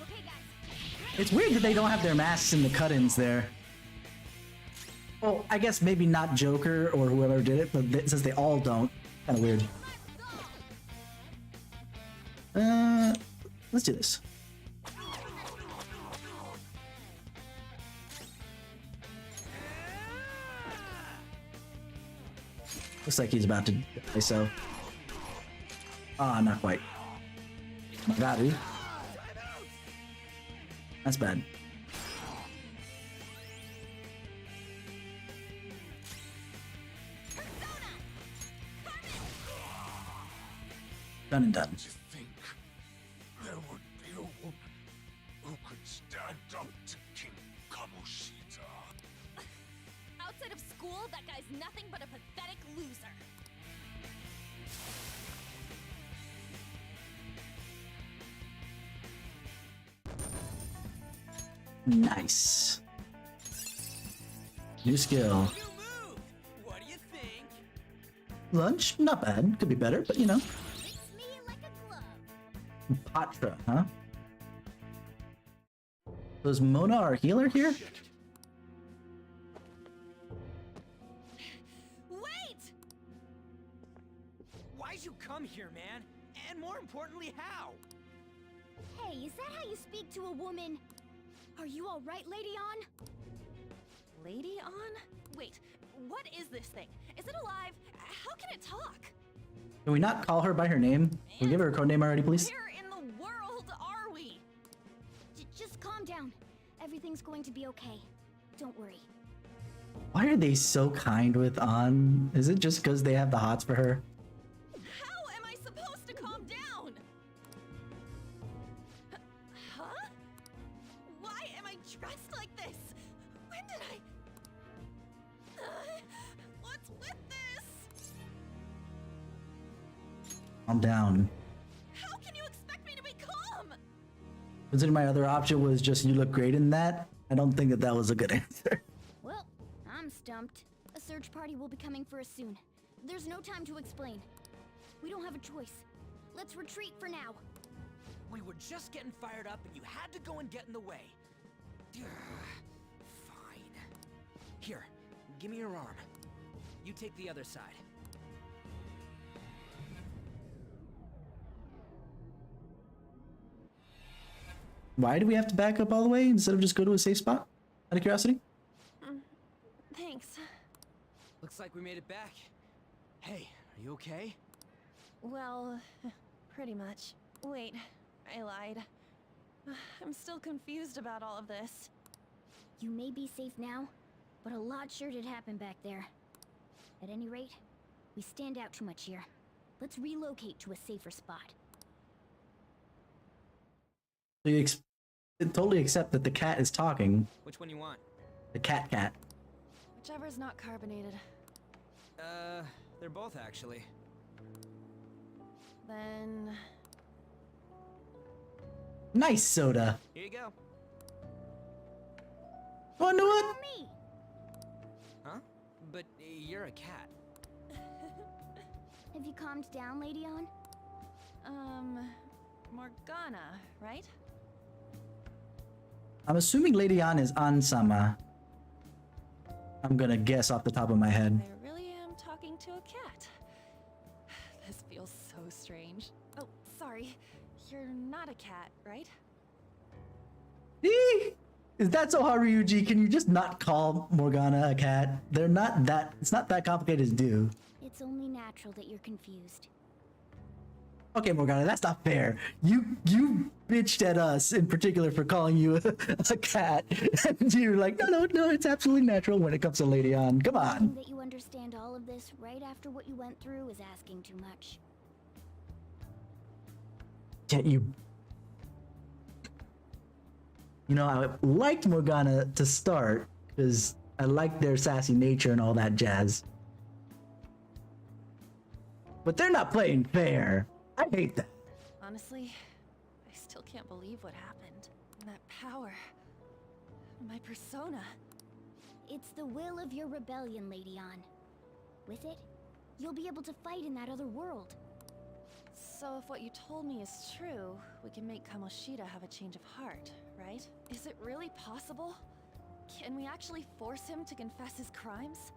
Okay, guys. It's weird that they don't have their masks in the cut-ins there. Well, I guess maybe not Joker or whoever did it, but since they all don't, kind of weird. Let's do this. Looks like he's about to die, so. Ah, not quite. Magaru. That's bad. Done and done. To think there would be a woman who could stand up to King Kamoshida. Outside of school, that guy's nothing but a pathetic loser. Nice. New skill. New move! What do you think? Lunch? Not bad. Could be better, but you know. Fits me like a glove. Patra, huh? So is Mona our healer here? Wait! Why'd you come here, man? And more importantly, how? Hey, is that how you speak to a woman? Are you all right, Lady On? Lady On? Wait, what is this thing? Is it alive? How can it talk? Can we not call her by her name? Can we give her a code name already, please? Where in the world are we? Just calm down. Everything's going to be okay. Don't worry. Why are they so kind with An? Is it just because they have the hots for her? How am I supposed to calm down? Huh? Why am I dressed like this? When did I... what's with this? Calm down. How can you expect me to be calm? Considering my other option was just you look great in that, I don't think that that was a good answer. Well, I'm stumped. A search party will be coming for us soon. There's no time to explain. We don't have a choice. Let's retreat for now. We were just getting fired up and you had to go and get in the way. Ugh, fine. Here, give me your arm. You take the other side. Why do we have to back up all the way instead of just go to a safe spot? Out of curiosity? Thanks. Looks like we made it back. Hey, are you okay? Well, pretty much. Wait, I lied. I'm still confused about all of this. You may be safe now, but a lot sure did happen back there. At any rate, we stand out too much here. Let's relocate to a safer spot. So you totally accept that the cat is talking. Which one you want? The cat. Whichever's not carbonated. They're both actually. Then... Nice soda. Here you go. Wanna know what? Me! Huh? But you're a cat. Have you calmed down, Lady On? Morgana, right? I'm assuming Lady An is Ansama. I'm gonna guess off the top of my head. I really am talking to a cat. This feels so strange. Oh, sorry. You're not a cat, right? Is that so hard, Ryuji? Can you just not call Morgana a cat? They're not that... It's not that complicated to do. It's only natural that you're confused. Okay, Morgana, that's not fair. You bitched at us in particular for calling you a cat. And you're like, no, it's absolutely natural when it comes to Lady An. Come on. Thinking that you understand all of this right after what you went through is asking too much. Can't you... You know, I liked Morgana to start, because I liked their sassy nature and all that jazz. But they're not playing fair. I hate that. Honestly, I still can't believe what happened. That power. My persona. It's the will of your rebellion, Lady On. With it, you'll be able to fight in that other world. So if what you told me is true, we can make Kamoshida have a change of heart, right? Is it really possible? Can we actually force him to confess his crimes?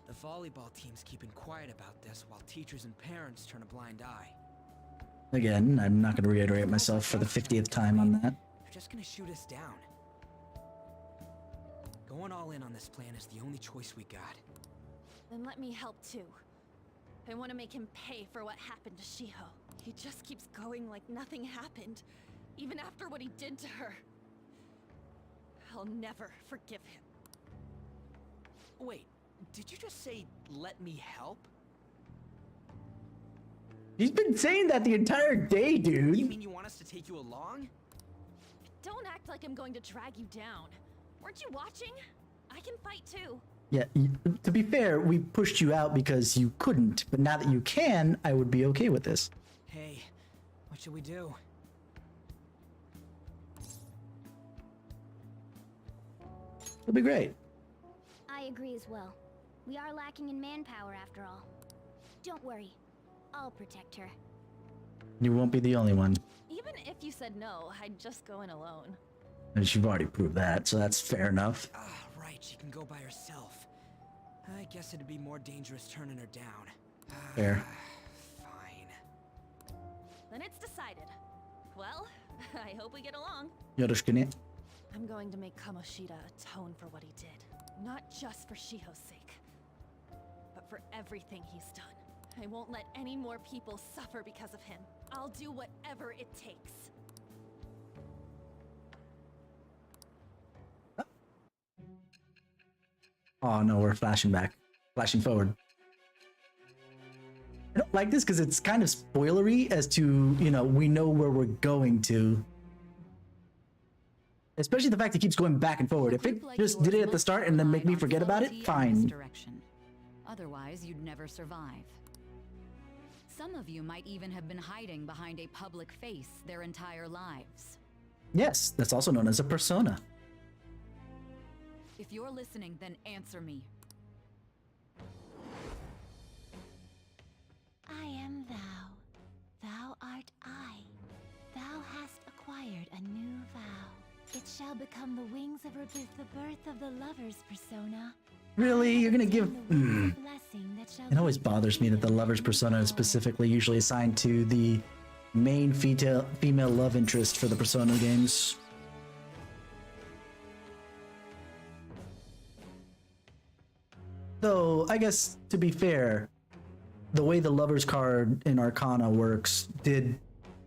The volleyball team's keeping quiet about this while teachers and parents turn a blind eye. Again, I'm not going to reiterate myself for the 50th time on that. They're just gonna shoot us down. Going all in on this plan is the only choice we got. Then let me help too. I want to make him pay for what happened to Shiho. He just keeps going like nothing happened, even after what he did to her. I'll never forgive him. Wait, did you just say, let me help? He's been saying that the entire day, dude. You mean you want us to take you along? Don't act like I'm going to drag you down. Weren't you watching? I can fight too. Yeah, to be fair, we pushed you out because you couldn't, but now that you can, I would be okay with this. Hey, what should we do? It'll be great. I agree as well. We are lacking in manpower after all. Don't worry. I'll protect her. You won't be the only one. Even if you said no, I'd just go in alone. And you've already proved that, so that's fair enough. Ah, right, she can go by herself. I guess it'd be more dangerous turning her down. Fair. Fine. Then it's decided. Well, I hope we get along. Yoroshiku. I'm going to make Kamoshida atone for what he did. Not just for Shiho's sake, but for everything he's done. I won't let any more people suffer because of him. I'll do whatever it takes. Oh no, we're flashing back. Flashing forward. I don't like this because it's kind of spoilery as to, you know, we know where we're going to. Especially the fact it keeps going back and forward. If it just did it at the start and then make me forget about it, fine. Otherwise, you'd never survive. Some of you might even have been hiding behind a public face their entire lives. Yes, that's also known as a persona. If you're listening, then answer me. I am thou. Thou art I. Thou hast acquired a new vow. It shall become the wings of the birth of the lover's persona. Really? You're gonna give... Blessing that shall It always bothers me that the lover's persona is specifically usually assigned to the main female love interest for the Persona games. Though, I guess, to be fair, the way the lover's card in Arcana works did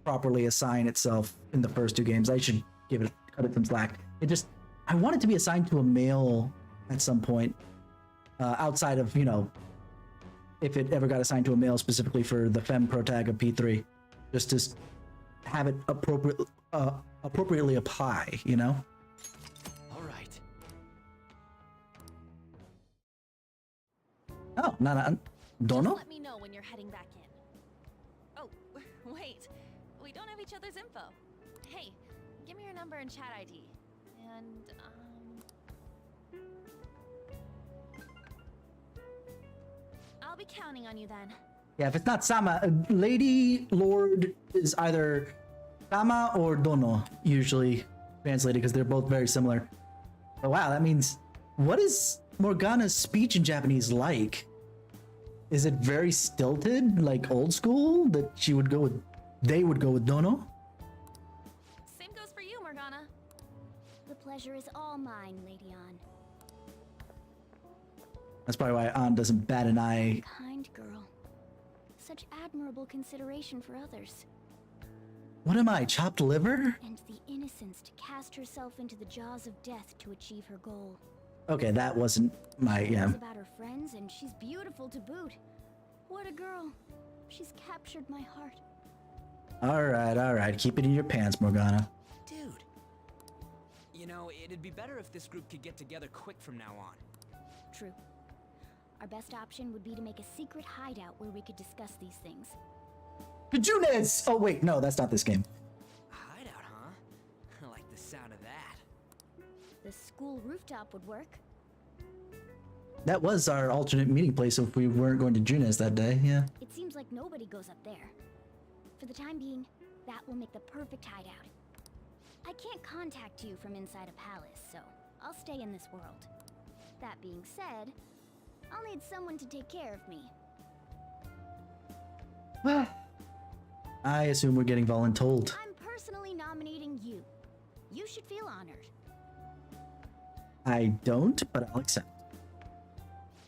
properly assign itself in the first two games. I should cut it some slack. It just... I want it to be assigned to a male at some point. Outside of, you know, if it ever got assigned to a male specifically for the femme protag of P3, just to have it appropriately apply, you know? All right. Oh, Dono? Just let me know when you're heading back in. Oh, wait. We don't have each other's info. Hey, give me your number and chat ID. And, I'll be counting on you then. Yeah, if it's not Sama, Lady Lord is either Sama or Dono, usually translated, because they're both very similar. Oh wow, that means... What is Morgana's speech in Japanese like? Is it very stilted, like old school, that she would go with... They would go with Dono? Same goes for you, Morgana. The pleasure is all mine, Lady An. That's probably why An doesn't bat an eye. Kind girl. Such admirable consideration for others. What am I, chopped liver? And the innocence to cast herself into the jaws of death to achieve her goal. Okay, that wasn't my... It's about her friends, and she's beautiful to boot. What a girl. She's captured my heart. Alright. Keep it in your pants, Morgana. Dude. You know, it'd be better if this group could get together quick from now on. True. Our best option would be to make a secret hideout where we could discuss these things. Junes! Oh wait, no, that's not this game. Hideout, huh? I like the sound of that. The school rooftop would work. That was our alternate meeting place if we weren't going to Junes that day, yeah. It seems like nobody goes up there. For the time being, that will make the perfect hideout. I can't contact you from inside a palace, so I'll stay in this world. That being said, I'll need someone to take care of me. Well, I assume we're getting voluntold. I'm personally nominating you. You should feel honored. I don't, but I'll accept.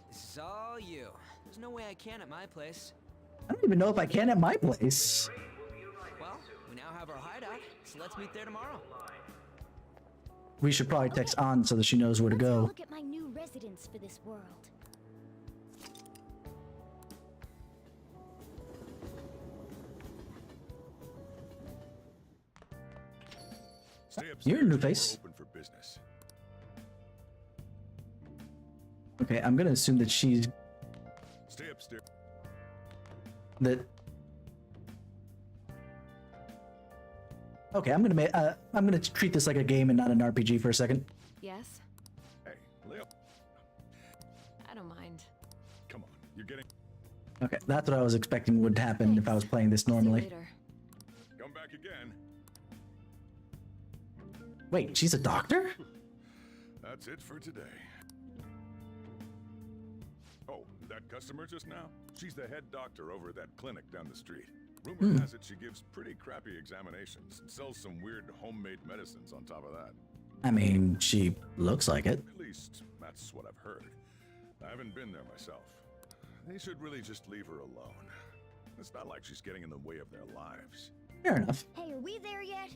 This is all you. There's no way I can at my place. I don't even know if I can at my place. Well, we now have our hideout, so let's meet there tomorrow. we should probably text on so that she knows where to Let's go go. look at my new residence for this world. Stay upstairs. You're a new we're face. Open for business. Okay, I'm gonna assume that she's Stay upstairs. that. Okay, I'm gonna treat this like a game and not an RPG for a second. Yes? Hey, Leo. I don't mind. Come on, you're getting. Okay, that's what I was expecting would happen if I was playing this See you normally. later. Come back again. Wait, she's a doctor? That's it for today. Oh, that customer just now? She's the head doctor over at that clinic down the street. Rumor has it she gives pretty crappy examinations and sells some weird homemade medicines on top of that. I mean, she looks like it. At least, that's what I've heard. I haven't been there myself. They should really just leave her alone. It's not like she's getting in the way of their lives. Fair enough. Hey, are we there yet?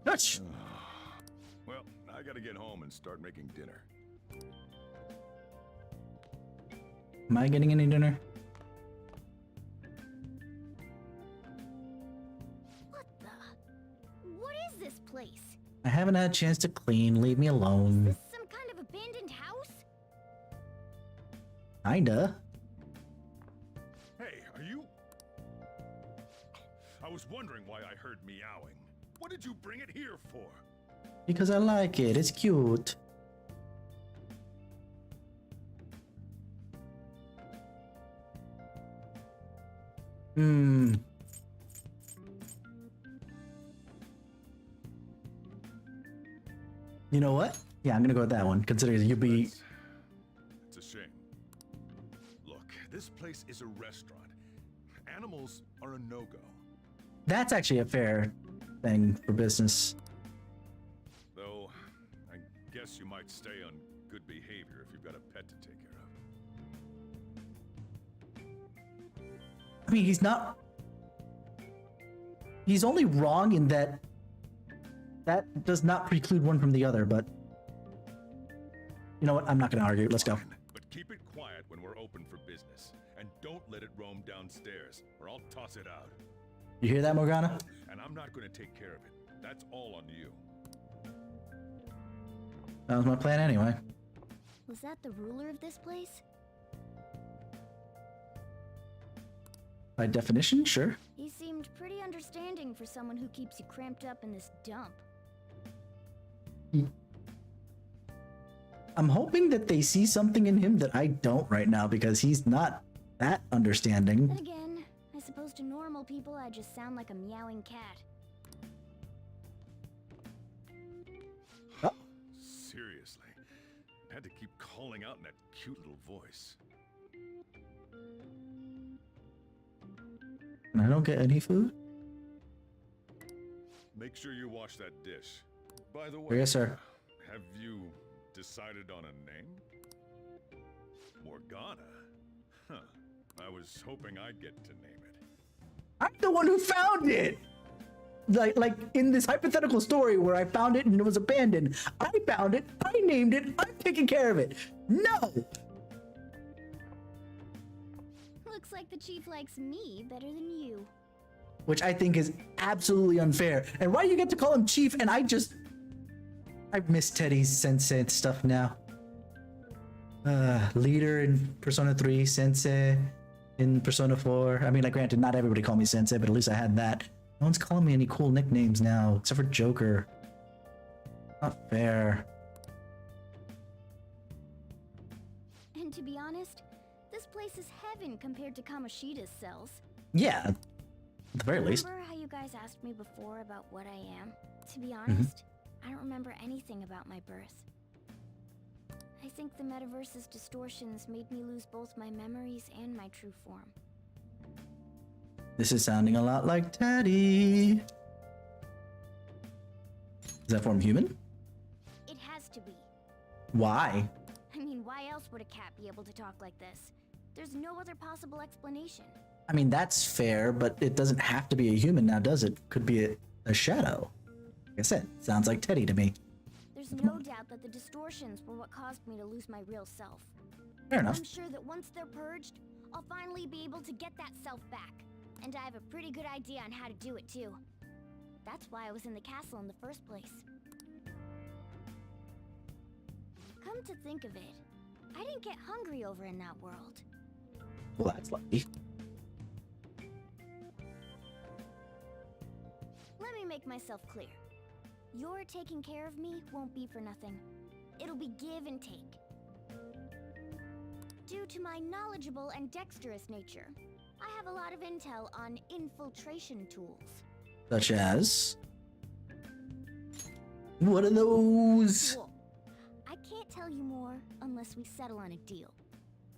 Touch. Well, I gotta get home and start making dinner. Am I getting any dinner? What the? What is this place? I haven't had a chance to clean. Leave me alone. Is this some kind of abandoned house? Kinda. Hey, are you... I was wondering why I heard meowing. What did you bring it here for? Because I like it. It's cute. Hmm. You know what? Yeah, I'm gonna go with that one, considering you'll be... It's a shame. Look, this place is a restaurant. Animals are a no-go. That's actually a fair thing for business. Though, I guess you might stay on good behavior if you've got a pet to take care of. I mean, he's not... He's only wrong in that... That does not preclude one from the other, but... You know what? I'm not gonna argue. Let's go. Fine, but keep it quiet when we're open for business. And don't let it roam downstairs, or I'll toss it out. You hear that, Morgana? And I'm not going to take care of it. That's all on you. That was my plan anyway. Was that the ruler of this place? By definition, sure. He seemed pretty understanding for someone who keeps you cramped up in this dump. I'm hoping that they see something in him that I don't right now, because he's not that understanding. Then again, I suppose to normal people I just sound like a meowing cat. Oh. Seriously. Had to keep calling out in that cute little voice. And I don't get any food? Make sure you wash that dish. By the way, Yes, sir. Have you decided on a name? Morgana? Huh. I was hoping I'd get to name it. I'm the one who found it! Like in this hypothetical story where I found it and it was abandoned. I found it, I named it, I'm taking care of it. No! Looks like the chief likes me better than you. Which I think is absolutely unfair. And why do you get to call him chief and I miss Teddy's sensei stuff now. Leader in Persona 3, sensei in Persona 4. I mean, like, granted, not everybody called me sensei, but at least I had that. No one's calling me any cool nicknames now, except for Joker. Not fair. And to be honest, this place is heaven compared to Kamoshida's cells. Yeah, at the very least. Remember how you guys asked me before about what I am? To be honest, I don't remember anything about my birth. I think the metaverse's distortions made me lose both my memories and my true form. This is sounding a lot like Teddy. Is that form human? It has to be. Why? I mean, why else would a cat be able to talk like this? There's no other possible explanation. I mean, that's fair, but it doesn't have to be a human now, does it? Could be a shadow. Like I said, sounds like Teddy to me. There's There's no doubt that the distortions were what caused me to lose my real self. Fair enough. I'm sure that once they're purged, I'll finally be able to get that self back. And I have a pretty good idea on how to do it too. That's why I was in the castle in the first place. Come to think of it, I didn't get hungry over in that world. Well, that's lucky. Let me make myself clear. Your taking care of me won't be for nothing. It'll be give and take. Due to my knowledgeable and dexterous nature, I have a lot of intel on infiltration tools. Such as? What are those? Cool. I can't tell you more unless we settle on a deal.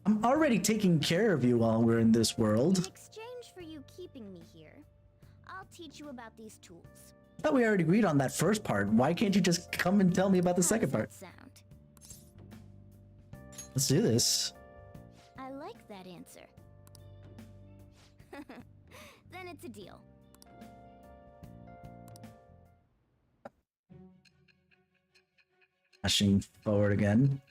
I'm already taking care of you while we're in this In world. exchange for you keeping me here, I'll teach you about these tools. I thought we already agreed on that first part. Why can't you just come and tell me about the How second does part? that sound? Let's do this. I like that answer. Then it's a deal. Flashing forward again.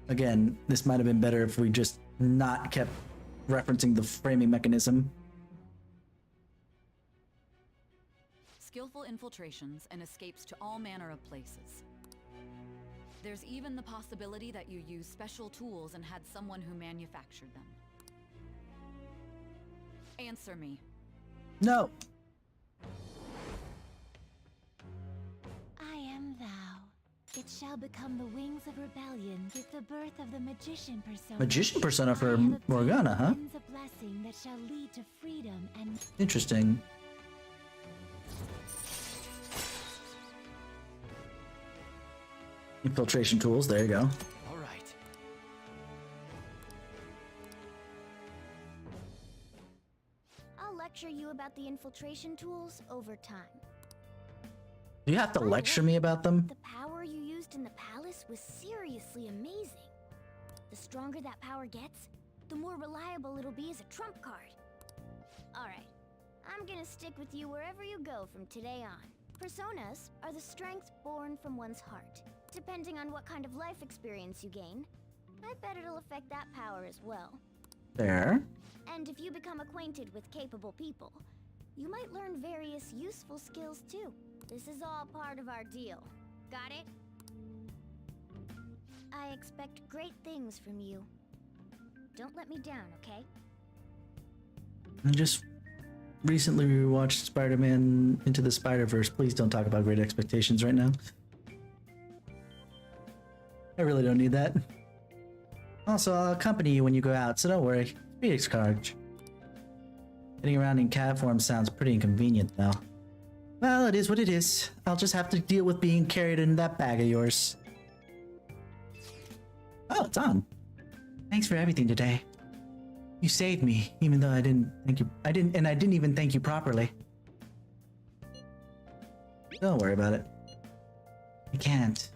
Again, this might have been better if we just not kept referencing the framing mechanism. Skillful infiltrations and escapes to all manner of places. There's even the possibility that you used special tools and had someone who manufactured them. Answer me. No. I am thou. It shall become the wings of rebellion with the birth of the magician persona. Magician persona for I have obtained Morgana, huh? winds of blessing that shall lead to freedom and Interesting. Infiltration tools, there you go. All right. I'll lecture you about the infiltration tools over time. Do you have to By the lecture way, me about them? The power you used in the palace was seriously amazing. The stronger that power gets, the more reliable it'll be as a trump card. Alright, I'm gonna stick with you wherever you go from today on. Personas are the strength born from one's heart. Depending on what kind of life experience you gain, I bet it'll affect that power as well. There. And if you become acquainted with capable people, you might learn various useful skills too. This is all part of our deal. Got it? I expect great things from you. Don't let me down, okay? I just recently rewatched Spider-Man Into the Spider-Verse. Please don't talk about great expectations right now. I really don't need that. Also, I'll accompany you when you go out, so don't worry. Be charged. Getting around in cat form sounds pretty inconvenient, though. Well, it is what it is. I'll just have to deal with being carried in that bag of yours. Oh, it's on. Thanks for everything today. You saved me, even though I didn't thank you. I didn't even thank you properly. Don't worry about it. I can't.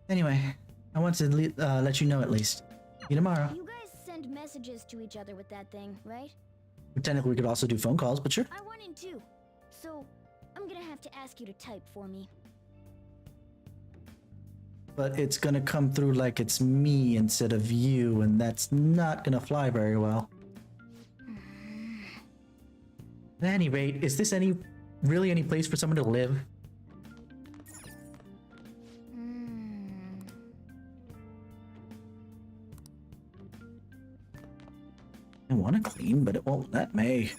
Anyway, I want to let you know at least. See you tomorrow. You guys send messages to each other with that thing, right? Technically, we could also do phone calls, but sure. I want in too. So, I'm gonna have to ask you to type for me. But it's gonna come through like it's me instead of you, and that's not gonna fly very well. At any rate, is this really any place for someone to live? I want to clean, but it won't let me.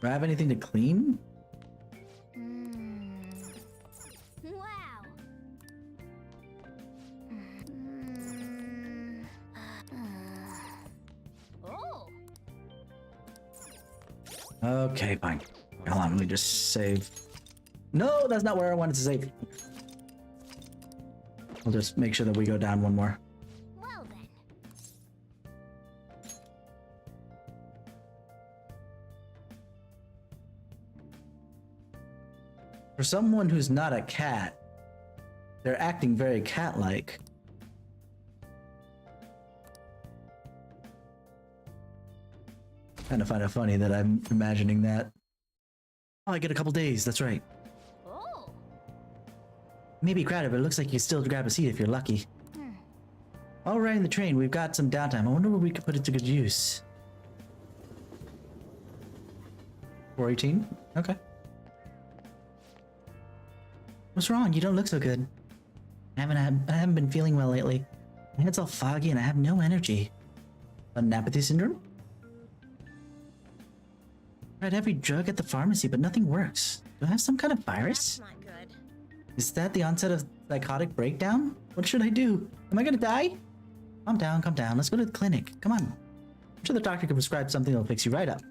Do I have anything to clean? Wow. Oh. Okay, fine. Hold on, let me just save. No, that's not where I wanted to save. I'll just make sure that we go down one more. Well then. For someone who's not a cat, they're acting very cat-like. Kind of find it funny that I'm imagining that. Oh, I get a couple days, that's right. Oh. Maybe crowded, but it looks like you still grab a seat if you're lucky. While we're riding the train, we've got some downtime. I wonder where we could put it to good use. 418? Okay. What's wrong? You don't look so good. I haven't been feeling well lately. My head's all foggy and I have no energy. An apathy syndrome? Tried every drug at the pharmacy, but nothing works. Do I have some kind of virus? That's not good. Is that the onset of psychotic breakdown? What should I do? Am I gonna die? Calm down, calm down. Let's go to the clinic. Come on. I'm sure the doctor can prescribe something that'll fix you right up.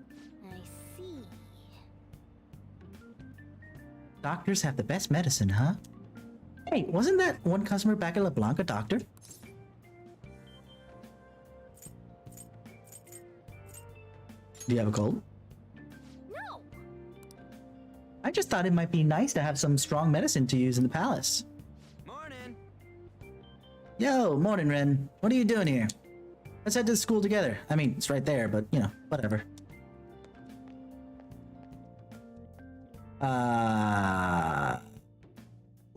I see. Doctors have the best medicine, huh? Hey, wasn't that one customer back at LeBlanc a doctor? Do you have a cold? No. I just thought it might be nice to have some strong medicine to use in the palace. Morning. Yo, morning, Ren. What are you doing here? Let's head to school together. I mean, it's right there, but, you know, whatever.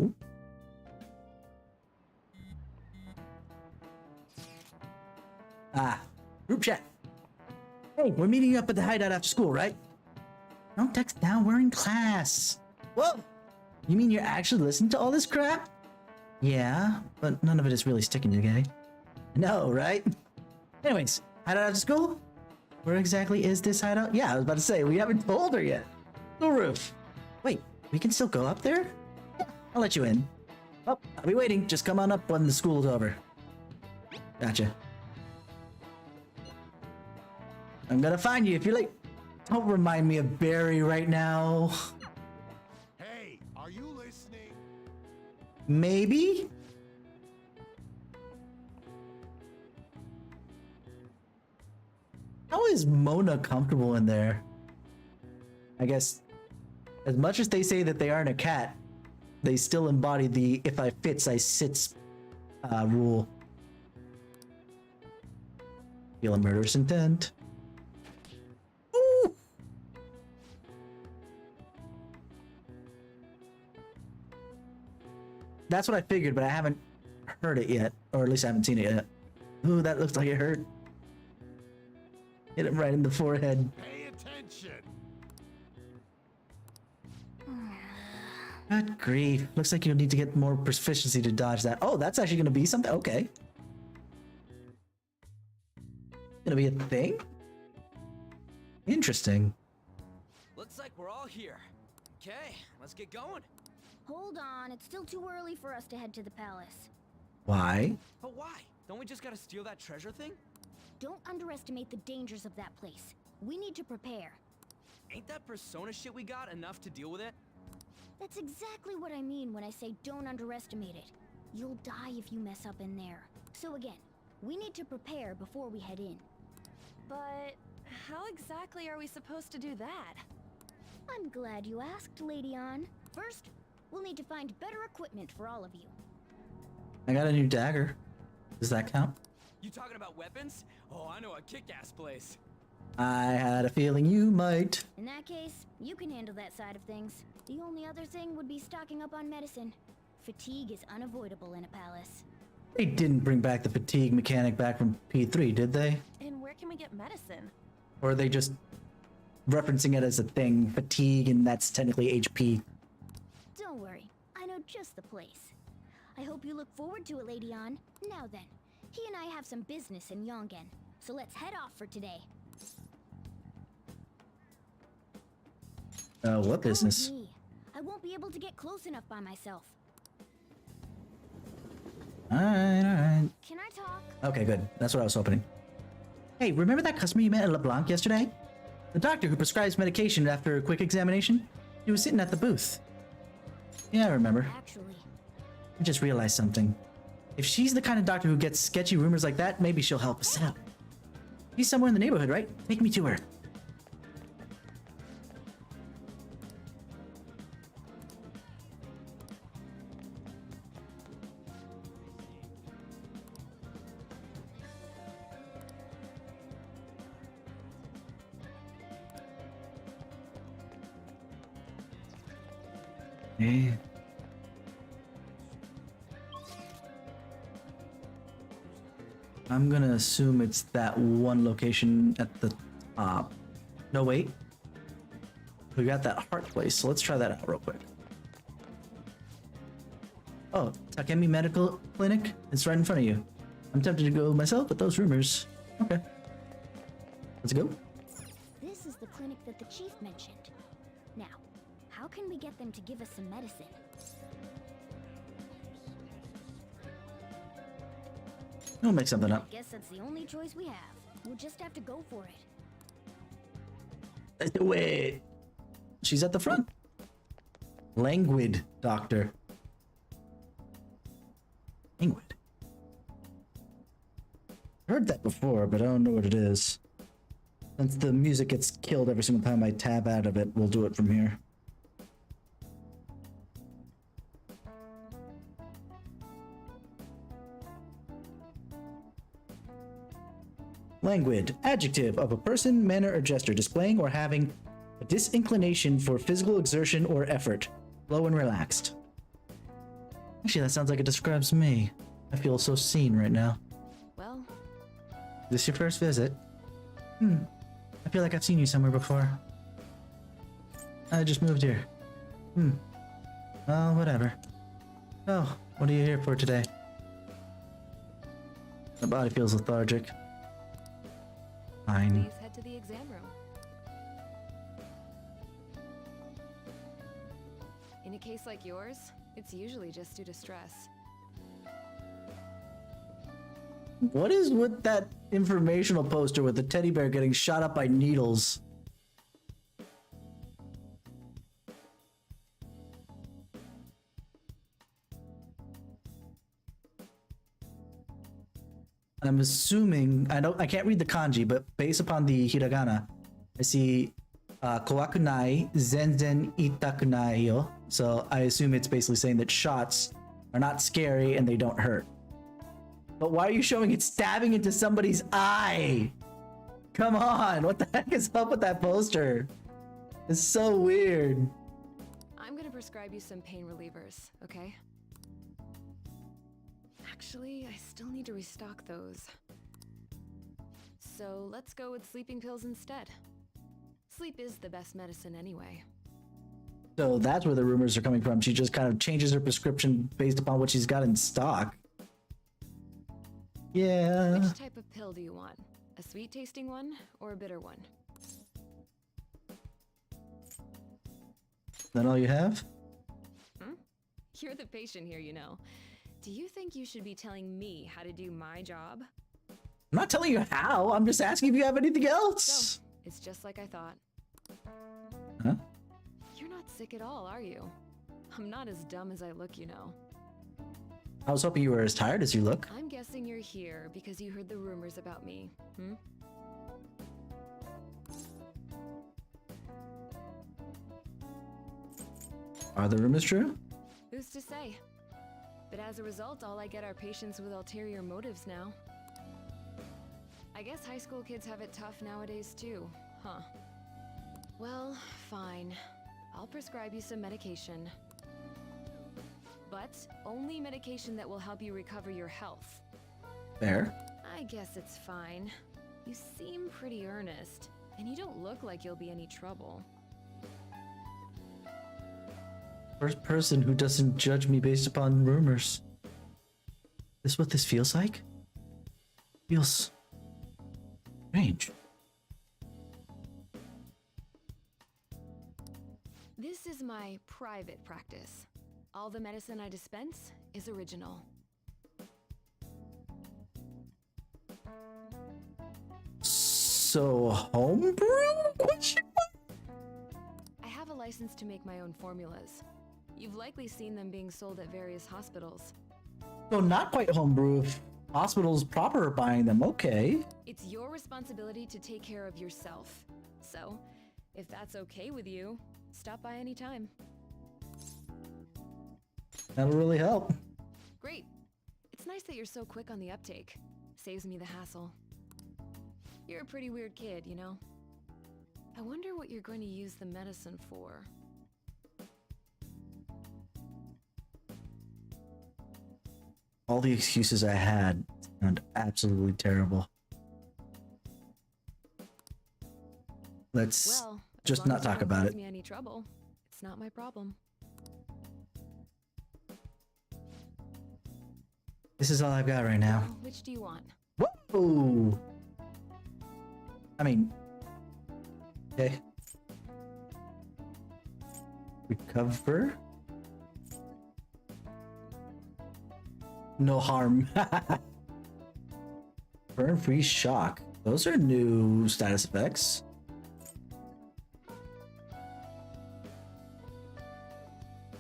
Ooh. Group chat. Hey, we're meeting up at the hideout after school, right? Don't text now, we're in class. Whoa! You mean you're actually listening to all this crap? Yeah, but none of it is really sticking together. No, right? Anyways, hideout after school? Where exactly is this hideout? Yeah, I was about to say, we haven't told her yet. The roof. Wait, we can still go up there? Yeah, I'll let you in. Oh, I'll be waiting. Just come on up when the school's over. Gotcha. I'm gonna find you if you're late. Don't remind me of Barry right now. Hey, are you listening? Maybe? How is Mona comfortable in there? I guess, as much as they say that they aren't a cat, they still embody the if I fits, I sits rule. Feel a murderous intent. Ooh! That's what I figured, but I haven't heard it yet. Or at least I haven't seen it yet. Ooh, that looks like it hurt. Hit him right in the forehead. Pay attention. Good grief. Looks like you'll need to get more proficiency to dodge that. Oh, that's actually going to be something? Okay. Gonna be a thing? Interesting. Looks like we're all here. Okay, let's get going. Hold on, it's still too early for us to head to the palace. Why? But why? Don't we just gotta steal that treasure thing? Don't underestimate the dangers of that place. We need to prepare. Ain't that persona shit we got enough to deal with it? That's exactly what I mean when I say don't underestimate it. You'll die if you mess up in there. So again, we need to prepare before we head in. But how exactly are we supposed to do that? I'm glad you asked, Lady Ann. First, we'll need to find better equipment for all of you. I got a new dagger. Does that count? You talking about weapons? Oh, I know a kick-ass place. I had a feeling you might. In that case, you can handle that side of things. The only other thing would be stocking up on medicine. Fatigue is unavoidable in a palace. They didn't bring back the fatigue mechanic back from P3, did they? And where can we get medicine? Or are they just referencing it as a thing, fatigue, and that's technically HP? Don't worry, I know just the place. I hope you look forward to it, Lady Ann. Now then, he and I have some business in Yongen, so let's head off for today. What business? Come with me. I won't be able to get close enough by myself. Alright. Can I talk? Okay, good. That's what I was hoping. Hey, remember that customer you met at LeBlanc yesterday? The doctor who prescribes medication after a quick examination? He was sitting at the booth. Yeah, I remember. Actually, I just realized something. If she's the kind of doctor who gets sketchy rumors like that, maybe she'll help us out. She's somewhere in the neighborhood, right? Take me to her. Eh. I'm gonna assume it's that one location at the top. No, wait. We got that heart place, so let's try that out real quick. Oh, Takemi Medical Clinic? It's right in front of you. I'm tempted to go myself with those rumors. Okay. Let's go. This is the clinic that the chief mentioned. Now, how can we get them to give us some medicine? We'll make something up. Guess that's the only choice we have. We'll just have to go for it. Wait. She's at the front. Languid doctor. Languid. Heard that before, but I don't know what it is. Since the music gets killed every single time I tab out of it, we'll do it from here. Languid, adjective of a person, manner, or gesture displaying or having a disinclination for physical exertion or effort. Slow and relaxed. Actually, that sounds like it describes me. I feel so seen right now. Well, This your first visit? I feel like I've seen you somewhere before. I just moved here. Oh, whatever. Oh, what are you here for today? My body feels lethargic. Fine. please head to the exam room. In a case like yours, it's usually just due to stress. What is with that informational poster with the teddy bear getting shot up by needles? I'm assuming, I can't read the kanji, but based upon the hiragana, I see kowakunai, zenzen itakunai yo. So I assume it's basically saying that shots are not scary and they don't hurt. But why are you showing it stabbing into somebody's eye? Come on, what the heck is up with that poster? It's so weird. I'm gonna prescribe you some pain relievers, okay? Actually, I still need to restock those. So let's go with sleeping pills instead. Sleep is the best medicine anyway. So that's where the rumors are coming from. She just kind of changes her prescription based upon what she's got in stock. Yeah. Which type of pill do you want? A sweet tasting one or a bitter one? That all you have? You're the patient here, you know. Do you think you should be telling me how to do my job? I'm not telling you how. I'm just asking if you have anything else. So, it's just like I thought. Huh? You're not sick at all, are you? I'm not as dumb as I look, you know. I was hoping you were as tired as you look. I'm guessing you're here because you heard the rumors about me, Are the rumors true? Who's to say? But as a result, all I get are patients with ulterior motives now. I guess high school kids have it tough nowadays too, huh? Well, fine. I'll prescribe you some medication. But only medication that will help you recover your health. Fair. I guess it's fine. You seem pretty earnest, and you don't look like you'll be any trouble. First person who doesn't judge me based upon rumors. This what this feels like? Feels strange. This is my private practice. All the medicine I dispense is original. So homebrew? I have a license to make my own formulas. You've likely seen them being sold at various hospitals. So not quite homebrew if hospitals proper are buying them, okay. It's your responsibility to take care of yourself. So, if that's okay with you, stop by anytime. That'll really help. Great. It's nice that you're so quick on the uptake. Saves me the hassle. You're a pretty weird kid, you know? I wonder what you're going to use the medicine for. all the excuses I had sound absolutely terrible. Let's Well, as just long not as you talk don't about cause it. me any trouble, it's not my problem. This is all I've got right now. Well, which do you want? Whoa! I mean, okay. Recover. No harm. Burn, freeze, shock. Those are new status effects.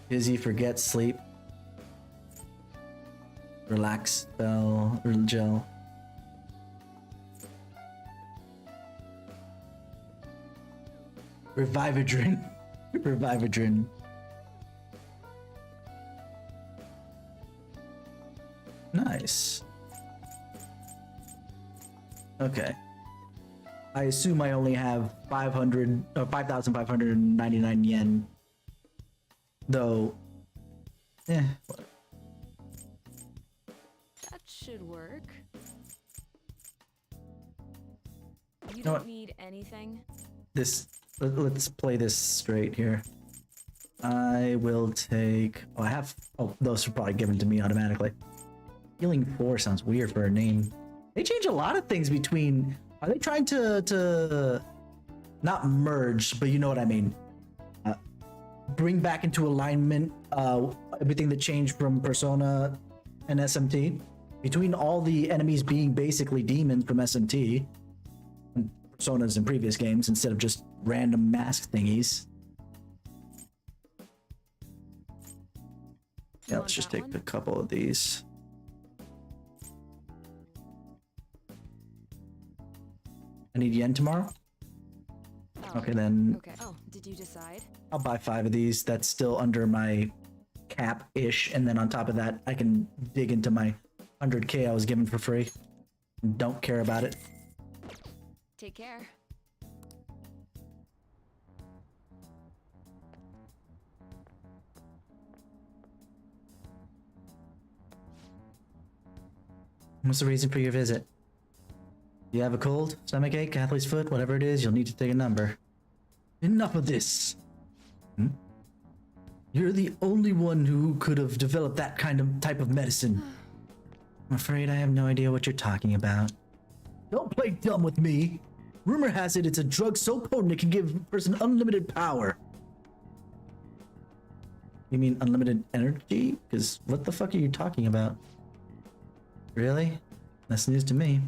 Dizzy, forget, sleep. Relax, spell, or gel. Revividrin. Revividrin. Nice. Okay. I assume I only have 5,599 yen. Though, That should work. You know don't what? need anything. Let's play this straight here. I will take. Oh, I have. Oh, those are probably given to me automatically. Healing 4 sounds weird for a name. They change a lot of things between. Are they trying to not merge, but you know what I mean? Bring back into alignment everything that changed from Persona and SMT, between all the enemies being basically demons from SMT and Personas in previous games instead of just random mask thingies. Yeah, let's just take a couple of these. I need yen tomorrow? Oh, Okay, then Okay. Oh, did you decide? I'll buy 5 of these. That's still under my cap-ish, and then on top of that, I can dig into my 100k I was given for free. Don't care about it. Take care. What's the reason for your visit? You have a cold, stomachache, athlete's foot, whatever it is, you'll need to take a number. Enough of this. You're the only one who could have developed that type of medicine. I'm afraid I have no idea what you're talking about. Don't play dumb with me. Rumor has it it's a drug so potent it can give a person unlimited power. You mean unlimited energy? Because what the fuck are you talking about? Really? That's news to me.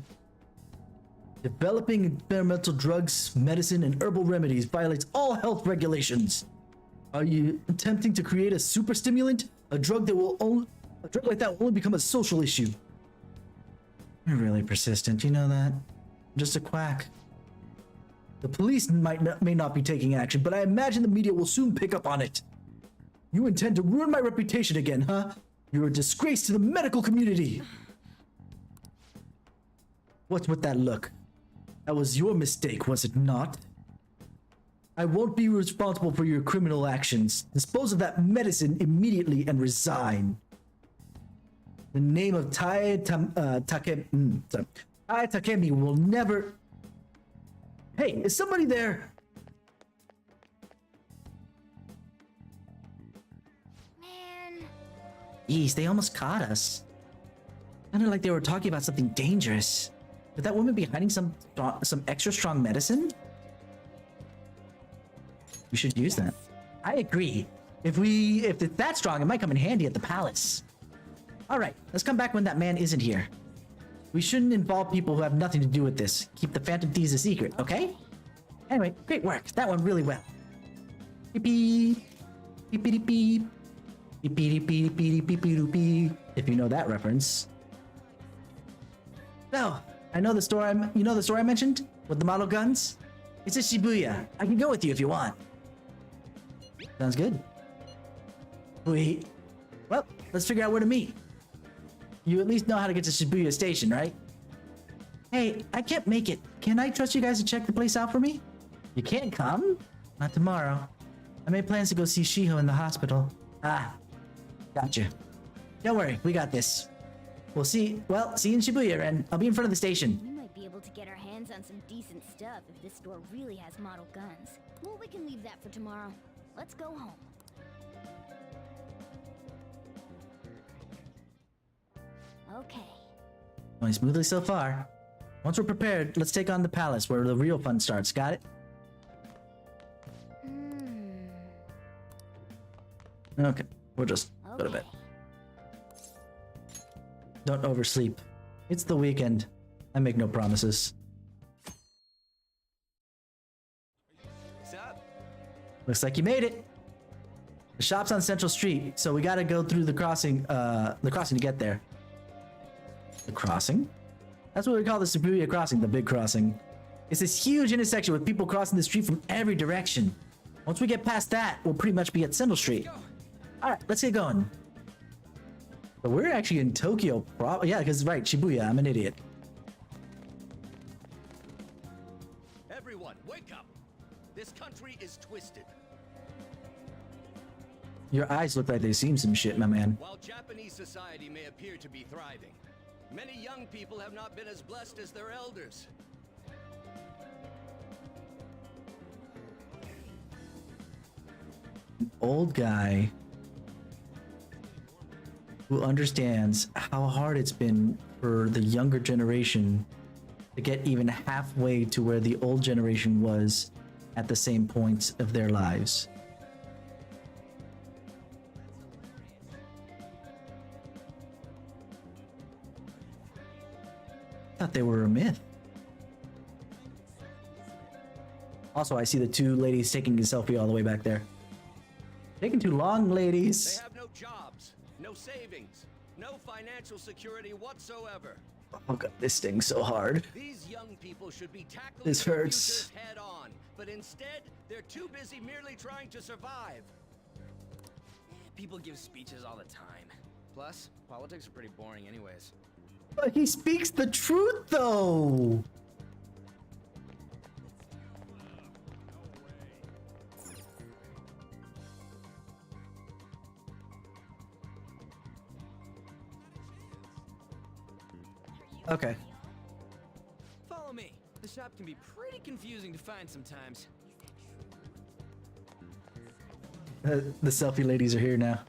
Developing experimental drugs, medicine, and herbal remedies violates all health regulations. Are you attempting to create a super stimulant? A drug like that will only become a social issue. You're really persistent, you know that? I'm just a quack. The police may not be taking action, but I imagine the media will soon pick up on it. You intend to ruin my reputation again, huh? You're a disgrace to the medical community. What's with that look? That was your mistake, was it not? I won't be responsible for your criminal actions. Dispose of that medicine immediately and resign. The name of Tai Takemi will never... Hey, is somebody there? Man. Jeez, they almost caught us. Sounded like they were talking about something dangerous. Could that woman be hiding some extra strong medicine? We should use that. I agree. If it's that strong, it might come in handy at the palace. All right, let's come back when that man isn't here. We shouldn't involve people who have nothing to do with this. Keep the Phantom Thieves a secret, okay? Anyway, great work. That went really well. Beep beep. Beep beep beep. Beep beep beep beep beep beep beep. If you know that reference. So, I know the store I mentioned with the model guns? It's at Shibuya. I can go with you if you want. Sounds good. Wait. Well, let's figure out where to meet. You at least know how to get to Shibuya Station, right? Hey, I can't make it. Can I trust you guys to check the place out for me? You can't come? Not tomorrow. I made plans to go see Shiho in the hospital. Ah, gotcha. Don't worry, we got this. We'll see. Well, see you in Shibuya, Ren. I'll be in front of the station. We might be able to get our hands on some decent stuff if this store really has model guns. Well, we can leave that for tomorrow. Let's go home. Okay. Going smoothly so far. Once we're prepared, let's take on the palace where the real fun starts. Got it? Okay. We'll just go to bed. Don't oversleep. It's the weekend. I make no promises. What's up? Looks like you made it. The shop's on Central Street, so we gotta go through the crossing to get there. The crossing? That's what we call the Shibuya crossing, the big crossing. It's this huge intersection with people crossing the street from every direction. Once we get past that, we'll pretty much be at Central Street. Alright, let's get going. But we're actually in Tokyo, yeah, because right, Shibuya, I'm an idiot. Everyone, wake up! This country is twisted. Your eyes look like they've seen some shit, my man. While Japanese society may appear to be thriving, many young people have not been as blessed as their elders. An old guy who understands how hard it's been for the younger generation to get even halfway to where the old generation was at the same points of their lives. Thought they were a myth. Also, I see the two ladies taking a selfie all the way back there. Taking too long, ladies. They have no jobs, no savings, no financial security whatsoever. Oh god, this stings so hard. These young people should be tackling This their hurts. futures head on, but instead, they're too busy merely trying to survive. People give speeches all the time. Plus, politics are pretty boring anyways. But he speaks the truth, though. Okay. Follow me. The shop can be pretty confusing to find sometimes. The selfie ladies are here now.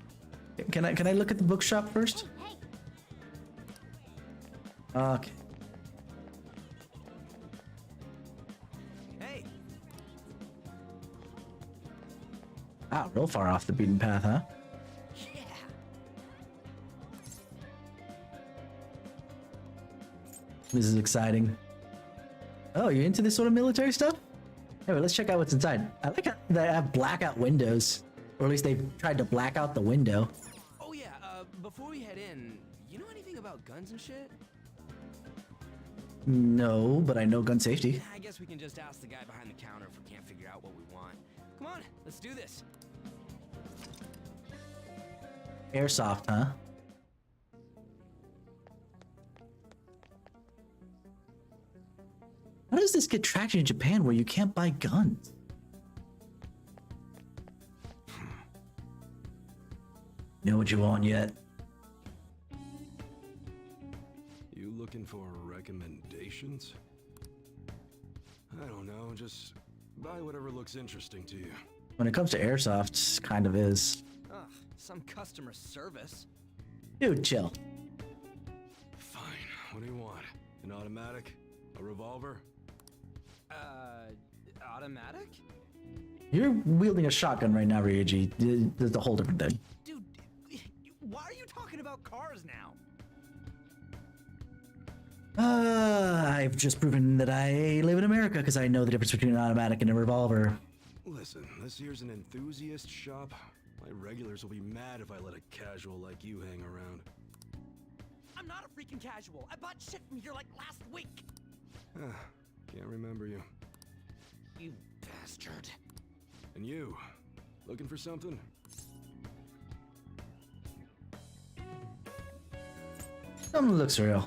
Can I look at the bookshop first? Okay. Hey. Wow, real far off the beaten path, huh? Yeah. This is exciting. Oh, you into this sort of military stuff? Anyway, let's check out what's inside. I like how they have blackout windows. Or at least they've tried to black out the window. Oh yeah, before we head in, you know anything about guns and shit? No, but I know gun safety. I guess we can just ask the guy behind the counter if we can't figure out what we want. Come on, let's do this. Airsoft, huh? How does this get traction in Japan where you can't buy guns? Know what you want yet? You looking for recommendations? I don't know, just buy whatever looks interesting to you. When it comes to airsoft, kind of is. Ugh, some customer service. Dude, chill. Fine, what do you want? An automatic? A revolver? Automatic? You're wielding a shotgun right now, Ryuji. There's a whole different thing. Dude, why are you talking about cars now? I've just proven that I live in America because I know the difference between an automatic and a revolver. Listen, this here's an enthusiast shop. My regulars will be mad if I let a casual like you hang around. I'm not a freaking casual. I bought shit from here like last week. Can't remember you. You bastard. And you, looking for something? Something looks real.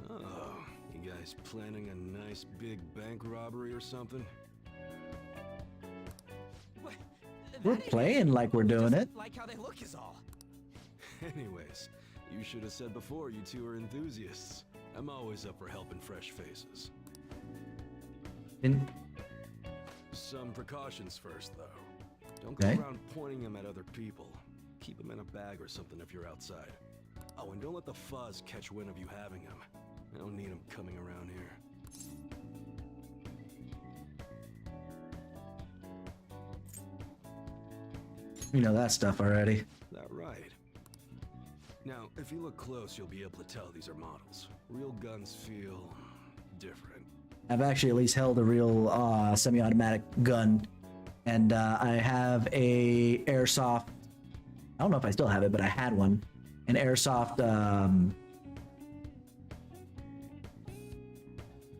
Oh, you guys planning a nice big bank robbery or something? We're playing like we're doing it. Like how they look is all. Anyways, You should have said before you two are enthusiasts. I'm always up for helping fresh faces. Some precautions first, though. Don't go around pointing them at other people. Keep them in a bag or something if you're outside. Oh, and don't let the fuzz catch wind of you having them. I don't need them coming around here. You know that stuff already. That right. Now, if you look close, you'll be able to tell these are models. Real guns feel different. I've actually at least held a real semi-automatic gun, and I have a airsoft. I don't know if I still have it, but I had one. An airsoft.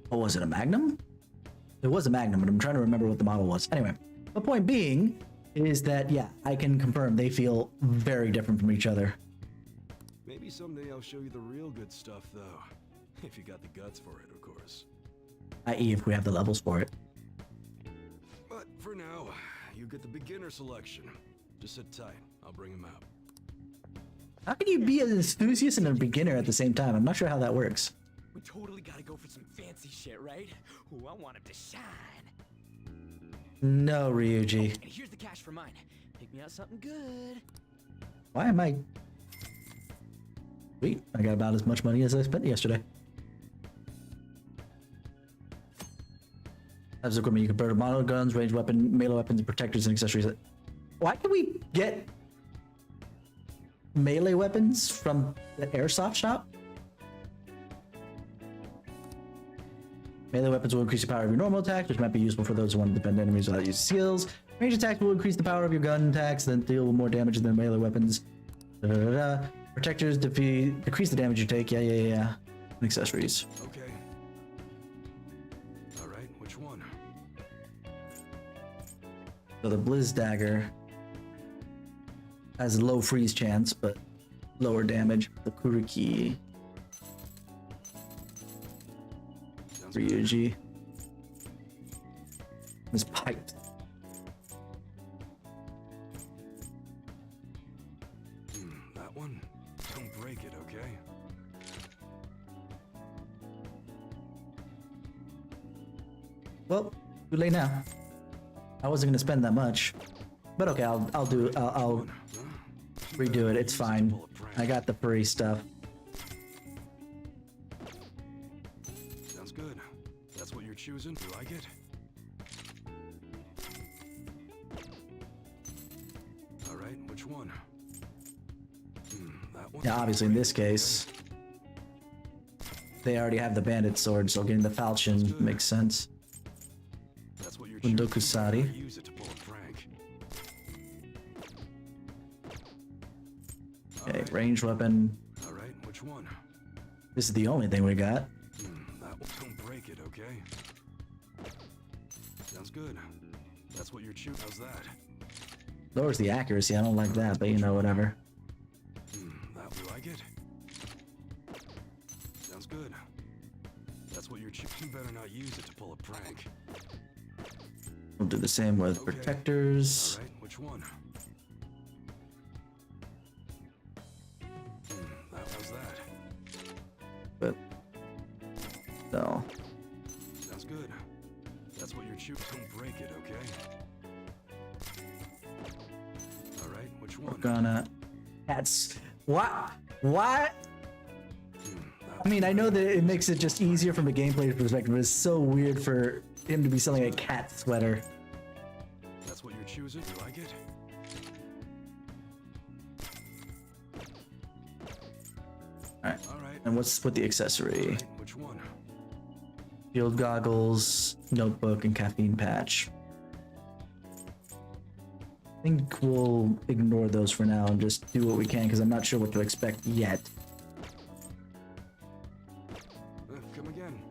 What was it? A Magnum? It was a Magnum, but I'm trying to remember what the model was. Anyway, the point being is that yeah, I can confirm they feel very different from each other. Maybe someday I'll show you the real good stuff, though. If you got the guts for it, of course. I.e., if we have the levels for it. But for now, you get the beginner selection. Just sit tight. I'll bring him out. How can you be an enthusiast and a beginner at the same time? I'm not sure how that works. We totally gotta go for some fancy shit, right? Ooh, I want him to shine. No, Ryuji. And here's the cash for mine. Pick me out something good. Why am I... Sweet, I got about as much money as I spent yesterday. Types of equipment you can burn: model guns, ranged weapon, melee weapons, and protectors and accessories. Why can we get melee weapons from the airsoft shop? Melee weapons will increase the power of your normal attacks, which might be useful for those who want to defend enemies without using skills. Range attacks will increase the power of your gun attacks, then deal more damage than melee weapons. Protectors decrease the damage you take. Yeah. And accessories. Okay. All right, which one? So the Blizz Dagger has a low freeze chance, but lower damage. The Kuruki. Ryuji. This pipe. That one? Don't break it, okay? Well, too late now. I wasn't gonna spend that much, but okay, I'll redo it. It's fine. I got the free stuff. Sounds good. That's what you're choosing. You like it? All right, which one? That one. Yeah, obviously in this case, they already have the bandit sword, so getting the falchion makes sense. That's what you're Undokusari. Use it to pull a prank. Okay, ranged weapon. All right, which one? This is the only thing we got. That one. Don't break it, okay? Sounds good. That's what you're choosing. How's that? Lowers the accuracy. I don't like that, but you know, whatever. That you like it? Sounds good. That's what you're choosing. You better not use it to pull a prank. We'll do the same with protectors. All right, which one? How's that? But no. Sounds good. That's what you're choosing. Don't break it, okay? All right, which one? We're gonna. That's what? What? I mean, I know that it makes it just easier from a gameplay perspective, but it's so weird for him to be selling a cat sweater. That's what you're choosing? You like it? Alright. And what's with the accessory? Which one? Field goggles, notebook, and caffeine patch. I think we'll ignore those for now and just do what we can, because I'm not sure what to expect yet. Come again.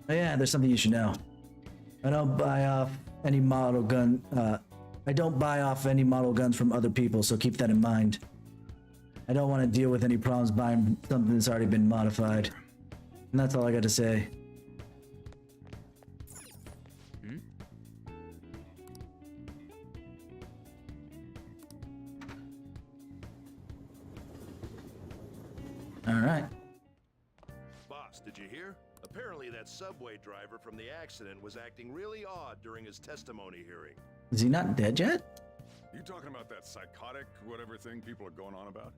Oh yeah, there's something you should know. I don't buy off any model gun. I don't buy off any model guns from other people, so keep that in mind. I don't want to deal with any problems buying something that's already been modified. And that's all I got to say. All right. Boss, did you hear? Apparently that subway driver from the accident was acting really odd during his testimony hearing. Is he not dead yet? You talking about that psychotic whatever thing people are going on about?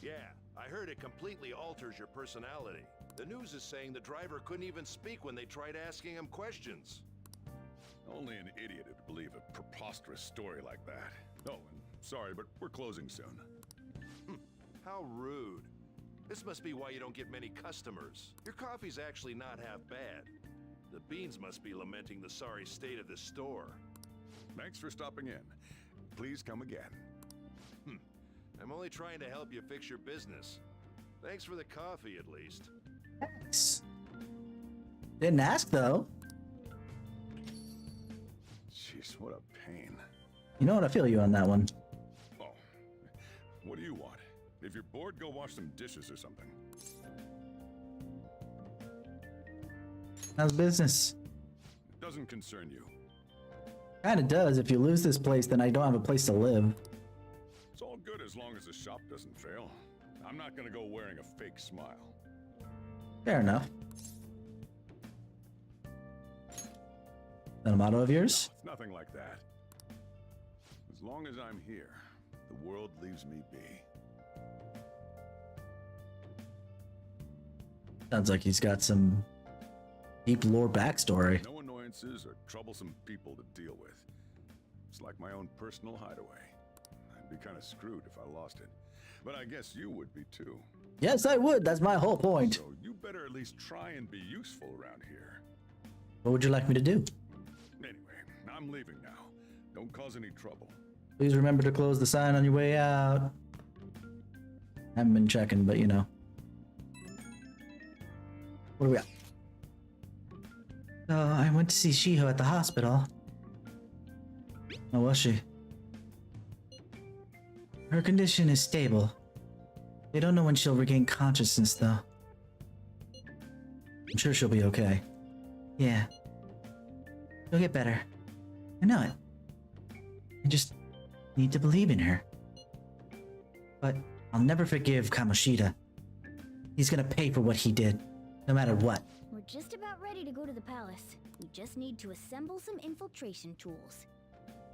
Yeah, I heard it completely alters your personality. The news is saying the driver couldn't even speak when they tried asking him questions. Only an idiot would believe a preposterous story like that. Oh, and sorry, but we're closing soon. How rude. This must be why you don't get many customers. Your coffee's actually not half bad. The beans must be lamenting the sorry state of this store. Thanks for stopping in. Please come again. I'm only trying to help you fix your business. Thanks for the coffee, at least. Thanks. Didn't ask, though. Jeez, what a pain. You know what? I feel you on that one. Oh, what do you want? If you're bored, go wash some dishes or something. How's business? It doesn't concern you. Kinda does. If you lose this place, then I don't have a place to live. It's all good as long as the shop doesn't fail. I'm not gonna go wearing a fake smile. Fair enough. That a motto of yours? No, it's nothing like that. As long as I'm here, the world leaves me be. Sounds like he's got some deep lore backstory. No annoyances or troublesome people to deal with. It's like my own personal hideaway. I'd be kind of screwed if I lost it. But I guess you would be too. Yes, I would. That's my whole point. So you better at least try and be useful around here. What would you like me to do? Anyway, I'm leaving now. Don't cause any trouble. Please remember to close the sign on your way out. Haven't been checking, but you know. What do we got? I went to see Shiho at the hospital. How was she? Her condition is stable. They don't know when she'll regain consciousness, though. I'm sure she'll be okay. Yeah. She'll get better. I know it. I just need to believe in her. But I'll never forgive Kamoshida. He's gonna pay for what he did, no matter what. We're just about ready to go to the palace. We just need to assemble some infiltration tools.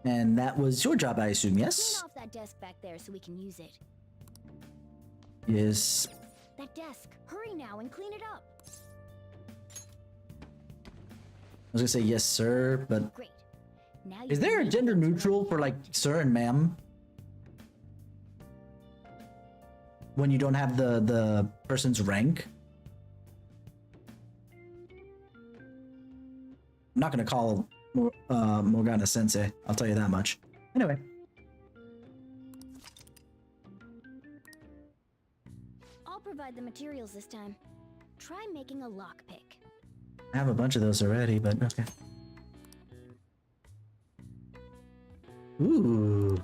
And that was your job, I assume, yes? Clean off that desk back there so we can use it. Yes. That desk. Hurry now and clean it up. I was gonna say yes, sir, but... Great. Now is there a gender neutral for, like, sir and ma'am? When you don't have the person's rank? I'm not gonna call Morgana Sensei, I'll tell you that much. Anyway. I'll provide the materials this time. Try making a lockpick. I have a bunch of those already, but okay. Ooh.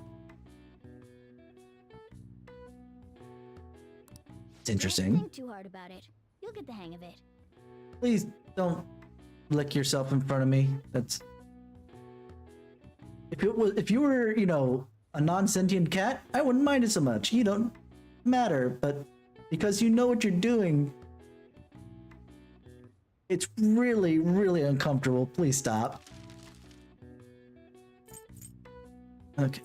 It's interesting. Don't think too hard about it. You'll get the hang of it. Please don't lick yourself in front of me. That's... If you were, you know, a non-sentient cat, I wouldn't mind it so much. You don't matter, but because you know what you're doing, it's really, really uncomfortable. Please stop. Okay.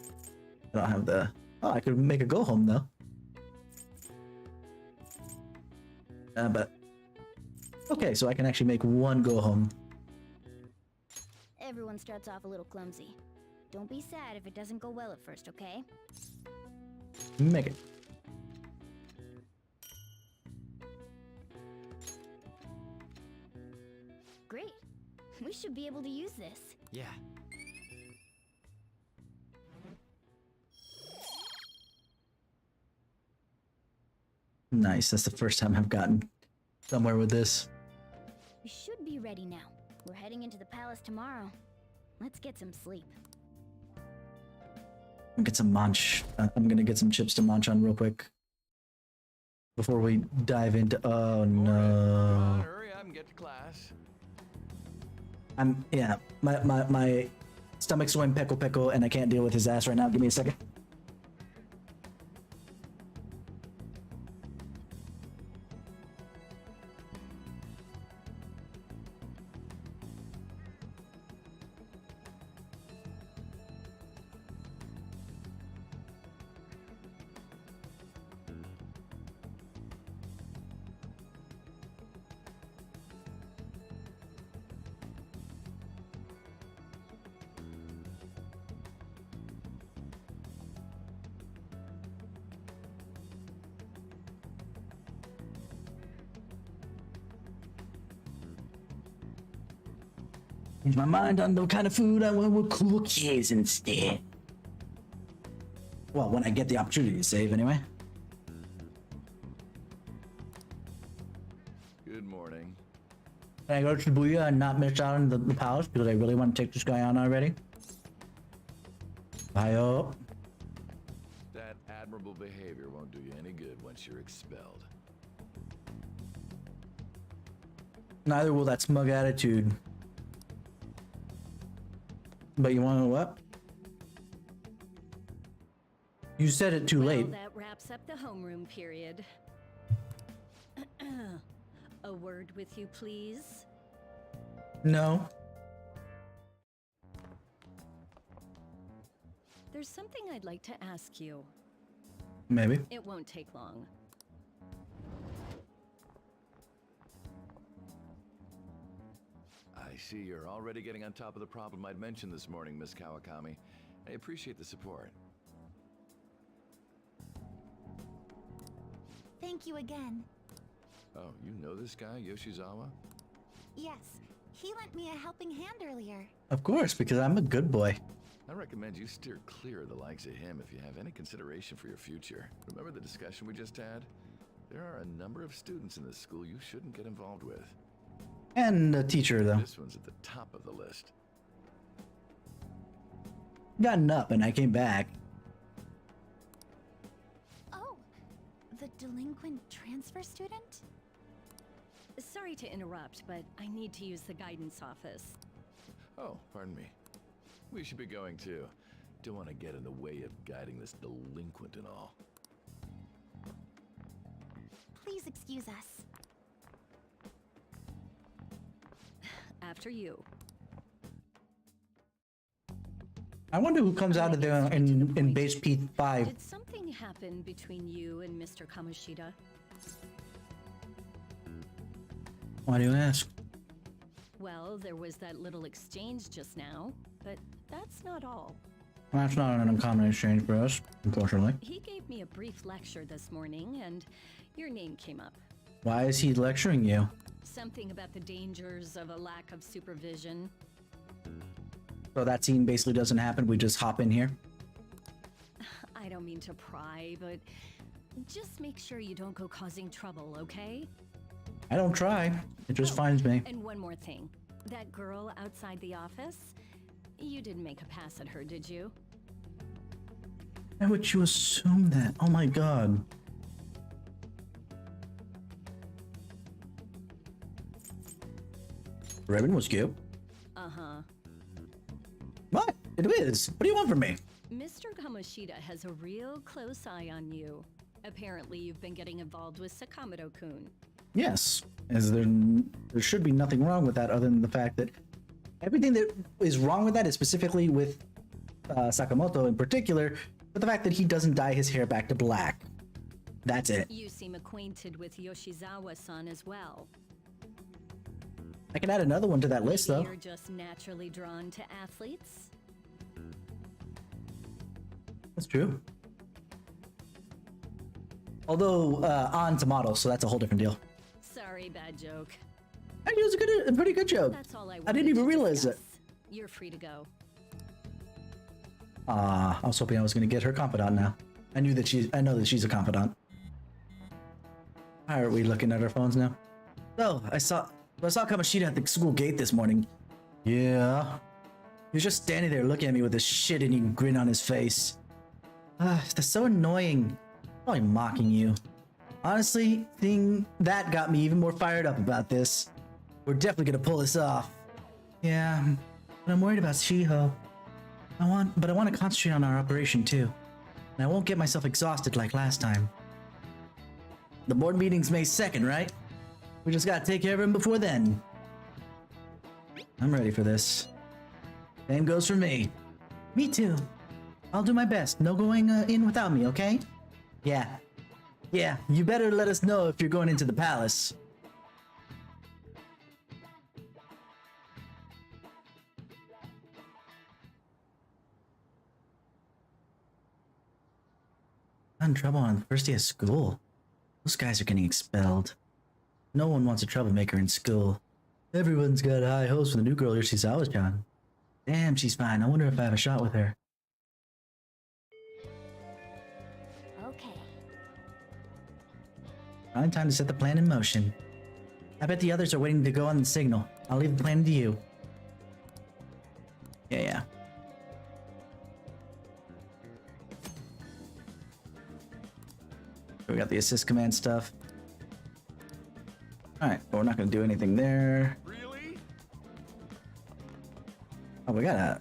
I don't have the... Oh, I could make a go home though. But... Okay, so I can actually make one go home. Everyone starts off a little clumsy. Don't be sad if it doesn't go well at first, okay? Make it. Great. We should be able to use this. Yeah. Nice, that's the first time I've gotten somewhere with this. We should be ready now. We're heading into the palace tomorrow. Let's get some sleep. Get some munch. I'm gonna get some chips to munch on real quick before we dive into... Oh no. Hurry up and get to class. Yeah, my stomach's going peckle and I can't deal with his ass right now. Give me a second. Change my mind on the kind of food I want with cookies instead. Well, when I get the opportunity to save, anyway. Good morning. Can I go to Shibuya and not miss out on the palace because I really want to take this guy on already? Hiyo. That admirable behavior won't do you any good once you're expelled. Neither will that smug attitude. But you want to know what? You said it too late. That wraps up the homeroom period. A word with you, please? No. There's something I'd like to ask you. Maybe. It won't take long. I see you're already getting on top of the problem I'd mentioned this morning, Miss Kawakami. I appreciate the support. Thank you again. Oh, you know this guy, Yoshizawa? Yes, he lent me a helping hand earlier. Of course, because I'm a good boy. I recommend you steer clear of the likes of him if you have any consideration for your future. Remember the discussion we just had? There are a number of students in this school you shouldn't get involved with. And a teacher, though. This one's at the top of the list. Gotten up and I came back. Oh, the delinquent transfer student? Sorry to interrupt, but I need to use the guidance office. Oh, pardon me. We should be going too. Don't want to get in the way of guiding this delinquent and all. Please excuse us. After you. I wonder who comes out of there in base P5. Did something happen between you and Mr. Kamoshida? Why do you ask? Well, there was that little exchange just now, but that's not all. That's not an uncommon exchange for us, unfortunately. He gave me a brief lecture this morning, and your name came up. Why is he lecturing you? Something about the dangers of a lack of supervision. So that scene basically doesn't happen, we just hop in here? I don't mean to pry, but just make sure you don't go causing trouble, okay? I don't try. It just finds me. And one more thing. That girl outside the office, you didn't make a pass at her, did you? Why would you assume that? Oh my god. Ribbon was cute. Uh-huh. What? It is. What do you want from me? Mr. Kamoshida has a real close eye on you. Apparently, you've been getting involved with Sakamoto-kun. Yes, as there should be nothing wrong with that other than the fact that everything that is wrong with that is specifically with Sakamoto in particular, but the fact that he doesn't dye his hair back to black. That's it. You seem acquainted with Yoshizawa-san as well. I can add another one to that list, though. You're just naturally drawn to athletes? That's true. Although, on to models, so that's a whole different deal. Sorry, bad joke. Actually, it was a pretty good joke. That's all I didn't even realize it. You're free to go. I was hoping I was going to get her confidant now. I know that she's a confidant. How are we looking at our phones now? Oh, I saw Kamoshida at the school gate this morning. Yeah. He was just standing there looking at me with a shit-eating grin on his face. That's so annoying. Probably mocking you. Honestly, that got me even more fired up about this. We're definitely gonna pull this off. Yeah, but I'm worried about Shiho. I want to concentrate on our operation too. And I won't get myself exhausted like last time. The board meeting's May 2nd, right? We just gotta take care of him before then. I'm ready for this. Same goes for me. Me too. I'll do my best. No going in without me, okay? Yeah. Yeah, you better let us know if you're going into the palace. I'm in trouble on the first day of school. Those guys are getting expelled. No one wants a troublemaker in school. Everyone's got high hopes for the new girl Yoshizawa-chan. Damn, she's fine. I wonder if I have a shot with her. Okay. Finally, time to set the plan in motion. I bet the others are waiting to go on the signal. I'll leave the plan to you. Yeah. We got the assist command stuff. Alright, but we're not gonna do anything there. Really? Oh, we got a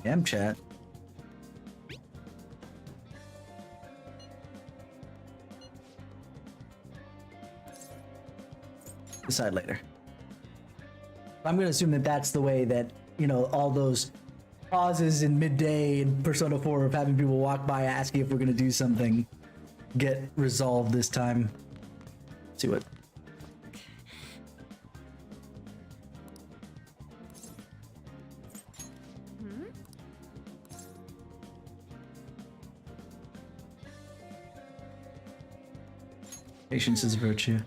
M chat. Decide later. I'm gonna assume that that's the way that, you know, all those pauses in midday in Persona 4 of having people walk by asking if we're gonna do something get resolved this time. Let's see what. Patience is a virtue.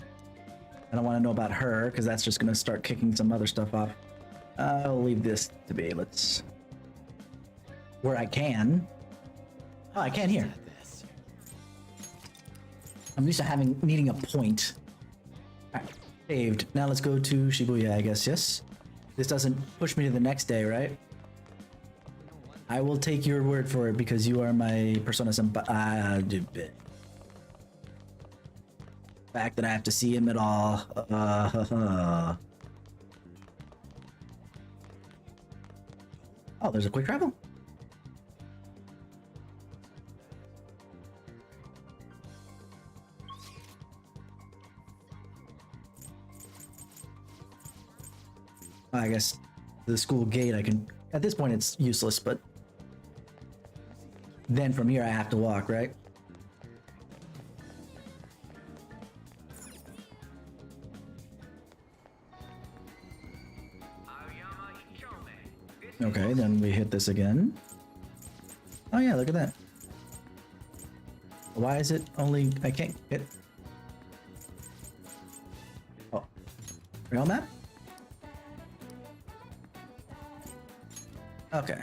I don't want to know about her because that's just going to start kicking some other stuff off. I'll leave this to be. Let's. Where I can. Oh, I can here. I'm used to needing a point. Alright, saved. Now let's go to Shibuya, I guess. Yes. This doesn't push me to the next day, right? I will take your word for it because you are my Persona senpai. Fact that I have to see him at all. Oh, there's a quick travel. I guess the school gate I can. At this point, it's useless, but then from here I have to walk, right? Okay, then we hit this again. Oh yeah, look at that. Why is it only... I can't hit... Oh. Real map? Okay.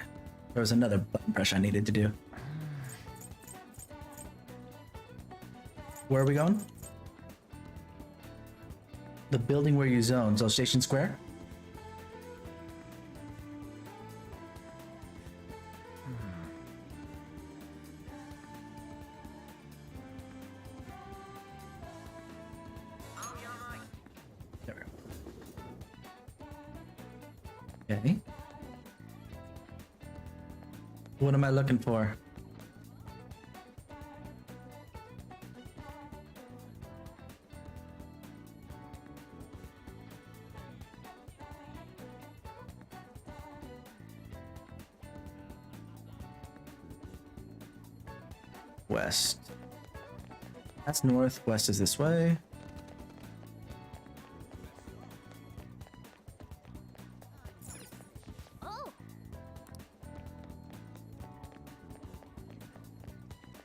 There was another button press I needed to do. Where are we going? The building where you zone, so Station Square? Okay. What am I looking for? West. That's north. West is this way.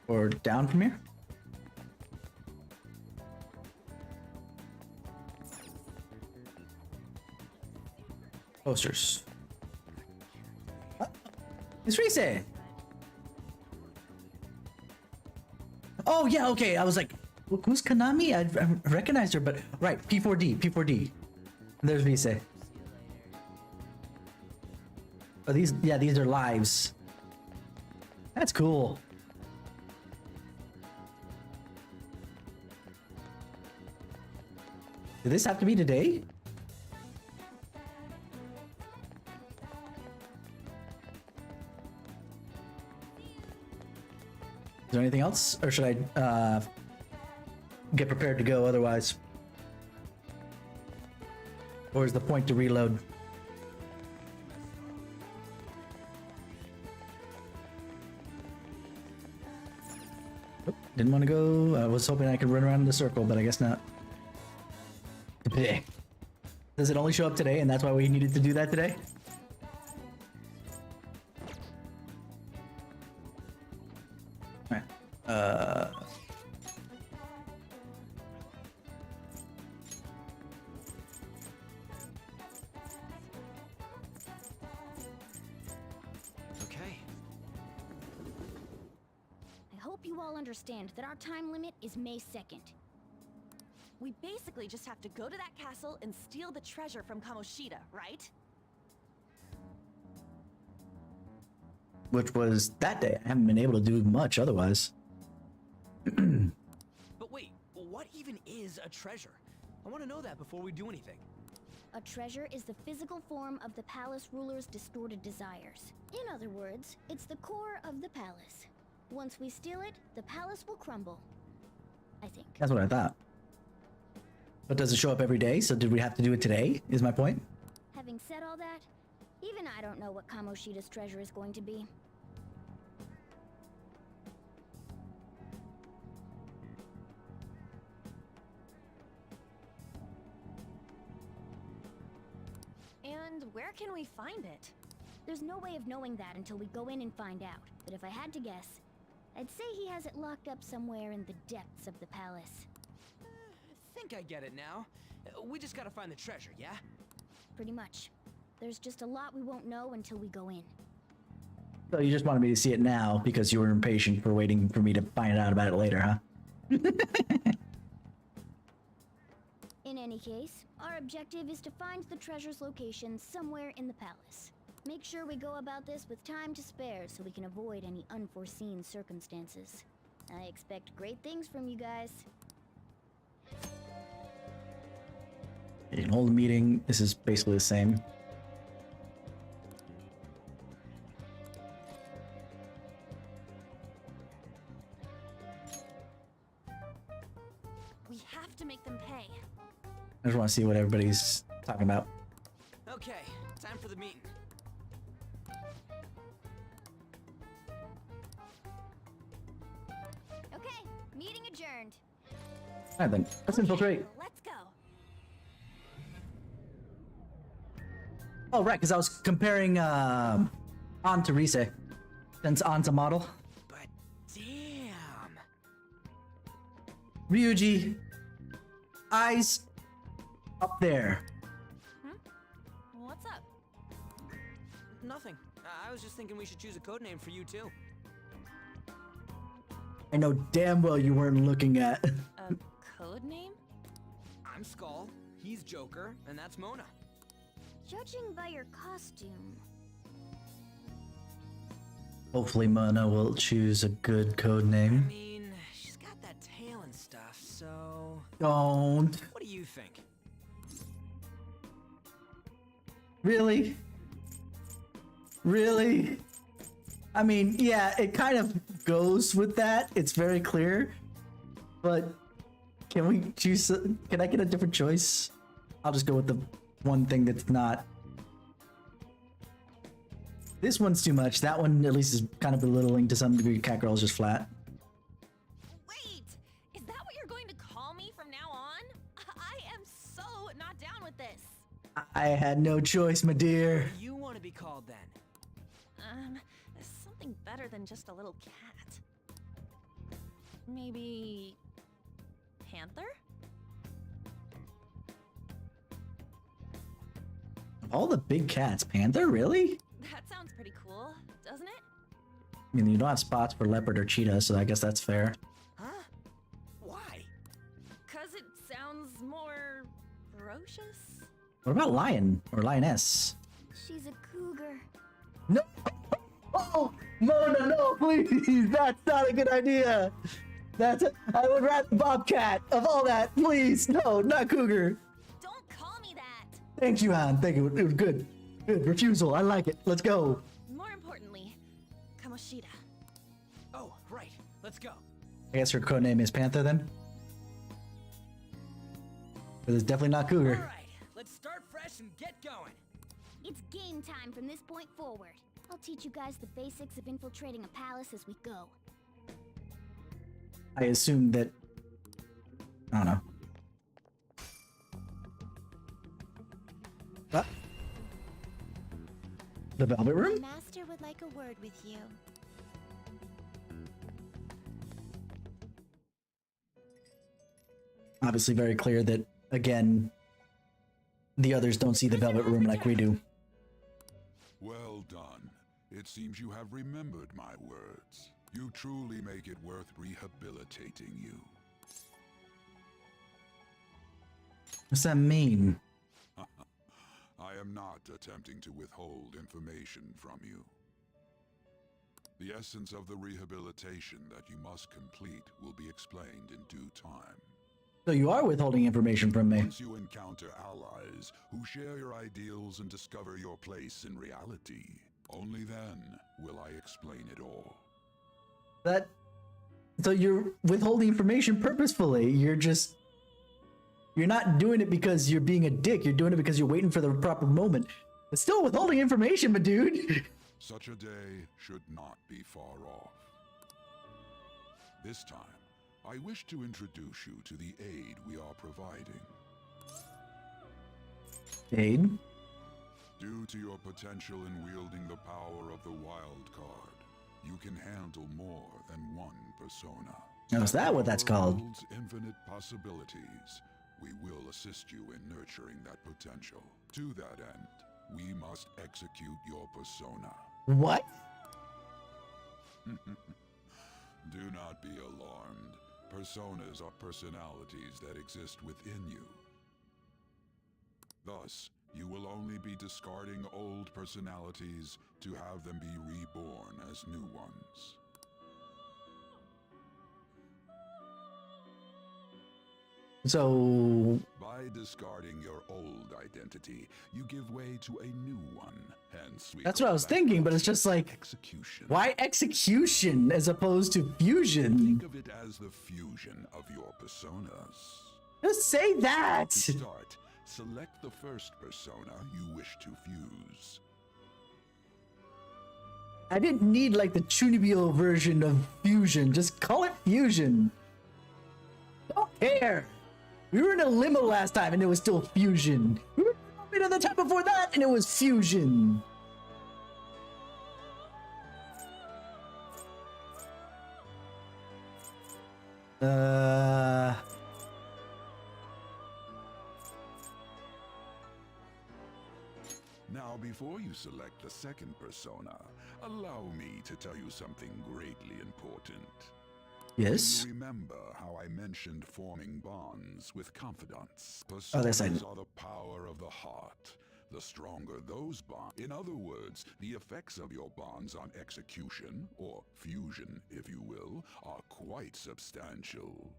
Or down from here? Posters. It's Rise. Oh yeah, okay. I was like, who's Konami? I recognized her, but right, P4D. There's Rise. Oh, these are lives. That's cool. Did this have to be today? Is there anything else? Or should I get prepared to go otherwise? Or is the point to reload? Oh, didn't want to go. I was hoping I could run around in the circle, but I guess not. Does it only show up today and that's why we needed to do that today? Alright. hope you all understand that our time limit is May 2nd. We basically just have to go to that castle and steal the treasure from Kamoshida, right? Which was that day. I haven't been able to do much otherwise. But wait, what even is a treasure? I want to know that before we do anything. A treasure is the physical form of the palace ruler's distorted desires. In other words, it's the core of the palace. Once we steal it, the palace will crumble. I think. That's what I thought. But does it show up every day? So did we have to do it today, is my point? Having said all that, even I don't know what Kamoshida's treasure is going to be. And where can we find it? There's no way of knowing that until we go in and find out. But if I had to guess, I'd say he has it locked up somewhere in the depths of the palace. I think I get it now. We just gotta find the treasure, yeah? Pretty much. There's just a lot we won't know until we go in. So you just wanted me to see it now because you were impatient for waiting for me to find out about it later, huh? In any case, our objective is to find the treasure's location somewhere in the palace. Make sure we go about this with time to spare so we can avoid any unforeseen circumstances. I expect great things from you guys. You can hold a meeting. This is basically the same. We have to make them pay. I just want to see what everybody's talking about. Okay, time for the meeting. Okay, meeting adjourned. Alright then, let's infiltrate. Let's go. Oh right, because I was comparing An to Rise, since An's a model. But damn. Ryuji, eyes up there. What's up? Nothing. I was just thinking we should choose a code name for you too. I know damn well you weren't looking at. A code name? I'm Skull, he's Joker, and that's Mona. Judging by your costume... Hopefully Mona will choose a good code I name. mean, she's got that tail and stuff, so... Don't. What do you think? Really? Really? I mean, yeah, it kind of goes with that. It's very clear. But can we choose? Can I get a different choice? I'll just go with the one thing that's not. This one's too much. That one at least is kind of belittling to some degree. Catgirl is just flat. Wait! Is that what you're going to call me from now on? I am so not down with this. I had no choice, my dear. What do you want to be called then? Something better than just a little cat. Maybe... Panther? All the big cats, Panther, really? That sounds pretty cool, doesn't it? I mean, you don't have spots for leopard or cheetah, so I guess that's fair. Huh? Why? 'Cause it sounds more... ferocious? What about lion or lioness? She's a cougar. No! Oh, Mona, no, please! That's not a good idea. I would rather bobcat of all that. Please, no, not cougar. Don't call me that! Thank you, Han. Thank you. It was good. Good refusal. I like it. Let's go. More importantly, Kamoshida. Oh, right. Let's go. I guess her code name is Panther then. But it's definitely not cougar. All right, let's start fresh and get going. It's game time from this point forward. I'll teach you guys the basics of infiltrating a palace as we go. I assume that. I don't know. What? The Velvet Room? The master would like a word with you. Obviously, very clear that, again, the others don't see the Velvet Room like we do. Well done. It seems you have remembered my words. You truly make it worth rehabilitating you. What's that mean? I am not attempting to withhold information from you. The essence of the rehabilitation that you must complete will be explained in due time. So you are withholding information from me. Once you encounter allies who share your ideals and discover your place in reality, only then will I explain it all. So you're withholding information purposefully. You're not doing it because you're being a dick. You're doing it because you're waiting for the proper moment. It's still withholding information, my dude. Such a day should not be far off. This time, I wish to introduce you to the aid we are providing. Aid? Due to your potential in wielding the power of the wild card, you can handle more than one persona. Now is that what that's called? World's infinite possibilities. We will assist you in nurturing that potential. To that end, we must execute your persona. What? Do not be alarmed. Personas are personalities that exist within you. Thus, you will only be discarding old personalities to have them be reborn as new ones. So... By discarding your old identity, you give way to a new one. Hence, That's what I was thinking, but it's just like... Execution. Why execution as opposed to fusion? Think of it as the fusion of your personas. Just say that! To start, select the first persona you wish to fuse. I didn't need like the Chunibyo version of fusion. Just call it fusion. Don't care. We were in a limo last time and it was still fusion. We were a bit of the time before that and it was fusion. Now, before you select the second persona, allow me to tell you something greatly important. Yes? You remember how I mentioned forming bonds with confidants? Oh, that's Personas are the power of the heart. The stronger those bonds, in other words, the effects of your bonds on execution, or fusion, if you will, are quite substantial.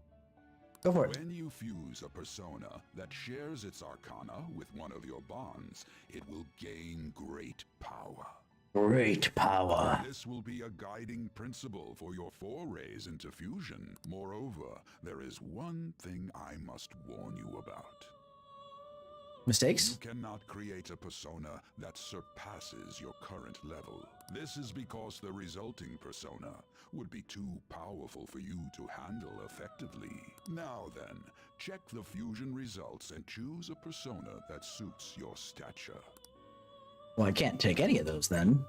Go for it. When you fuse a persona that shares its arcana with one of your bonds, it will gain great power. Great power. This will be a guiding principle for your forays into fusion. Moreover, there is one thing I must warn you about. Mistakes? You cannot create a persona that surpasses your current level. This is because the resulting persona would be too powerful for you to handle effectively. Now then, check the fusion results and choose a persona that suits your stature. Well, I can't take any of those then.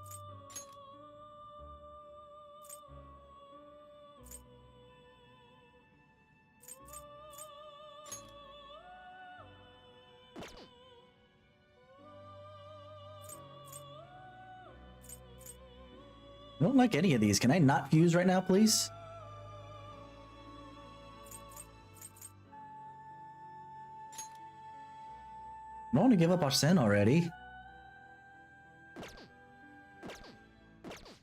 I don't like any of these. Can I not fuse right now, please? I don't want to give up Arsene already.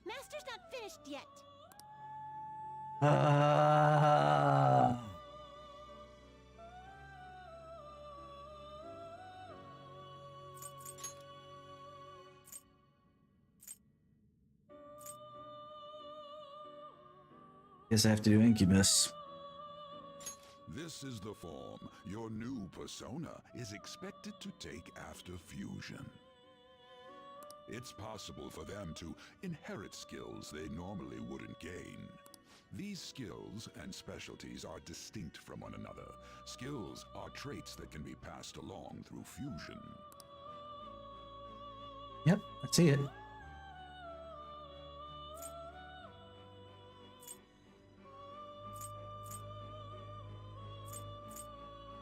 Master's not finished yet. Guess I have to do Incubus. This is the form your new persona is expected to take after fusion. It's possible for them to inherit skills they normally wouldn't gain. These skills and specialties are distinct from one another. Skills are traits that can be passed along through fusion. Yep, I see it.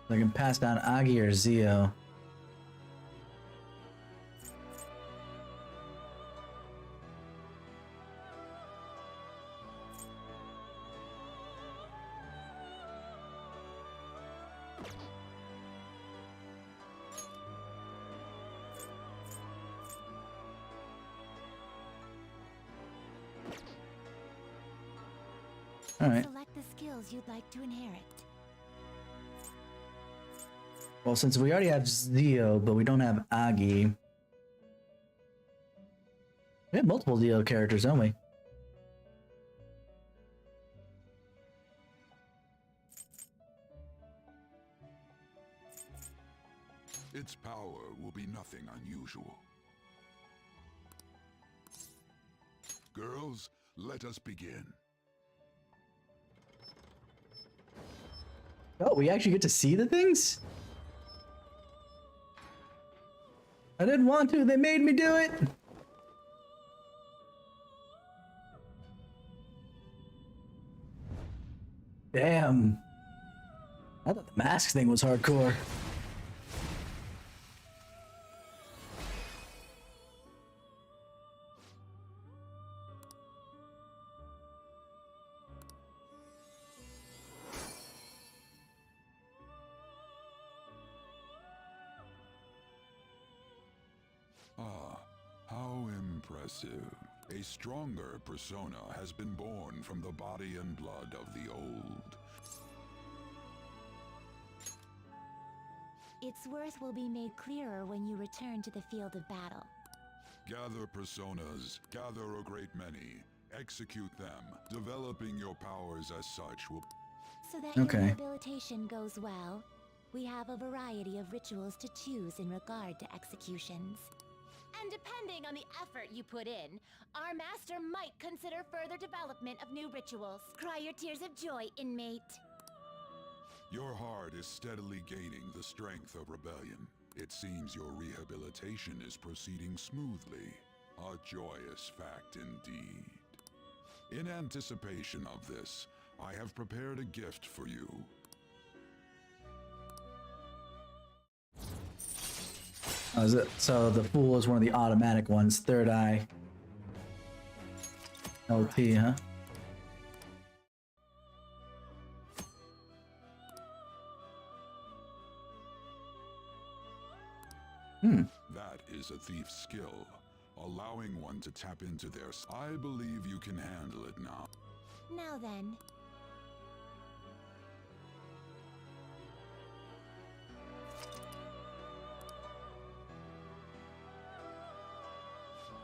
I can pass down Agi or Zio. Alright. Select the skills you'd like to inherit. Well, since we already have Zio, but we don't have Agi. We have multiple Zio characters, don't we? Its power will be nothing unusual. Girls, let us begin. Oh, we actually get to see the things? I didn't want to, they made me do it! Damn. I thought the mask thing was hardcore. Ah, how impressive. A stronger persona has been born from the body and blood of the old. Its worth will be made clearer when you return to the field of battle. Gather personas, gather a great many, execute them. Developing your powers as such will... So that your rehabilitation goes well, we have a variety of rituals to choose in regard to executions. And depending on the effort you put in, our master might consider further development of new rituals. Cry your tears of joy, inmate. Your heart is steadily gaining the strength of rebellion. It seems your rehabilitation is proceeding smoothly. A joyous fact indeed. In anticipation of this, I have prepared a gift for you. Oh, is it? So the Fool is one of the automatic ones. Third Eye. LT, huh? That is a thief's skill, allowing one to tap into their... I believe you can handle it now. Now then.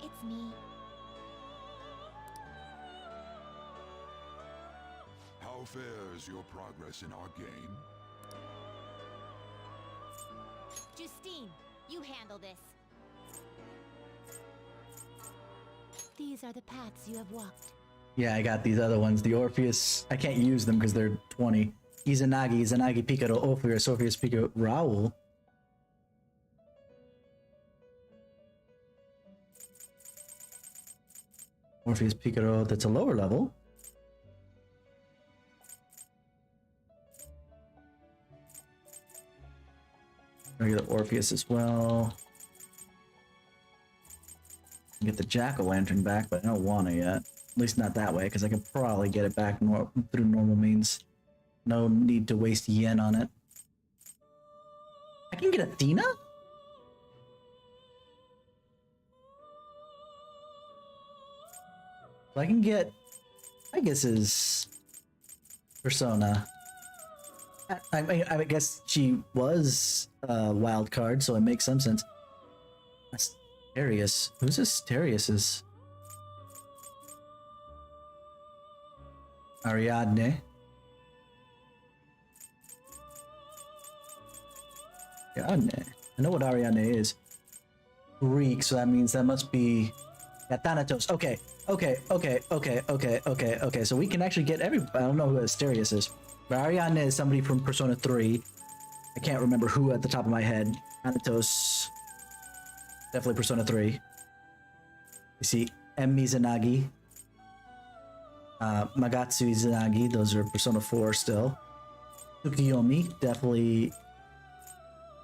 It's me. How fares your progress in our game? Justine, you handle this. These are the paths you have walked. Yeah, I got these other ones. The Orpheus, I can't use them because they're 20. Izanagi, Picaro, Orpheus, Picaro, Raoul. Orpheus, Picaro, that's a lower level. Regular Orpheus as well. Get the Jack-o'-lantern back, but I don't want it yet. At least not that way, because I can probably get it back through normal means. No need to waste yen on it. I can get Athena? I can get, I guess, his persona. I guess she was a wild card, so it makes some sense. Asterius. Who's Asterius's? Ariadne. Ariadne. I know what Ariadne is. Greek, so that means that must be... Yeah, Thanatos. Okay. So we can actually get every... I don't know who Asterius is. But Ariadne is somebody from Persona 3. I can't remember who at the top of my head. Thanatos. Definitely Persona 3. You see M. Mizanagi. Magatsu Izanagi. Those are Persona 4 still. Tsukiyomi. Definitely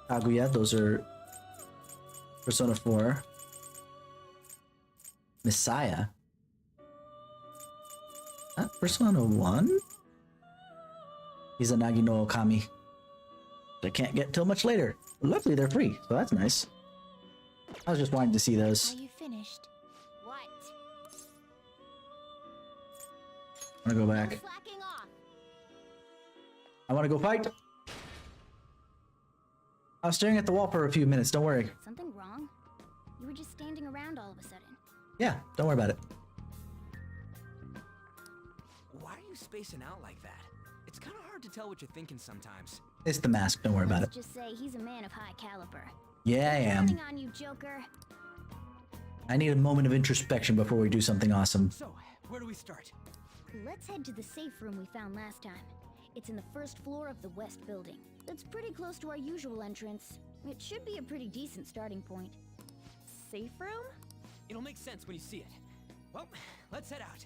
Kaguya. Those are Persona 4. Messiah. Persona 1? Izanagi no Okami. I can't get till much later. Luckily they're free, so that's nice. I was just wanting to see those. Are you finished? What? I'm gonna go back. Slacking I want to go fight. I was staring at the wall for a few minutes. Don't worry. Something wrong? You were just standing around all of a sudden. Yeah, don't worry about it. Why are you spacing out like that? It's kind of hard to tell what you're thinking sometimes. It's the mask. Don't worry about it. Let's just say he's a man of high caliber. Yeah, I am. Counting on you, Joker. I need a moment of introspection before we do something awesome. So, where do we start? Let's head to the safe room we found last time. It's in the first floor of the west building. It's pretty close to our usual entrance. It should be a pretty decent starting point. Safe room? It'll make sense when you see it. Well, let's head out.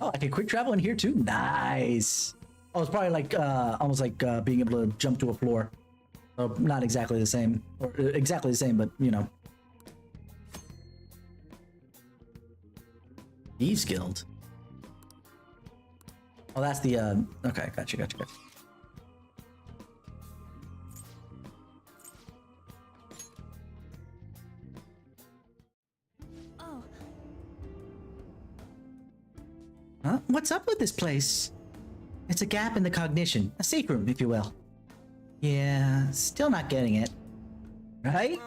Oh, I can quick travel in here too? Nice. Oh, it's probably like, almost like being able to jump to a floor. So not exactly the same. Or exactly the same, but, you know. Thieves Guild. Oh, that's the, okay, gotcha. Oh. Huh? What's up with this place? It's a gap in the cognition. A safe room, if you will. Yeah, still not getting it. Right?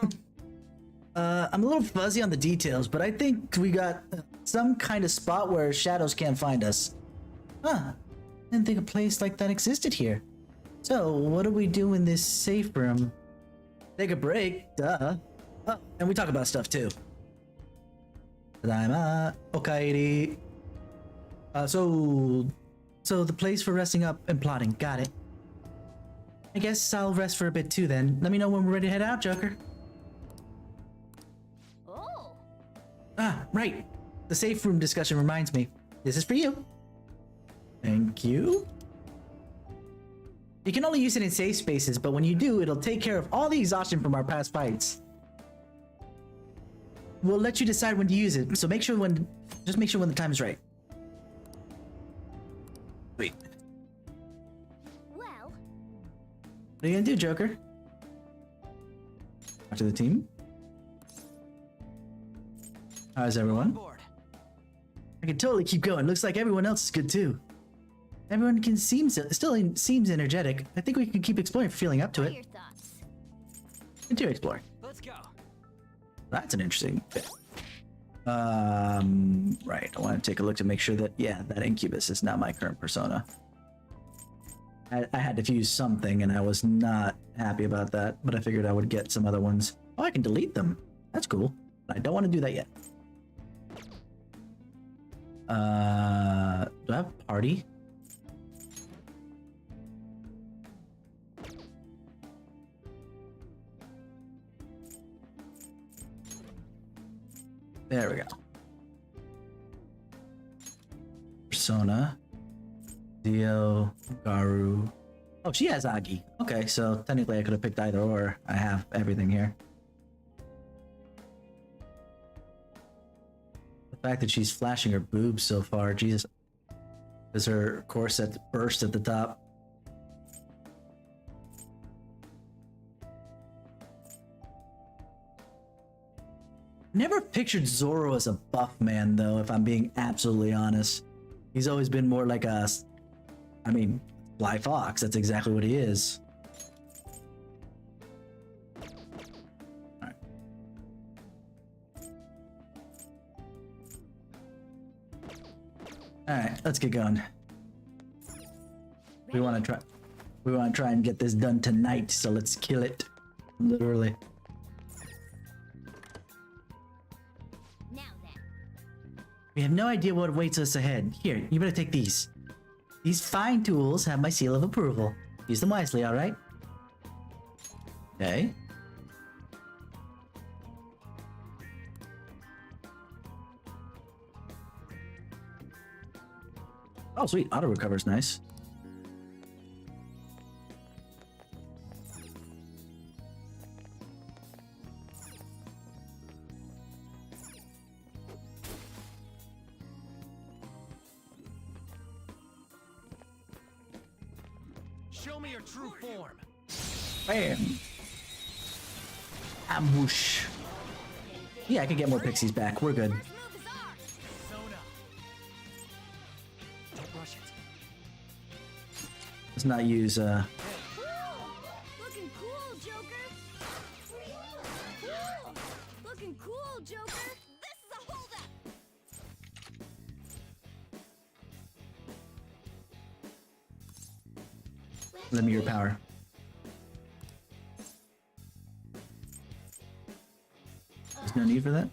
I'm a little fuzzy on the details, but I think we got some kind of spot where shadows can't find us. Huh. Didn't think a place like that existed here. So, what do we do in this safe room? Take a break, duh. Oh, and we talk about stuff too. Tadaima, okaeri. So the place for resting up and plotting, got it. I guess I'll rest for a bit too then. Let me know when we're ready to head out, Joker. Oh. Ah, right. The safe room discussion reminds me. This is for you. Thank you. You can only use it in safe spaces, but when you do, it'll take care of all the exhaustion from our past fights. We'll let you decide when to use it, so just make sure when the time is right. Wait. Well. What are you gonna do, Joker? Talk to the team. How's everyone? I can totally keep going. Looks like everyone else is good too. Everyone still seems energetic. I think we can keep exploring for feeling up to it. Your thoughts? Continue exploring. Let's go. That's an interesting bit. Right. I want to take a look to make sure that, yeah, that incubus is not my current persona. I had to fuse something and I was not happy about that, but I figured I would get some other ones. Oh, I can delete them. That's cool. But I don't want to do that yet. Do I have party? There we go. Persona. Dio. Garu. Oh, she has Agi. Okay, so technically I could have picked either or. I have everything here. The fact that she's flashing her boobs so far, Jesus. Does her corset burst at the top? Never pictured Zoro as a buff man, though, if I'm being absolutely honest. He's always been more like a... I mean, Fly Fox, that's exactly what he is. Alright. Alright, let's get going. We want to try and get this done tonight, so let's kill it. Literally. We have no idea what awaits us ahead. Here, you better take these. These fine tools have my seal of approval. Use them wisely, alright? Okay. Oh, sweet. Auto recover's nice. Show me your true form. Bam. Ambush. Yeah, I can get more pixies back. We're good. Don't rush it. Let's not use Looking cool, Joker. Cool. Looking cool, Joker. This is a holdup! limit your power. There's no need for that.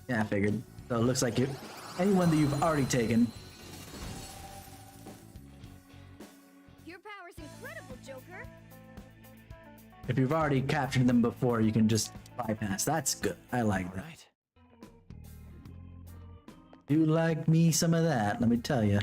Yeah, I figured. So it looks like anyone that you've already taken. Your power's incredible, Joker. If you've already captured them before, you can just bypass. That's good. I like that. You like me some of that, let me tell you.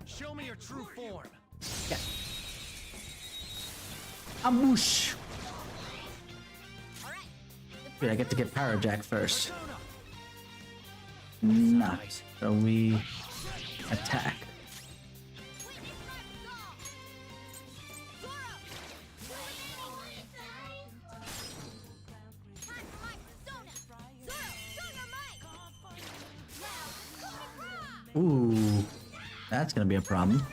Show me your true form. Yeah. Ambush. Wait, I get to get Power Jack first. Nah. So we attack. Ooh, that's gonna be a problem.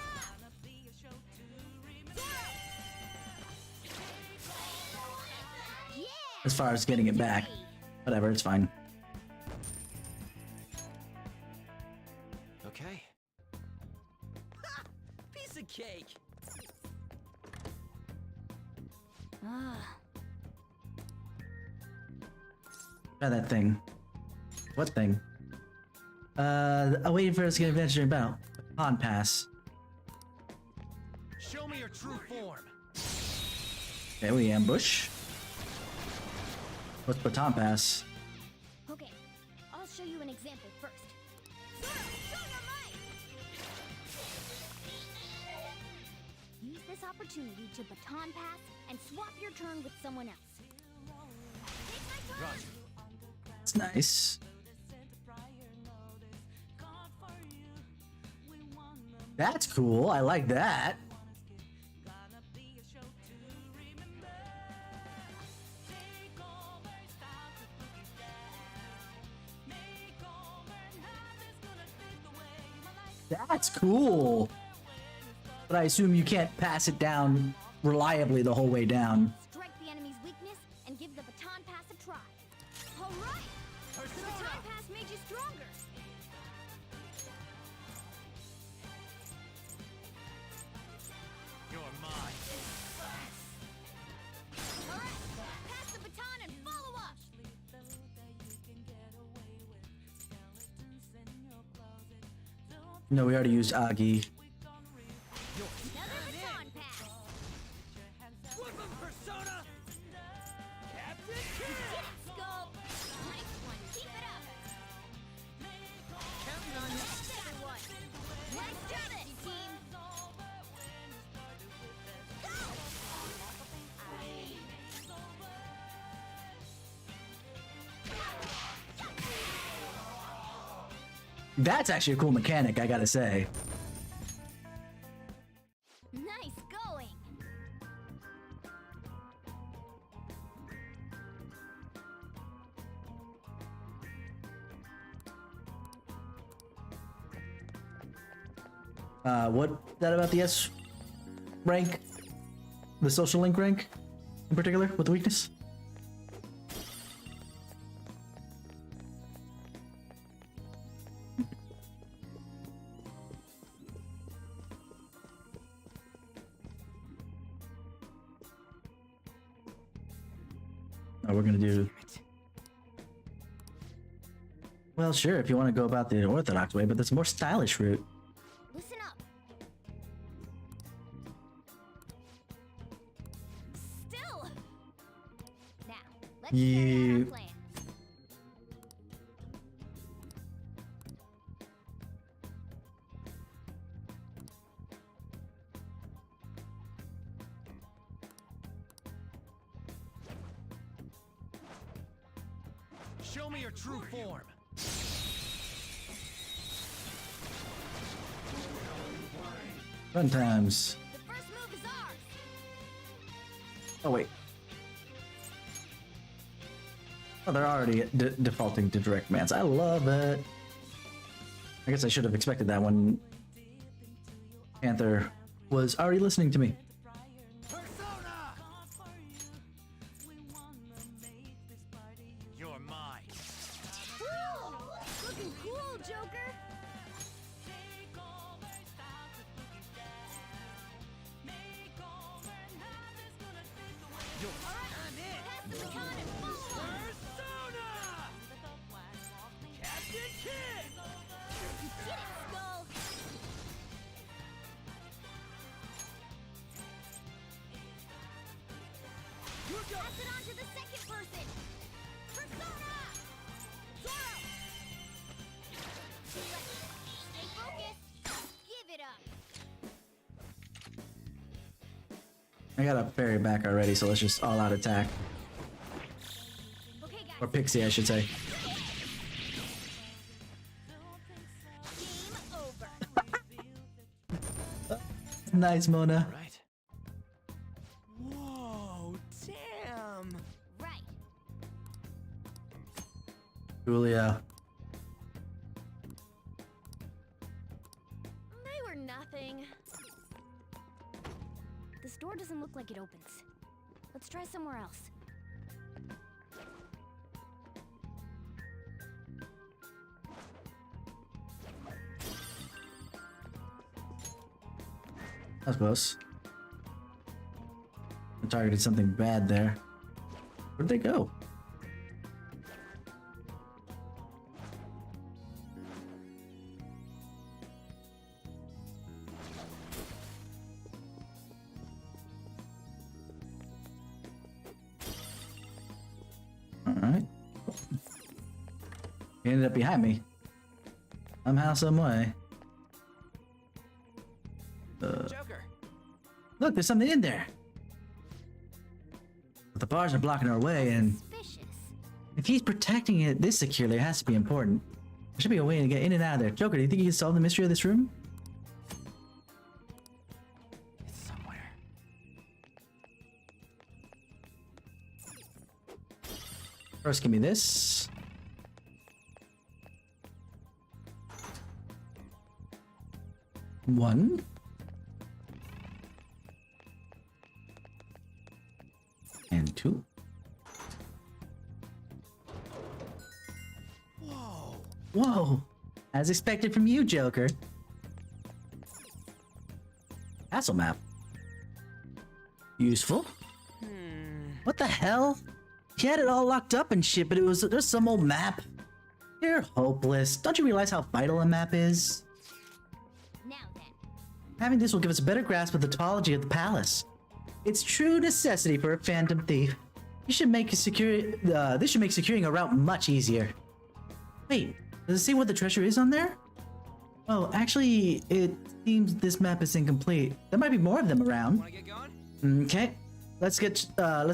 As far as getting it back, whatever, it's fine. Okay. Piece of cake. Try that thing. What thing? I'm waiting for us to get advantage during battle. Pawn pass. Show me your true form. Okay, we ambush. What's baton pass? Okay, I'll show you an example first. Use this opportunity to baton pass and swap your turn with someone else. Roger. It's nice. That's cool. I like that. That's cool. But I assume you can't pass it down reliably the whole way down. Strike the enemy's weakness and give the baton pass a try. All right. The baton pass made you stronger. You're mine. All right. Pass the baton and follow up. No, we already used Agi. Another baton pass. Woodland persona. Captain Kidd. Get it, Skull. Nice one. Keep it up. Counting on you. That's everyone. Let's do this, team. That's actually a cool mechanic, I gotta say. Nice going. What that about the S rank? The social link rank in particular with the weakness? Oh, we're gonna do. Well, sure, if you want to go about the orthodox way, but that's a more stylish route. Listen up. Still. Now, let's carry out our plan. Show me your true form. Fun times. The first move is ours. Oh wait. Oh, they're already defaulting to direct commands. I love it. I guess I should have expected that when Panther was already listening to me. You're mine. Woo! Looking cool, Joker. You'll earn it. Pass the baton and follow up. Persona! Captain Kid! You did it, Skull. Pass it on to the second person. Persona! Zoro! Stay focused. Give it up. I got a fairy back already, so let's just all out attack. Okay, guys. Or Pixie, I should say. Game over. Nice, Mona. Right. Whoa, damn. Right. Julia. They were nothing. This door doesn't look like it opens. Let's try somewhere else. That was close. I targeted something bad there. Where'd they go? Alright. He ended up behind me. Somehow, some way. Joker. Look, there's something in there. But the bars are blocking our way, and Suspicious. if he's protecting it this securely, it has to be important. There should be a way to get in and out of there. Joker, do you think you can solve the mystery of this room? It's somewhere. First, give me this. One. And two. Whoa. Whoa! As expected from you, Joker. Castle map. Useful. What the hell? He had it all locked up and shit, but it was just some old map. You're hopeless. Don't you realize how vital a map is? Now then. Having this will give us a better grasp of the topology of the palace. It's true necessity for a phantom thief. This should make securing a route much easier. Wait, does it say what the treasure is on there? Oh, actually, it seems this map is incomplete. There might be more of them around. Wanna get going? Okay, let's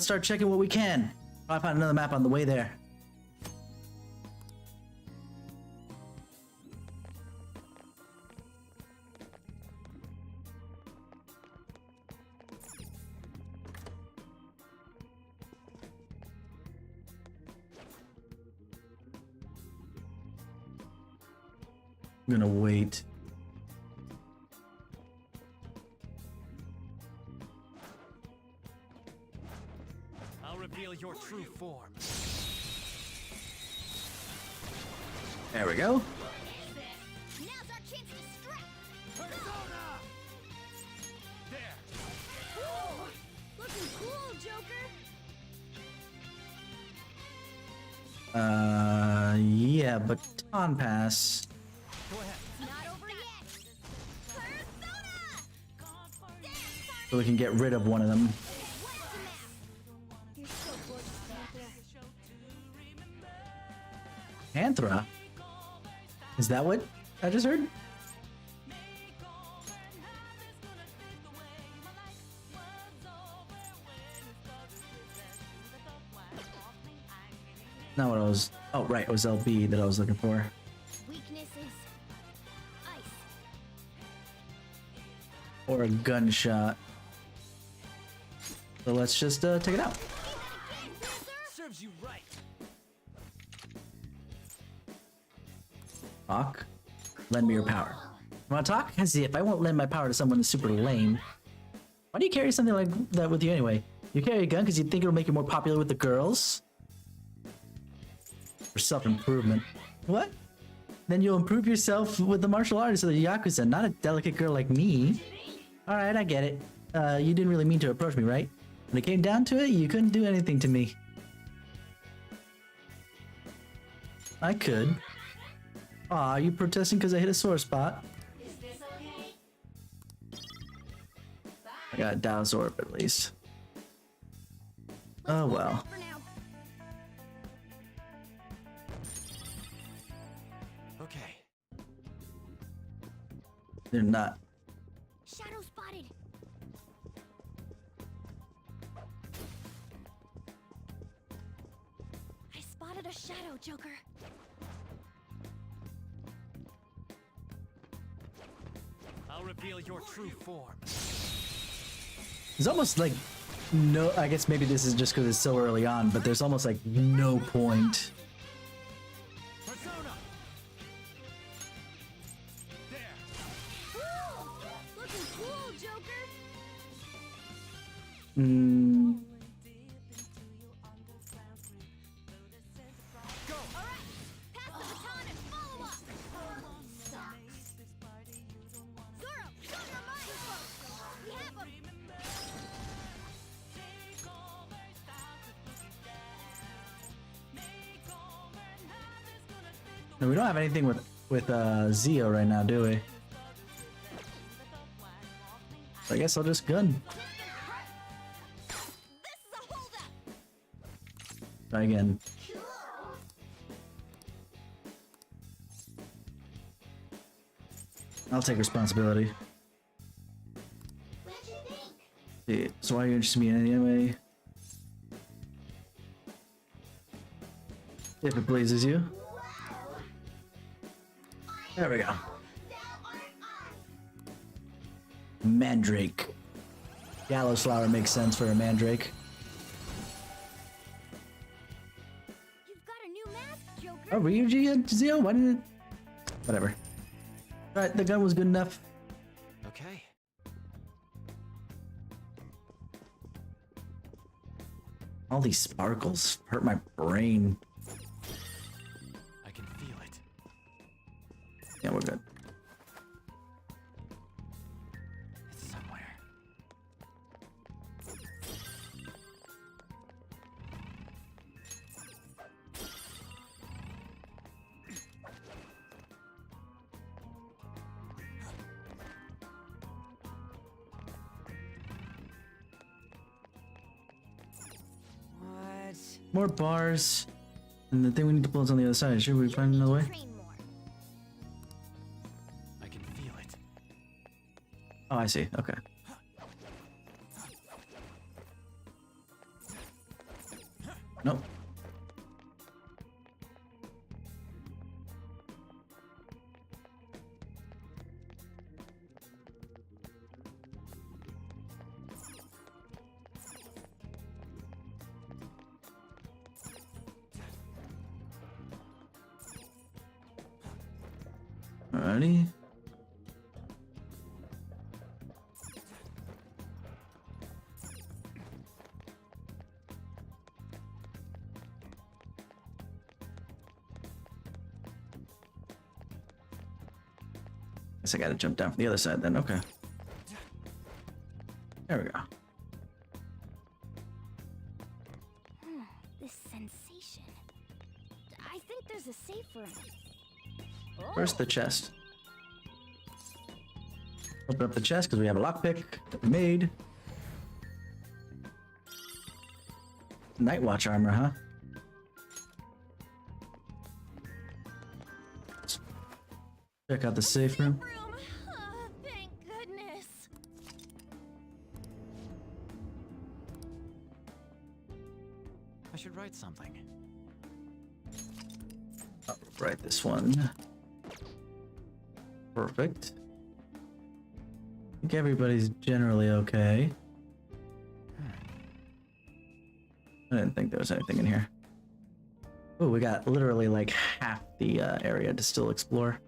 start checking what we can. I'll find another map on the way there. I'm gonna wait. I'll reveal your true form. There we go. Now's our chance to strike. Persona! There. Whoa! Looking cool, Joker. Yeah, but baton pass. Go ahead. Not over yet. Persona! So we can get rid of one of them. Where's the map? You're so gorgeous, Panther. Panthera? Is that what I just heard? Not what I was. Oh, right. It was LB that I was looking for. Weakness is ice. Or a gunshot. So let's just take it out. Serves you right. Talk. Lend me your power. Want to talk? As if I won't lend my power to someone who's super lame. Why do you carry something like that with you anyway? You carry a gun because you think it'll make you more popular with the girls? For self-improvement. What? Then you'll improve yourself with the martial arts of the Yakuza, not a delicate girl like me. Alright, I get it. You didn't really mean to approach me, right? When it came down to it, you couldn't do anything to me. I could. Aw, you protesting because I hit a sore spot? Is this okay? I got a Dow's Orb at least. Oh well. Okay. They're not. Shadow spotted. I spotted a shadow, Joker. I'll reveal your true form. There's almost like no. I guess maybe this is just because it's so early on, but there's almost like no point. Persona. Looking cool, Joker. Hmm. Go. All right, pass the baton and follow up. Zoro, show your mind. We have him. No, we don't have anything with Zio right now, do we? So I guess I'll just gun. Try again. I'll take responsibility. Yeah, so why are you interested in me anyway? If it pleases you. There we go. Mandrake. Gallows flower makes sense for a mandrake. You've got a new mask, Joker. Oh, Ryuji and Zio? Why didn't it? Whatever. Alright, the gun was good enough. Okay. All these sparkles hurt my brain. I can feel it. Yeah, we're good. It's somewhere. What? More bars. And the thing we need to pull is on the other side. Should we find another way? I can feel it. Oh, I see. Okay. Nope. Alrighty. Guess I gotta jump down from the other side then. Okay. There we go. This sensation. I think there's a safe room. First, the chest. Open up the chest because we have a lockpick that we made. Night Watch armor, huh? Let's check out the safe room. Thank goodness. I should write something. Right, this one. Perfect. I think everybody's generally okay. I didn't think there was anything in here. Oh, we got literally like half the area to still explore.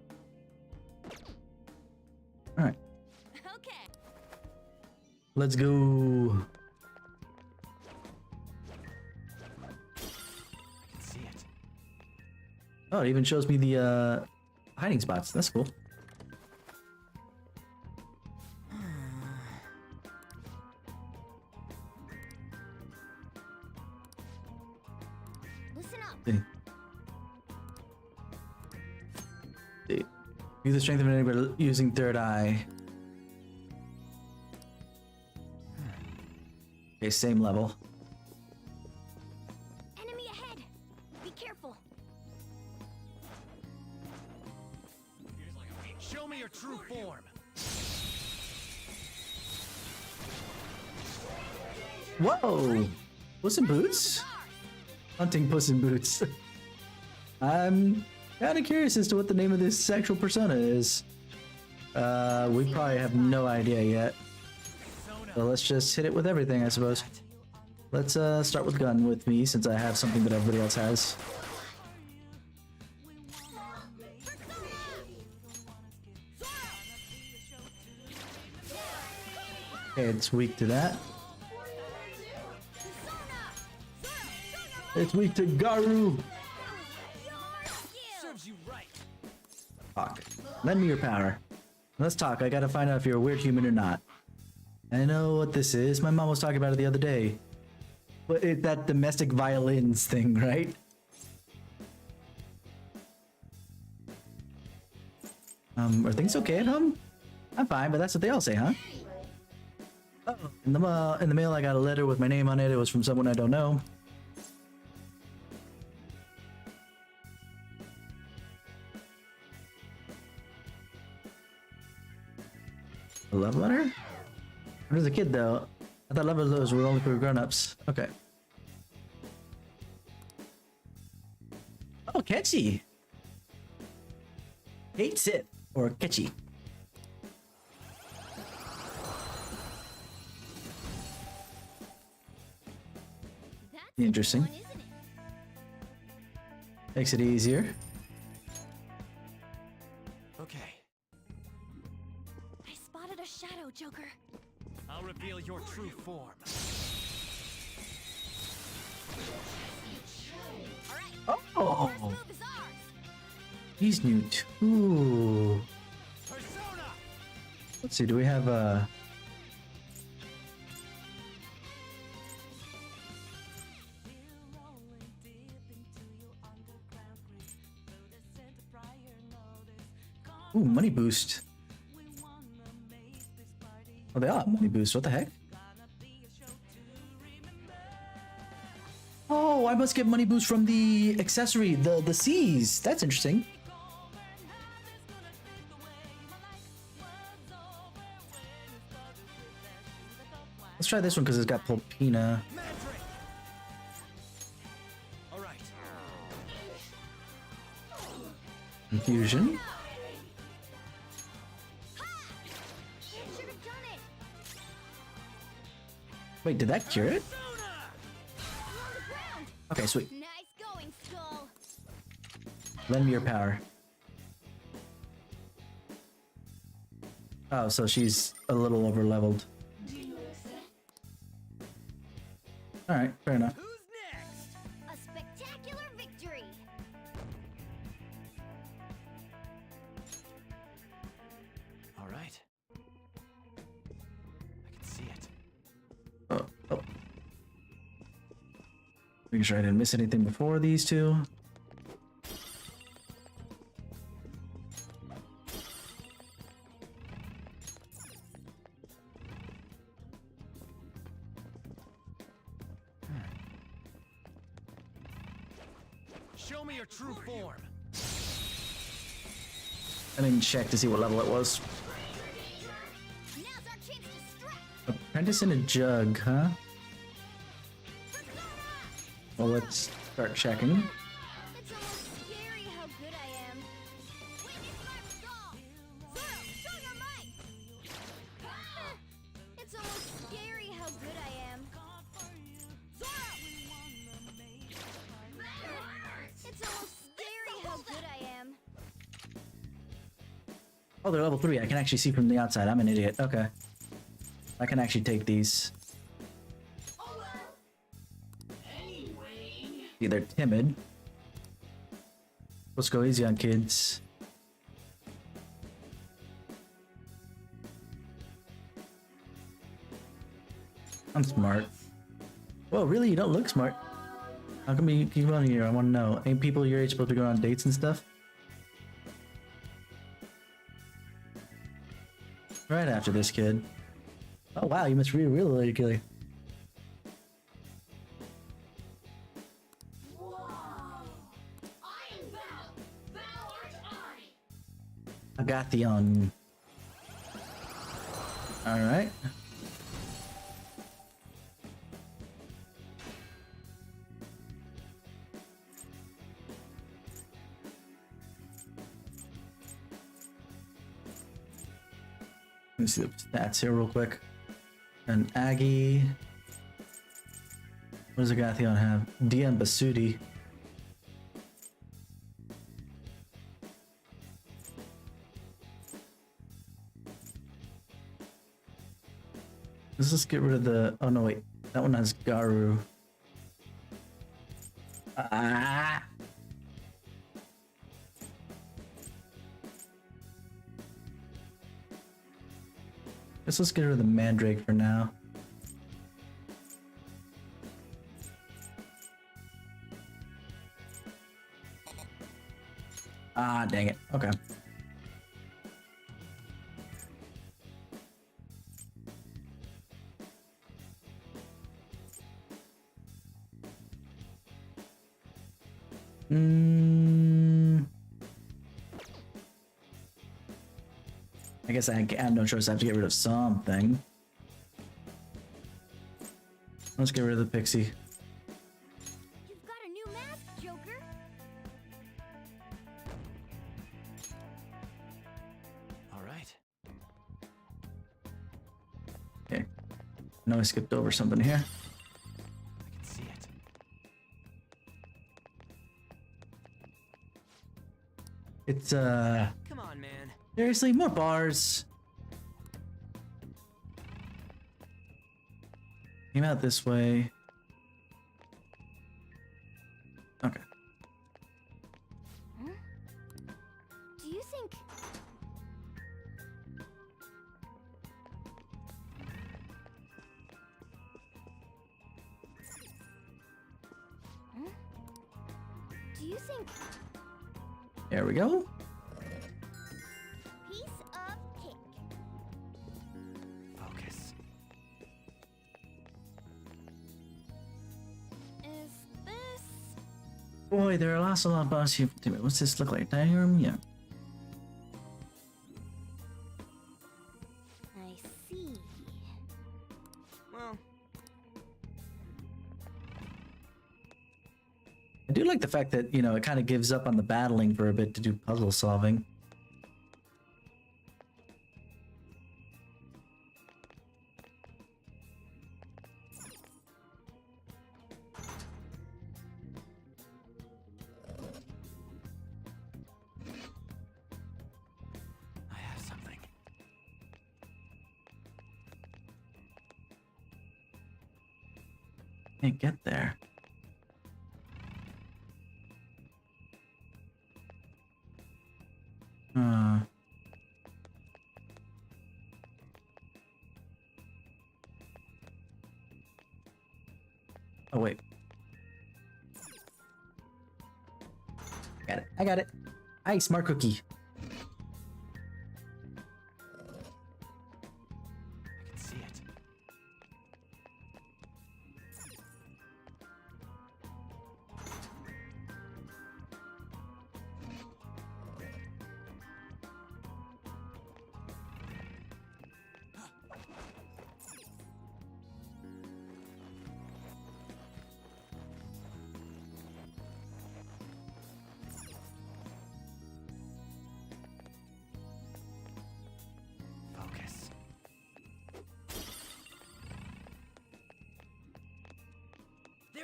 All right. Okay. Let's go. See it. Oh, it even shows me the hiding spots. That's cool. Listen up. See. Use the strength of an enemy using third eye. Okay, same level. Enemy ahead. Be careful. Show me your true form. Whoa! Puss in Boots? Hunting Puss in Boots. I'm kind of curious as to what the name of this sexual persona is. We probably have no idea yet. So let's just hit it with everything, I suppose. Let's start with gun with me, since I have something that everybody else has. Okay, it's weak to that. It's weak to Garu. Serves you right. Talk. Lend me your power. Let's talk. I gotta find out if you're a weird human or not. I know what this is. My mom was talking about it the other day. But it's that domestic violins thing, right? Are things okay at home? I'm fine, but that's what they all say, huh? Oh, in the mail I got a letter with my name on it. It was from someone I don't know. A love letter? When I was a kid, though, I thought love letters were only for grown-ups. Okay. Oh, catchy! Hates it, or catchy. Interesting. Makes it easier. Okay. I spotted a shadow, Joker. I'll reveal your true form. Oh! He's new too. Let's see, do we have a... Ooh, money boost. Oh, they all have money boost. What the heck? Oh, I must get money boost from the accessory, the C's. That's interesting. Let's try this one because it's got Pulpina. All right. Confusion. Wait, did that cure it? Okay, sweet. Nice going, Skull. Lend me your power. Oh, so she's a little over leveled. Alright, fair enough. A spectacular victory. All right. I can see it. Oh. Making sure I didn't miss anything before these two. Show me your true form. I didn't check to see what level it was. Now's our chance to strike. Apprentice in a jug, huh? Well, let's start checking. It's almost scary how good I am. Witness my resolve! Zoro, show your might! It's almost scary how good I am. Zoro! It's almost scary how good I am. Oh, they're level 3. I can actually see from the outside. I'm an idiot. Okay. I can actually take these. See, they're timid. Let's go easy on kids. I'm smart. Whoa, really? You don't look smart. How come you keep on here? I want to know. Ain't people your age supposed to go on dates and stuff? Right after this kid. Oh wow, you must really kill. Agathion. Alright. Let me see the stats here real quick. And Aggie. What does Agathion have? DM Basuti. Let's just get rid of the... Oh no, wait. That one has Garu. Ah! Let's get rid of the Mandrake for now. Ah, dang it. Okay. I guess I have no choice. I have to get rid of something. Let's get rid of the pixie. You've got a new mask, Joker. All right. Okay. No, I skipped over something here. I can see it. It's Come on, man. seriously, more bars. Came out this way. Okay. Hmm? Do you think... Hmm? Do you think... There we go. Piece of cake. Focus. Is this... Boy, there are lots of lot bars here. What's this look like? Diagram? Yeah. I see. Well, I do like the fact that, you know, it kind of gives up on the battling for a bit to do puzzle solving. I have something. Can't get there. Oh, wait. Got it. I got it. Hi, smart cookie. I can see it.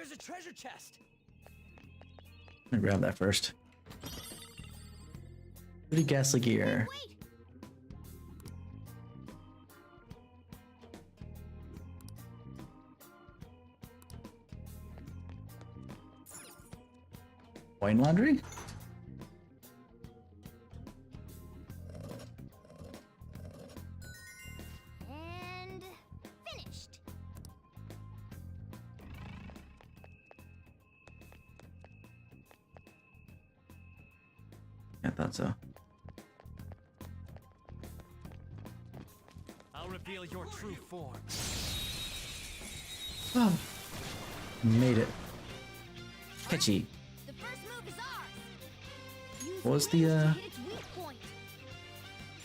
There's a treasure chest. Let me grab that first. Pretty ghastly gear. Wine laundry? And finished. I thought so. I'll reveal your true form. Oh, made it. Catchy. The first move is ours. Use What was the range to hit its weak point.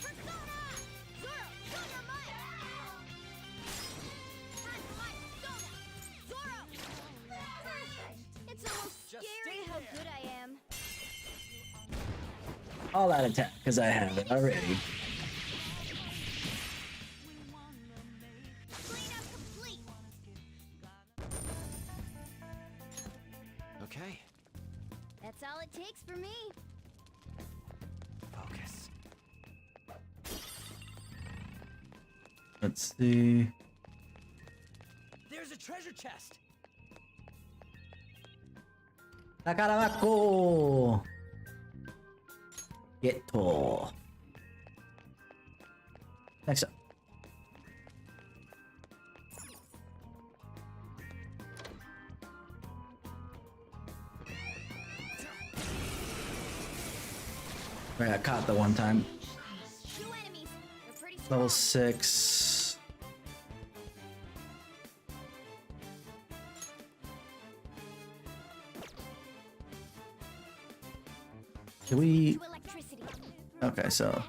Persona! Zoro, show your might! Time for my persona! Zoro! It's almost scary how good I am. All out attack, because I have it already. Cleanup complete. Okay, That's all it takes for me. focus. Let's see. There's a treasure chest. Takarabako! Geto. Next up. I got caught the one time. Two enemies. They're pretty strong. Level 6. Can we... To electricity. Okay, so...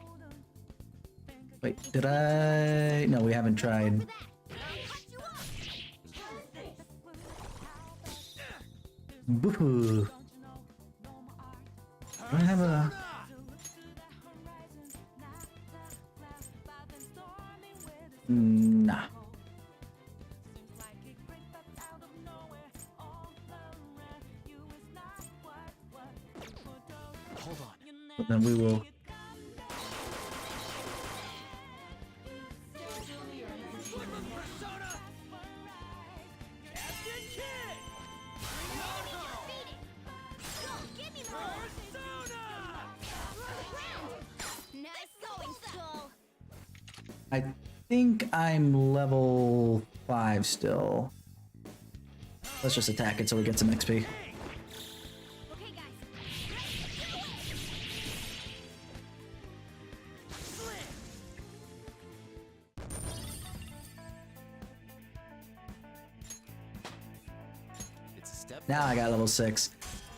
Wait, did I... No, we haven't tried. Boo-hoo. Do I have a... Nah. Hold on. But then we will... Persona! Captain Kid! Give me more. Nice going, Skull. I think I'm level 5 still. Let's just attack it so we get some XP. Okay, guys. It's a step. Now I got level 6.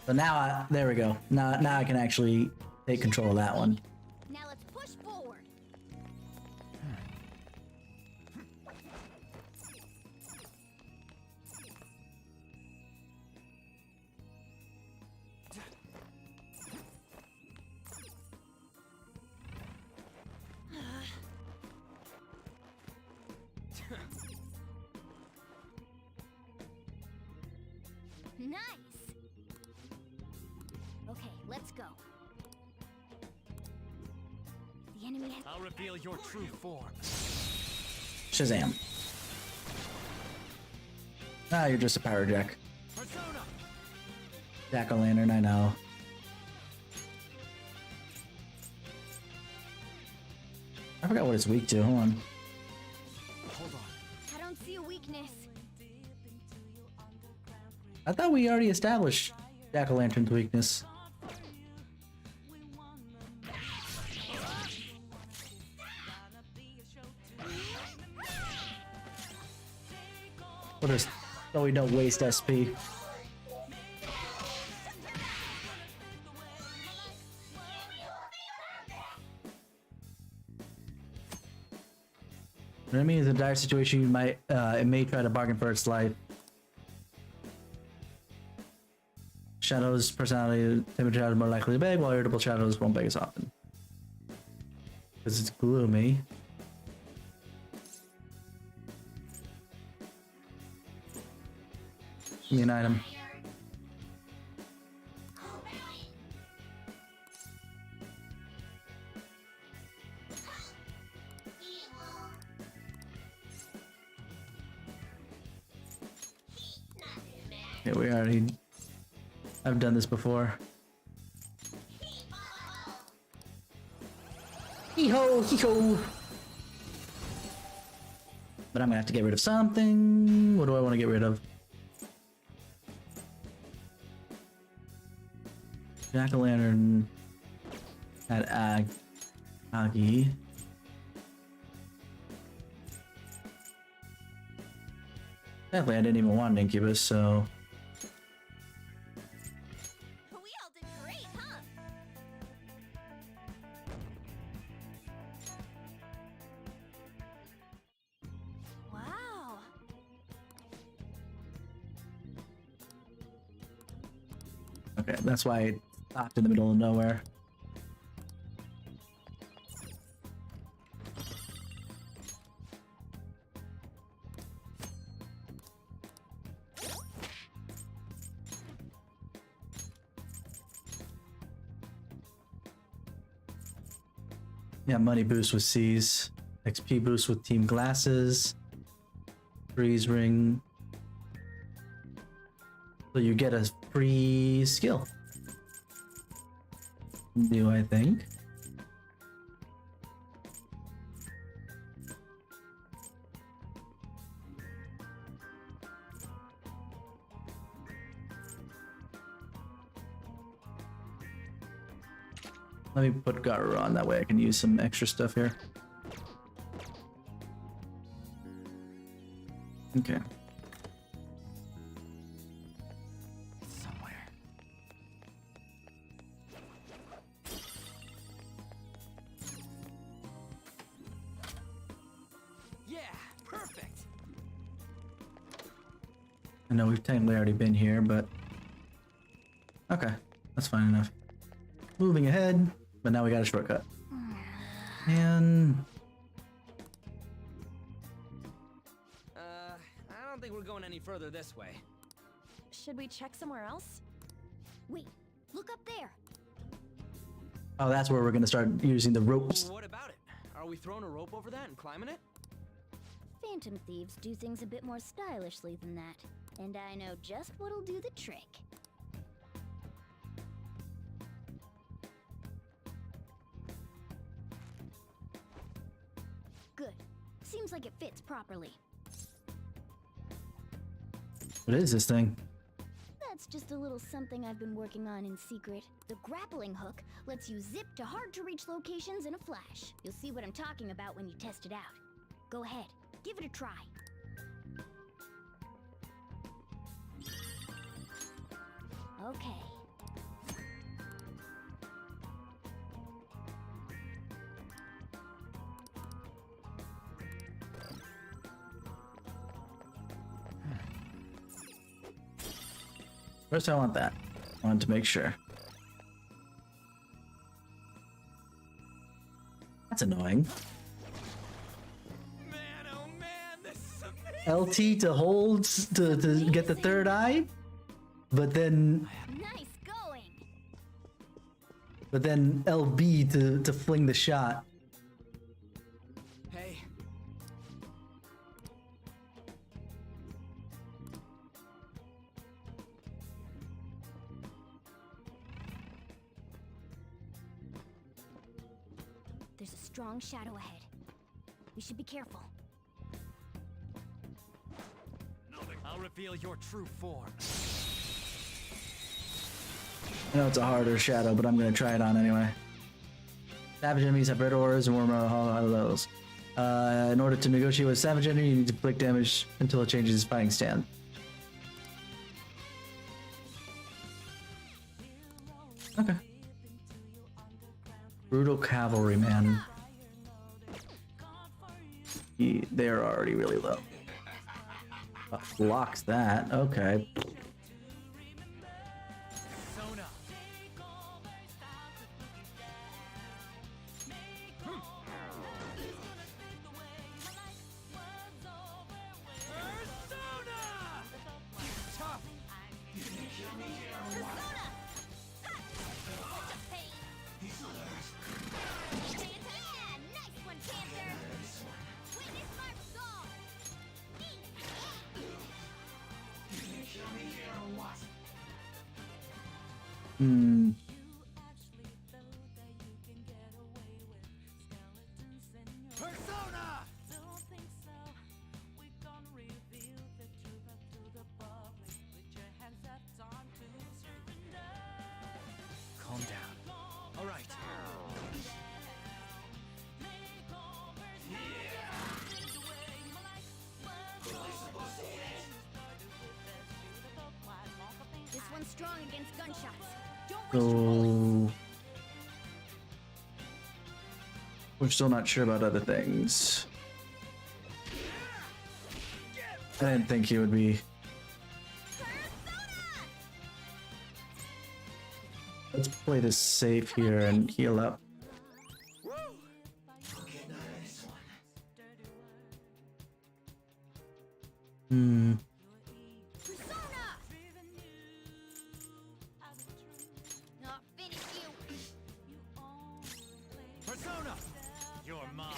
So now there we go. Now I can actually take control of that one. Now let's push forward. Nice. Okay, let's go. The enemy has. I'll reveal your true form. Shazam. Ah, you're just a power jack. Persona! Jack-o'-lantern, I know. I forgot what it's weak to. Hold on. Hold on. I don't see a weakness. I thought we already established Jack-o'-lantern's weakness. So we don't waste SP. When enemy is in a dire situation, you might it may try to bargain for its life. Shadow's personality, timid shadow is more likely to beg, while irritable shadows won't beg as often. Because it's gloomy. Give me an item. Yeah, we already... I've done this before. Hee-ho, hee-ho! But I'm gonna have to get rid of something. What do I want to get rid of? Jack-o'-lantern at Agi. Definitely, I didn't even want an incubus, so... We all did great, huh? Wow. Okay, that's why I stopped in the middle of nowhere. Yeah, money boost with C's, XP boost with team glasses, freeze ring. So you get a free skill. Do I think? Let me put Garu on, that way I can use some extra stuff here. Okay. Somewhere. Yeah, perfect. I know we've technically already been here, but... Okay, that's fine enough. Moving ahead, but now we got a shortcut. And... I don't think we're going any further this way. Should we check somewhere else? Wait, look up there. Oh, that's where we're gonna start using the ropes. What about it? Are we throwing a rope over that and climbing it? Phantom thieves do things a bit more stylishly than that. And I know just what'll do the trick. Good. Seems like it fits properly. What is this thing? That's just a little something I've been working on in secret. The grappling hook lets you zip to hard-to-reach locations in a flash. You'll see what I'm talking about when you test it out. Go ahead, give it a try. Okay. First I want that. I wanted to make sure. That's annoying. Man, oh man, this is amazing. LT to hold to get the third eye, but then Nice going. but then LB to fling the shot. Hey. There's a strong shadow ahead. We should be careful. I'll reveal your true form. I know it's a harder shadow, but I'm gonna try it on anyway. Savage enemies have red auras and warm hollows. In order to negotiate with savage enemy, you need to inflict damage until it changes its fighting stand. Okay. Brutal cavalryman. They are already really low. Blocks that. Okay. Sona. Hmm. Persona! Calm down. All right. This one's strong against gunshots. So we're still not sure about other things. I didn't think he would be. Let's play this safe here and heal up. Hmm. Not finish you. Persona! You're mine.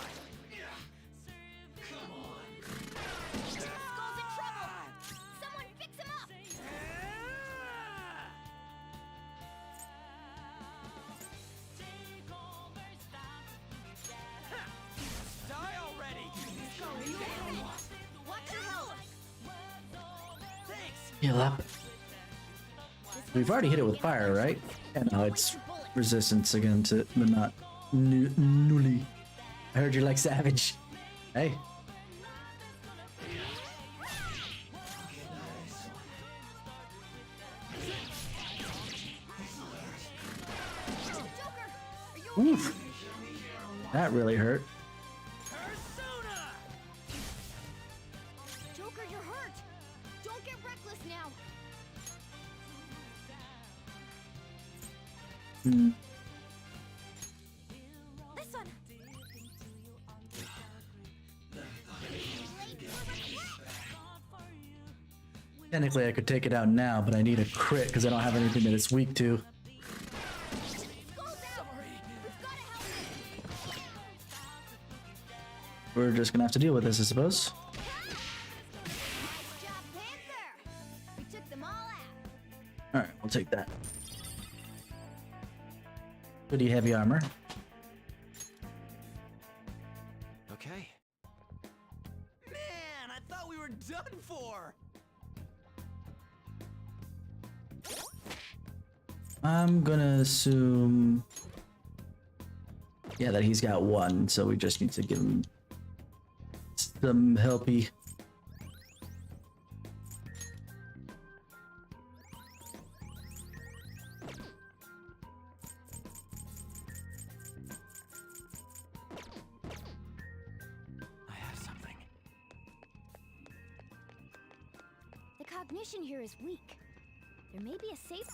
Come on. Skull's in trouble. Someone fix him up. Die already! Watch your health. Thanks! Heal up. We've already hit it with fire, right? Yeah, no, it's resistance against it, but not newly. I heard you like Savage. Hey. Oof. That really hurt. Joker, you're hurt. Don't get reckless now. Hmm. This one. Technically, I could take it out now, but I need a crit because I don't have anything that it's weak to. We're just gonna have to deal with this, I suppose. We took them all out. Alright, we'll take that. Pretty heavy armor. Okay. Man, I thought we were done for! I'm gonna assume... yeah, that he's got one, so we just need to give him some helpy. I have something. The cognition here is weak. There may be a safe.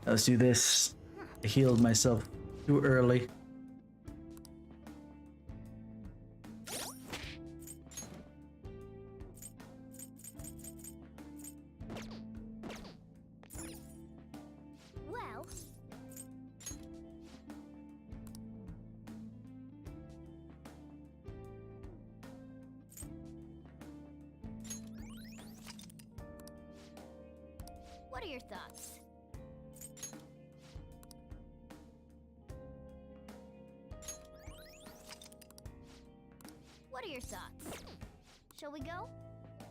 Let's do this. I healed myself too early. Well, what are your thoughts? What are your thoughts? Shall we go?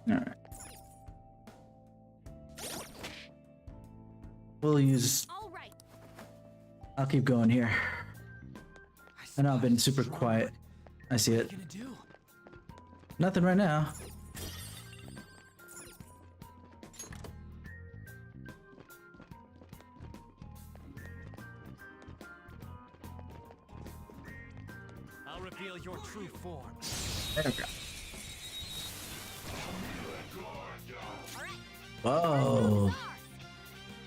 Alright. We'll use... All right. I'll keep going here. I know I've been super quiet. I see it. Nothing right now. I'll reveal your true form. There we go. Whoa. Is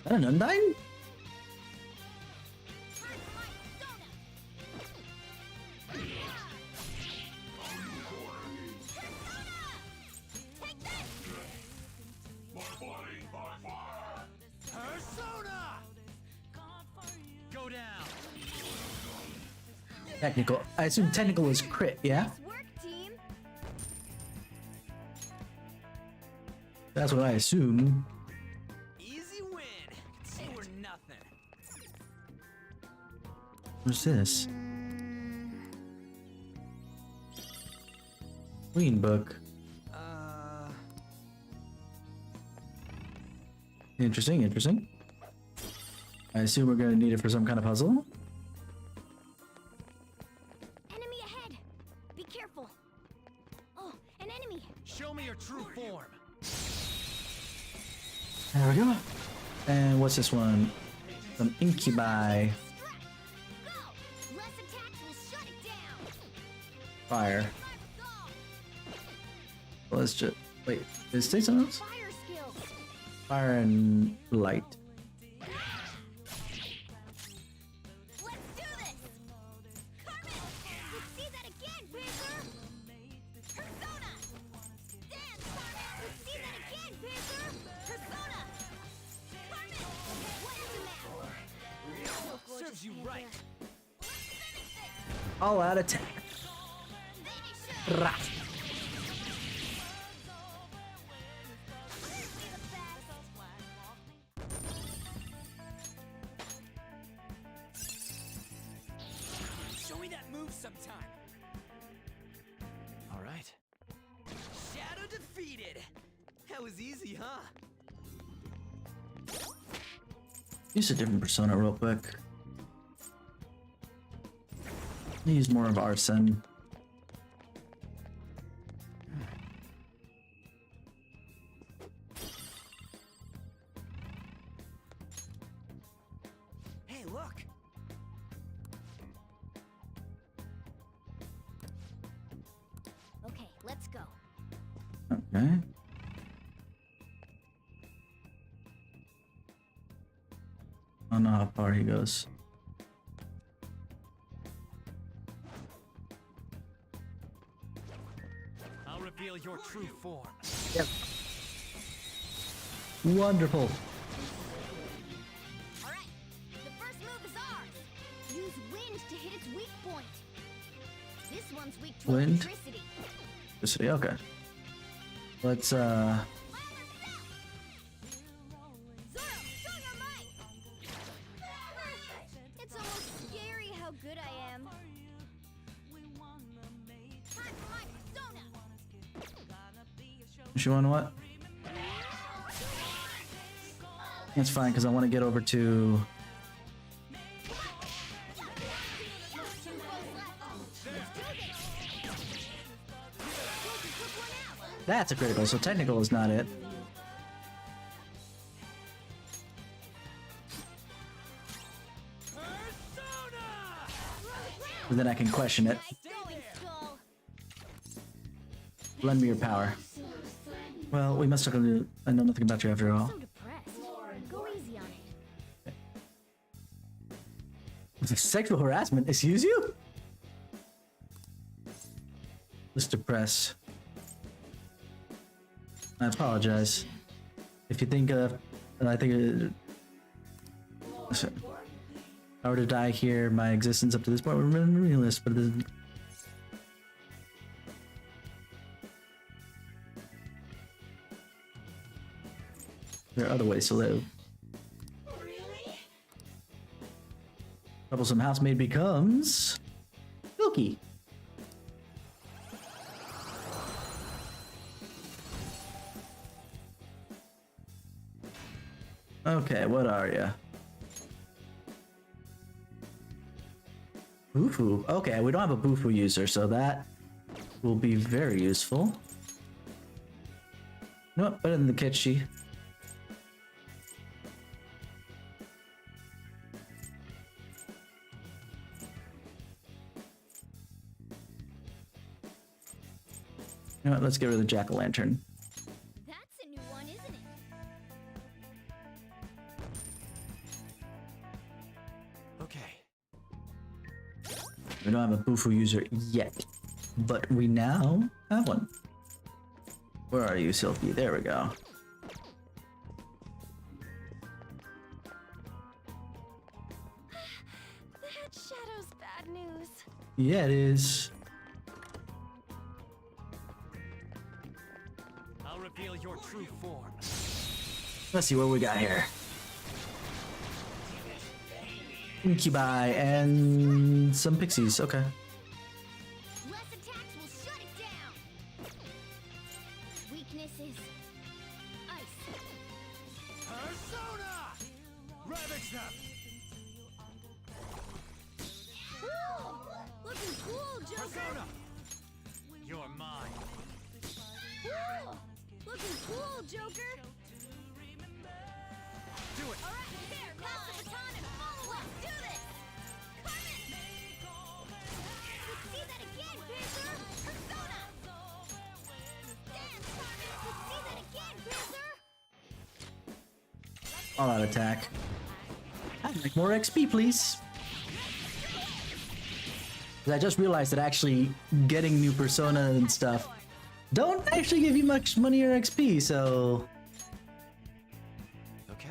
that an Undyne? Persona! Go down. Technical. I assume technical is crit, yeah? Nice work, team. That's what I assume. Easy win. Say we're nothing. What's this? Queen book. Interesting, interesting. I assume we're gonna need it for some kind of puzzle. Enemy ahead! Be careful! Oh, an enemy! Show me your true form. There we go. And what's this one? Some incubi. Fire. Let's just wait. Did it say something else? Fire and light. Serves you right. All out attack. Rah. Show me that move sometime. All right. Shadow defeated. That was easy, huh? Use a different persona real quick. Use more of Arson. Hey, look. Okay, let's go. Okay. I don't know how far he goes. I'll reveal your true form. Yep. Wonderful. Alright, the first move is ours. Use wind to hit its weak point. This one's weak to Wind? electricity. Electricity, okay. Let's It's almost scary how good I am. Time for my persona. you want what? That's fine because I want to get over to that's a critical, so technical is not it. But then I can question it. Lend me your power. Well, we must have to. I know nothing about you after all. Go easy on it. Sexual harassment? Excuse you? Let's depress. I apologize. If you think I think if I were to die here, my existence up to this point would have been meaningless, but it isn't. There are other ways to live. Troublesome housemaid becomes Silky. Okay, what are ya? Bufu. Okay, we don't have a Bufu user, so that will be very useful. Nope, better than the Kitschy. You know what, let's get rid of the jack-o'-lantern. That's a new one, isn't it? Okay. We don't have a Bufu user yet, but we now have one. Where are you, Silky? There we go. That shadow's bad news. Yeah, it is. I'll reveal your true form. Let's see what we got here. Incubi and some pixies. Okay. Less attacks will shut it down. Weakness is ice. Persona! Ravage them! Woo! Looking cool, Joker. Persona! You're mine. Woo! Looking cool, Joker. Do it! All right, here, pass the baton and follow. Let's do this. Come in. Let's see that again, Panther. Persona. Dance, Carmen. Let's see that again, Panther. All out attack. I'd like more XP, please. I just realized that actually getting new persona and stuff don't actually give you much money or XP, so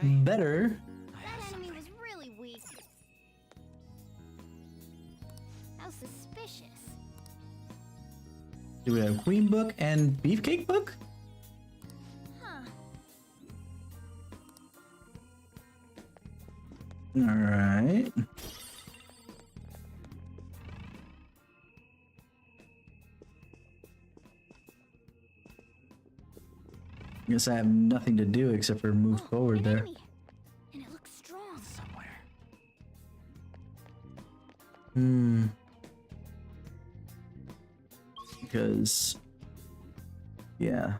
better. That enemy was really weak. How suspicious. Do we have Queen Book and Beefcake Book? Huh. Alright. Guess I have nothing to do except for move forward there. And it looks strong. Somewhere. Because, yeah.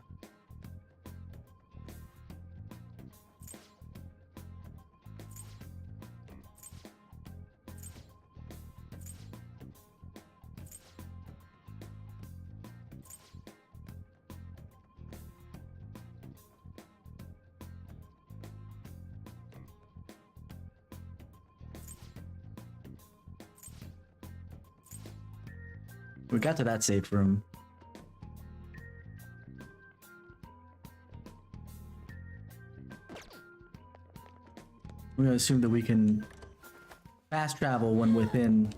We got to that safe room. We're gonna assume that we can fast travel when within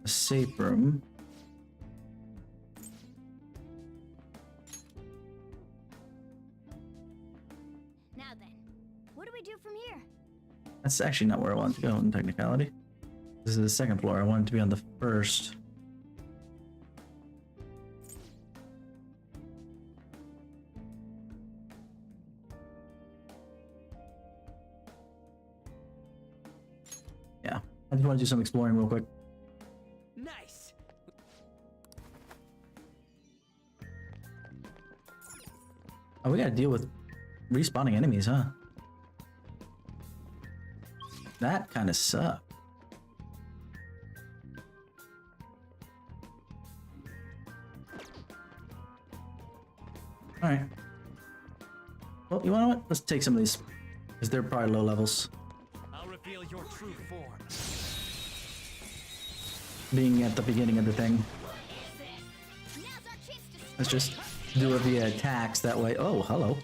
a safe room. Now then, what do we do from here? That's actually not where I wanted to go in technicality. This is the second floor. I wanted to be on the first. Yeah, I just want to do some exploring real quick. Nice. Oh, we gotta deal with respawning enemies, huh? That kind of sucks. Alright. Well, you know what? Let's take some of these. Because they're probably low levels. I'll reveal your true form. Being at the beginning of the thing. Let's just do it via attacks that way. Oh, hello.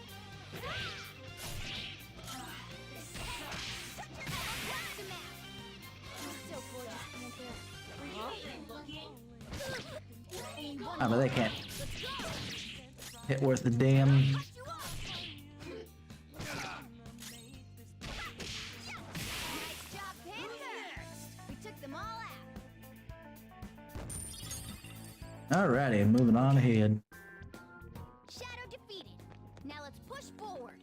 Ah, but they can't hit worth the damn. Alrighty, moving on ahead. Shadow defeated. Now let's push forward.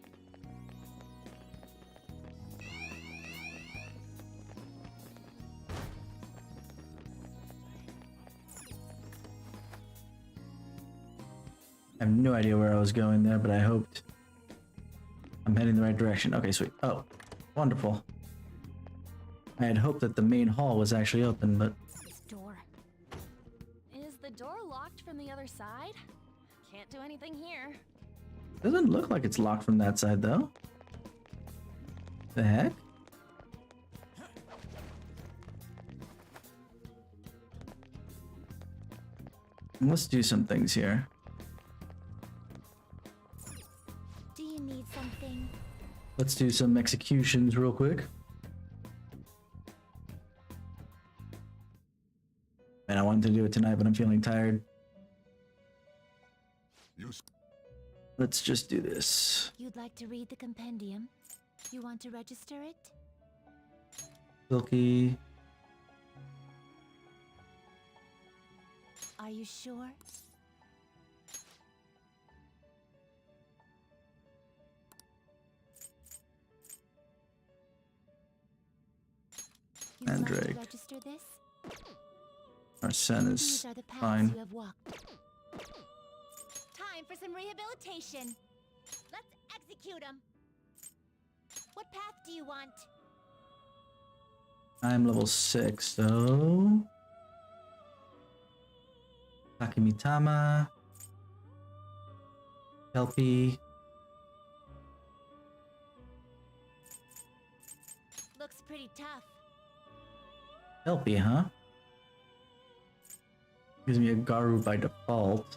I have no idea where I was going there, but I hoped I'm heading the right direction. Okay, sweet. Oh, wonderful. I had hoped that the main hall was actually open, but This door. Is the door locked from the other side? Can't do anything here. doesn't look like it's locked from that side, though. The heck? Let's do some things here. Do you need something? Let's do some executions real quick. Man, I wanted to do it tonight, but I'm feeling tired. Let's just do this. You'd like to read the compendium? You want to register it? Silky. Are you sure? You must Mandrake. register this? Arsene These is are the paths fine. you have walked. Time for some rehabilitation. Let's execute him. What path do you want? I'm level 6, so... Takimitama. Kelpie. Looks pretty tough. Kelpie, huh? Gives me a Garu by default.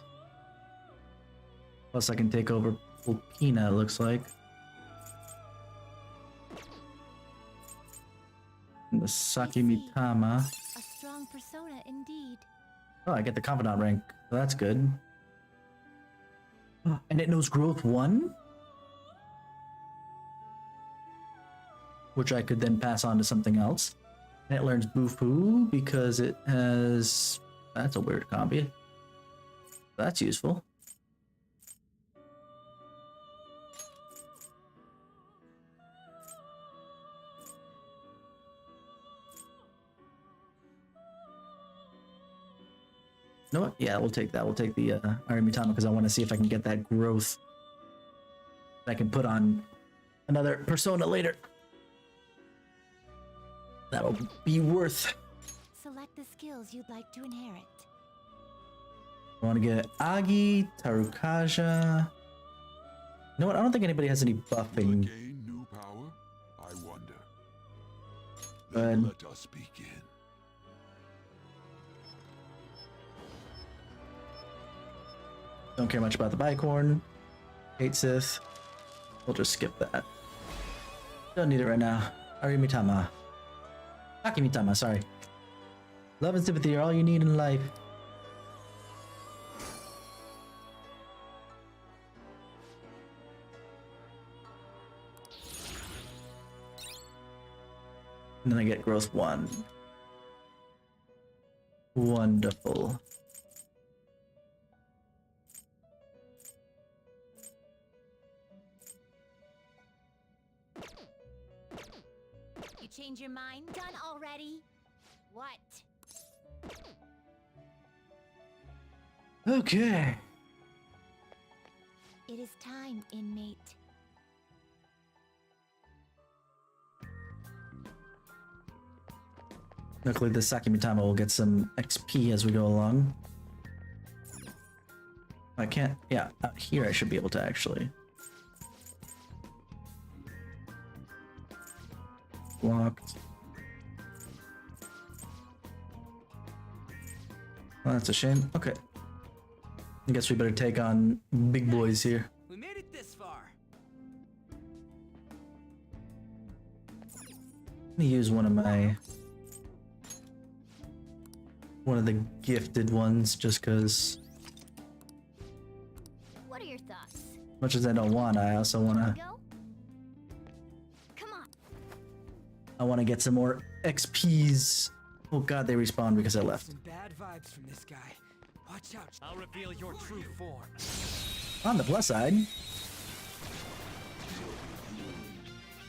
Plus I can take over Pulpina, it looks like. And the Sakimitama. A strong persona indeed. Oh, I get the Confidant rank. So that's good. And it knows Growth 1? Which I could then pass on to something else. And it learns Bufu because it has... That's a weird combi. That's useful. You know what? Yeah, we'll take that. We'll take the Arimitama because I want to see if I can get that growth that I can put on another persona later. That'll be worth. Select the skills you'd like to inherit. I want to get Agi, Tarukaja. You know what? I don't think anybody has any buffing. Gain new power? I wonder. Then Let us begin. Don't care much about the Bicorn. Hate Sith. We'll just skip that. Don't need it right now. Arimitama. Akimitama, sorry. Love and sympathy are all you need in life. And then I get growth 1. Wonderful. You change your mind? Done already? What? Okay. It is time, inmate. Luckily, the Sakimitama will get some XP as we go along. I can't. Yeah, out here I should be able to actually. Blocked. Well, that's a shame. Okay. I guess we better take on big boys here. We made it this far. Let me use one of the gifted ones just because. What are your thoughts? Much as I don't want, I also want to. Go? Come on. I want to get some more XPs. Oh god, they respawned because I left. Some bad vibes from this guy. Watch out. I'll reveal your true form. On the plus side,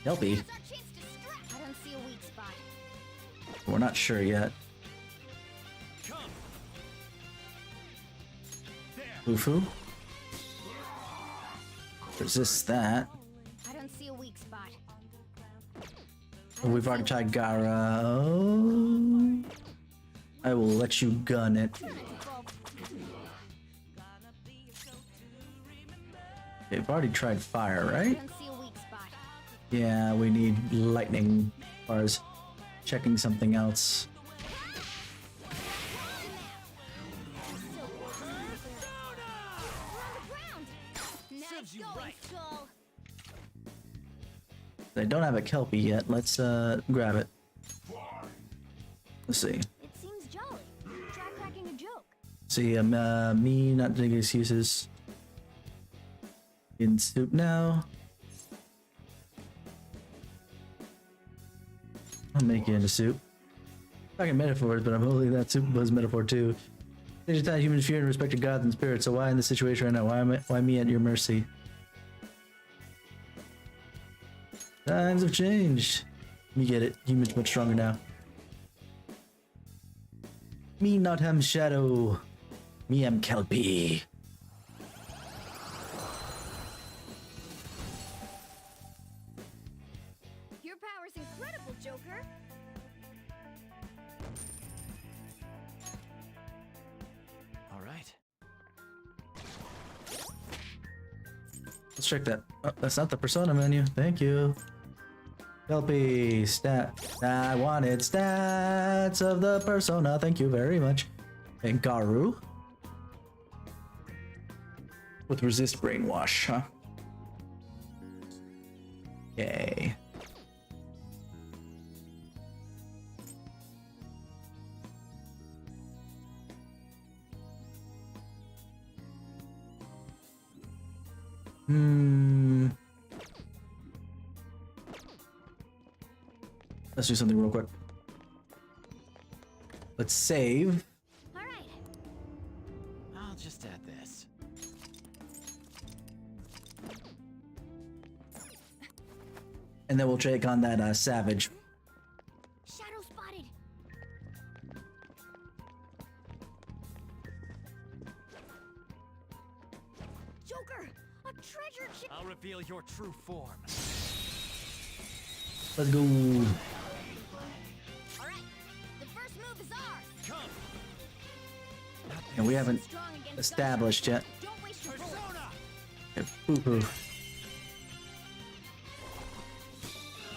Kelpie. I don't see a weak spot. We're not sure yet. Bufu. Resist that. I don't see a weak spot. Oh, we've already tried Gara. Oh, I will let you gun it. Okay, we've already tried fire, I right? don't see a weak spot. Yeah, we need lightning as far as checking something else. Serves you right. They don't have a Kelpie yet. Let's grab it. Let's see. It seems jolly. Try cracking a joke. See, me not taking excuses. In soup now. make you into soup. Talking metaphors, but I'm hoping that soup was metaphor too. There's a time humans fear and respect God and spirit, so why in this situation right now? Why me at your mercy? Times have changed. You get it. Humans much stronger now. Me not am Shadow. Me am Kelpie. Your power's incredible, Joker. All right. Let's check that. Oh, that's not the persona menu. Thank you. Kelpie stat. I wanted stats of the persona. Thank you very much. And Garu. With resist brainwash, huh? Okay. Let's do something real quick. Let's save. All right. I'll just add this. And then we'll take on that savage. Shadow spotted. Joker, a treasure chest. I'll reveal your true form. Let's go. All right. The first move is ours. Come. And we haven't established yet. Don't waste your persona. Okay, poo-poo. They're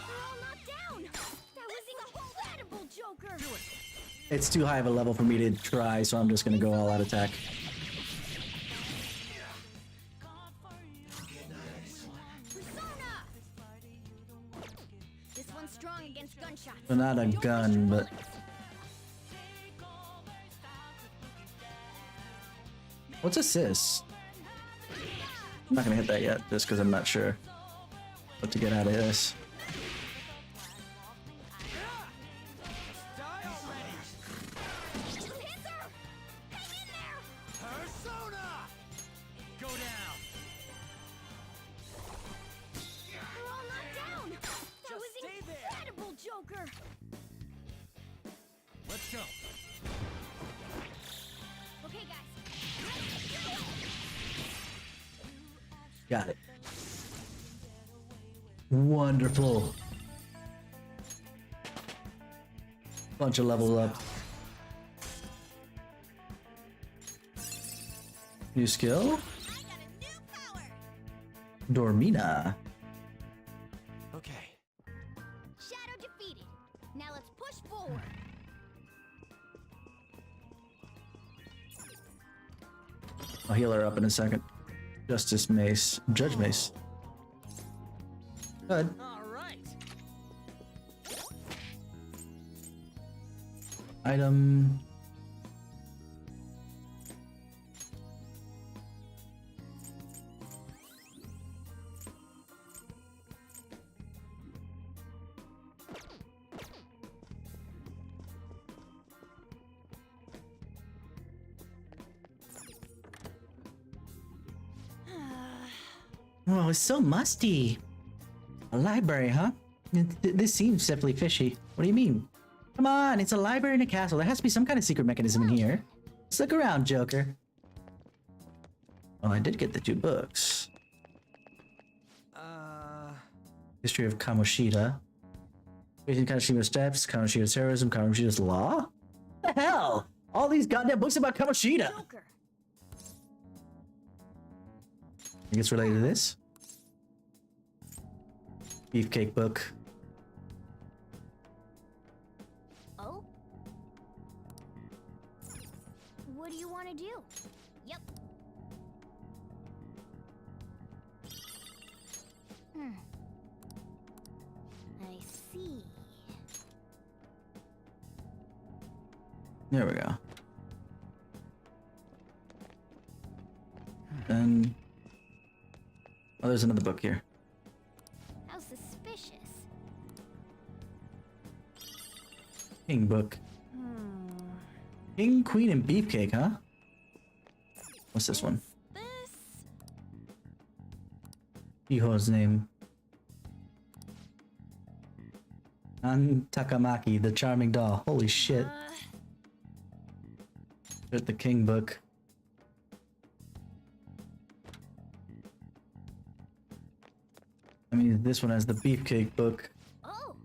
all knocked down. That was incredible, Joker. Do it. It's too high of a level for me to try, so I'm just gonna go all out attack. Persona. This one's strong against gunshots. So not a gun, but what's assist? I'm not gonna hit that yet, just because I'm not sure what to get out of this. Persona! Go down. They're all knocked down. That was incredible, Joker. Let's go. Okay, guys. Got it. Wonderful. Bunch of level up. New skill? Dormina. Okay. Shadow defeated. Now let's push forward. I'll heal her up in a second. Justice Mace. Judge Mace. Good. All right. Item. Oh, it's so musty. A library, huh? This seems definitely fishy. What do you mean? Come on, it's a library in a castle. There has to be some kind of secret mechanism in here. Let's look around, Joker. Oh, I did get the 2 books. History of Kamoshida. Facing Kamoshida's steps, Kamoshida's terrorism, Kamoshida's law? What the hell? All these goddamn books about Kamoshida! Joker. I think it's related to this. Beefcake book. Oh? What do you want to do? Yep. I see. There we go. And oh, there's another book here. How suspicious. King book. King, queen, and beefcake, huh? What's this one? Iho's name. Takamaki, the charming doll. Holy shit. Got the king book. I mean, this one has the beefcake book. Oh.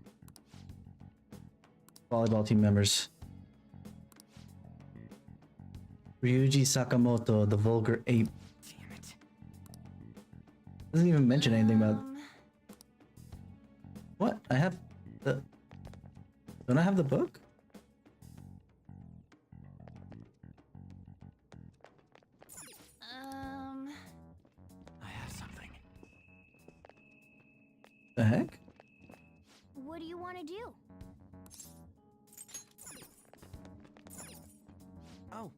Volleyball team members. Ryuji Sakamoto, the vulgar ape. Damn it. Doesn't even mention anything about... What? I have the... Don't I have the book? I have something. The heck? What do you want to do? Oh.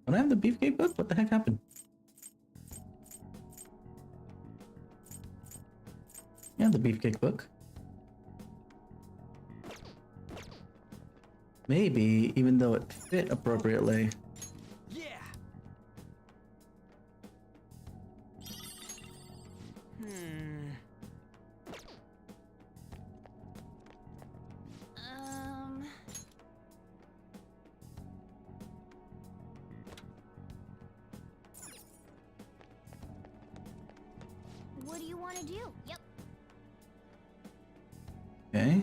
Don't I have the beefcake book? What the heck happened? Yeah, the beefcake book. Maybe, even though it fit appropriately. Yeah. What do you want to do? Yep. Okay.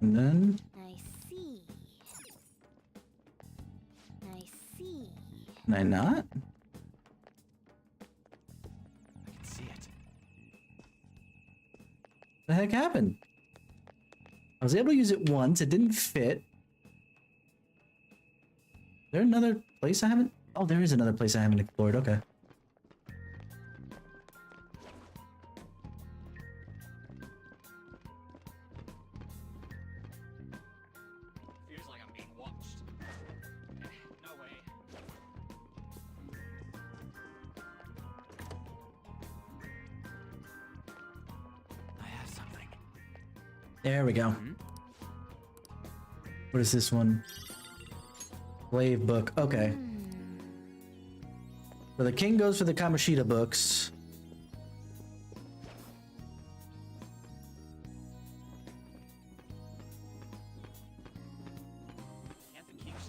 And then... I see. I see. Can I not? I can see it. The heck happened? I was able to use it once, it didn't fit. Is there another place I haven't... Oh, there is another place I haven't explored, okay. Feels like I'm being watched. No way. I have something. There we go. What is this one? Slave book. Okay. So the king goes for the Kamoshida books.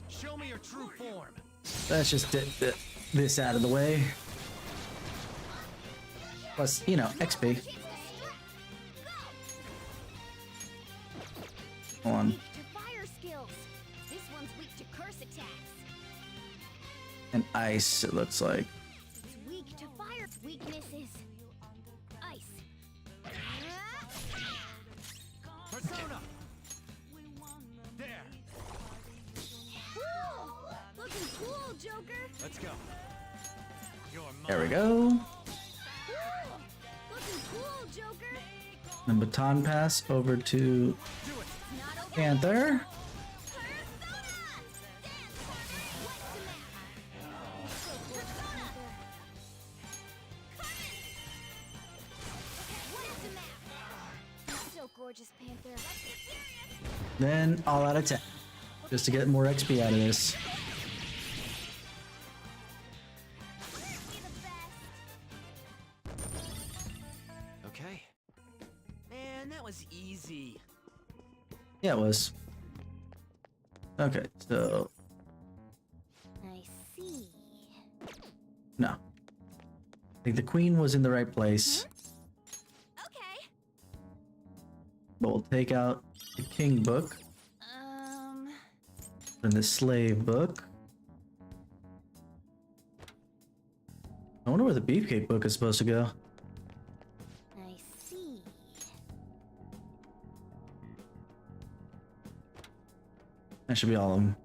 Show me your true form. Let's just get this out of the way. Plus, you know, XP. Hold on. Weak to fire skills. This one's weak to curse attacks. And ice, it looks like. It's weak to fire. Weaknesses. Ice. Persona. There. Cool. Looking cool, Joker. Let's go. You're There we go. Cool. Looking cool, Joker. And baton pass over to Panther. So gorgeous, Panther. Then all out attack. Just to get more XP out of this. okay. Man, that was easy. Yeah, it was. Okay, so... I see. No. I think the queen was in the right place. Okay. But we'll take out the king book. And the slave book. I wonder where the beefcake book is supposed to go. I see. That should be all of them.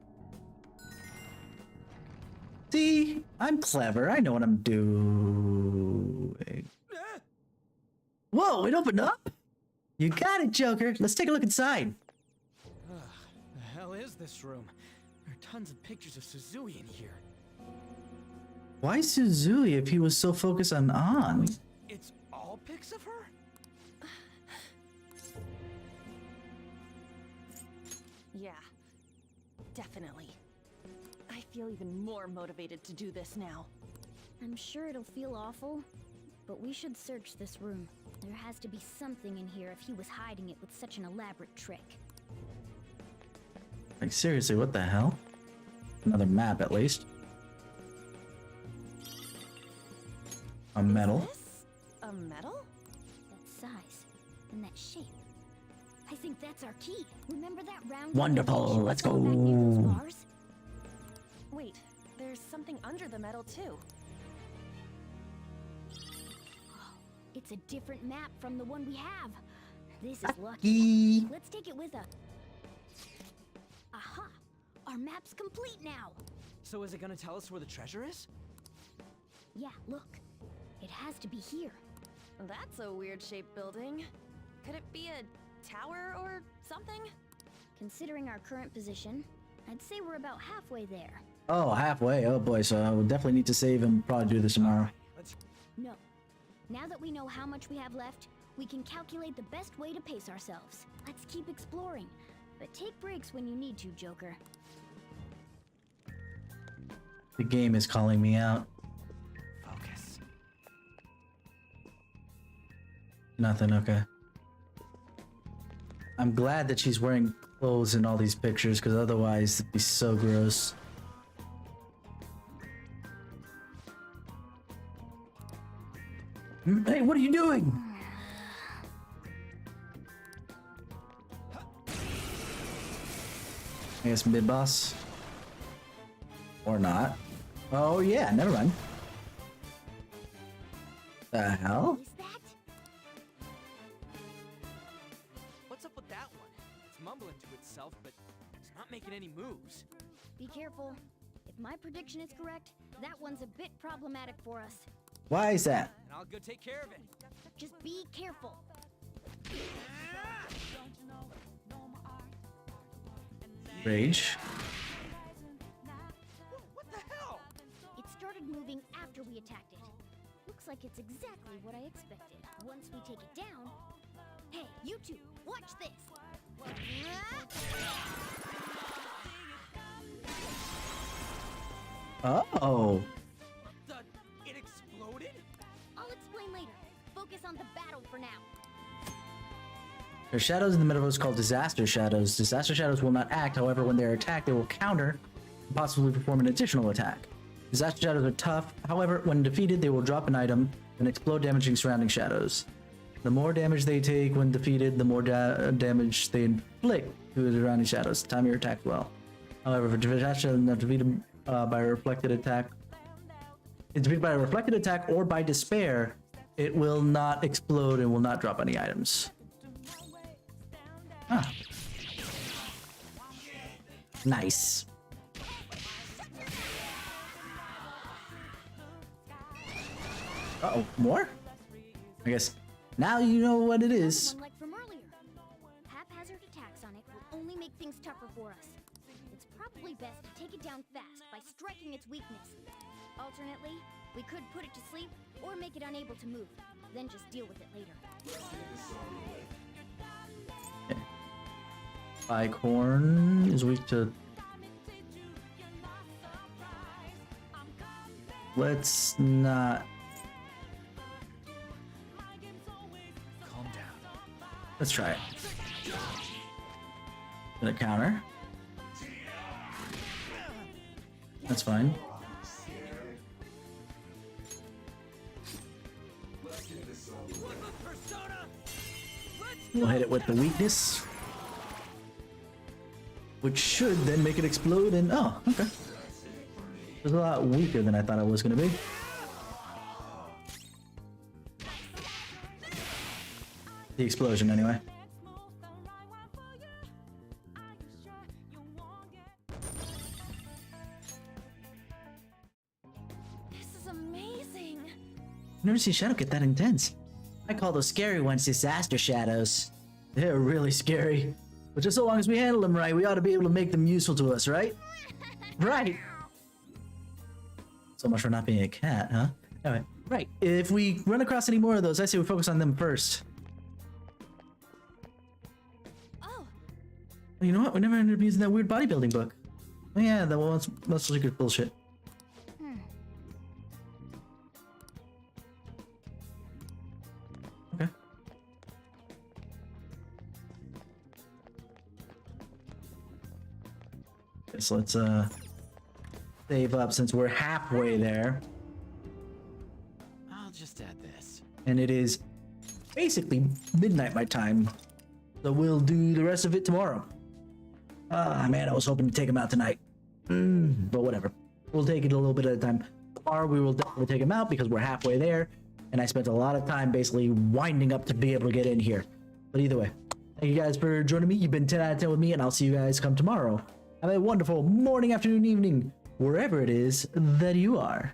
See? I'm clever. I know what I'm doing. Whoa, it opened up? You got it, Joker. Let's take a look inside. The hell is this room? There are tons of pictures of Suzui in here. Why Suzui if he was so focused on An? It's all pics of her? Yeah, definitely. I feel even more motivated to do this now. I'm sure it'll feel awful, but we should search this room. There has to be something in here if he was hiding it with such an elaborate trick. Like, seriously, what the hell? Another map, at least. A medal. Is this a medal? That size and that shape. I think that's our key. Remember that round? Wonderful, let's go. Wait, there's something under the medal too. It's a different map from the one we have. This is lucky. Lucky. Let's take it with us. Aha! Our map's complete now. So is it gonna tell us where the treasure is? Yeah, look. It has to be here. That's a weird shaped building. Could it be a tower or something? Considering our current position, I'd say we're about halfway there. Oh, halfway. Oh boy, so I will definitely need to save and probably do this tomorrow. No. Now that we know how much we have left, we can calculate the best way to pace ourselves. Let's keep exploring, but take breaks when you need to, Joker. The game is calling me out. Focus. Nothing, okay. I'm glad that she's wearing clothes in all these pictures, because otherwise it'd be so gross. Hey, what are you doing? I guess mid-boss. Or not. Oh yeah, never mind. The hell? What's up with that one? It's mumbling to itself, but it's not making any moves. Be careful. If my prediction is correct, that one's a bit problematic for us. Why is that? And I'll go take care of it. Just be careful. Rage. What the hell? It started moving after we attacked it. Looks like it's exactly what I expected. Once we take it down... Hey, you two, watch this! Oh. It exploded? I'll explain later. Focus on the battle for now. Their shadows in the metaverse called disaster shadows. Disaster shadows will not act, however, when they are attacked, they will counter and possibly perform an additional attack. Disaster shadows are tough, however, when defeated, they will drop an item and explode, damaging surrounding shadows. The more damage they take when defeated, the more damage they inflict to the surrounding shadows. Time your attack well. However, if a disaster shadow is not defeated by a reflected attack, it's defeated by a reflected attack or by despair, it will not explode and will not drop any items. Huh. Nice. Uh-oh, more? I guess now you know what it is. One like from earlier. Haphazard attacks on it will only make things tougher for us. It's probably best to take it down fast by striking its weakness. Alternately, we could put it to sleep or make it unable to move, then just deal with it later. Okay. Bighorn is weak to... Let's not... Calm down. Let's try it. Gonna counter. That's fine. We'll hit it with the weakness, which should then make it explode and... Oh, okay. It was a lot weaker than I thought it was gonna be. The explosion, anyway. This is amazing. I've never seen Shadow get that intense. I call those scary ones disaster shadows. They're really scary. But just so long as we handle them right, we ought to be able to make them useful to us, right? Right. So much for not being a cat, huh? Anyway, right. If we run across any more of those, I say we focus on them first. Oh. You know what? We never ended up using that weird bodybuilding book. Oh yeah, that was muscle secret bullshit. Okay. Okay, so let's save up since we're halfway there. I'll just add this. And it is basically midnight my time. So we'll do the rest of it tomorrow. Ah, man, I was hoping to take him out tonight. But whatever. We'll take it a little bit at a time. Or we will definitely take him out because we're halfway there. And I spent a lot of time basically winding up to be able to get in here. But either way, thank you guys for joining me. You've been 10 out of 10 with me, and I'll see you guys come tomorrow. Have a wonderful morning, afternoon, evening, wherever it is that you are.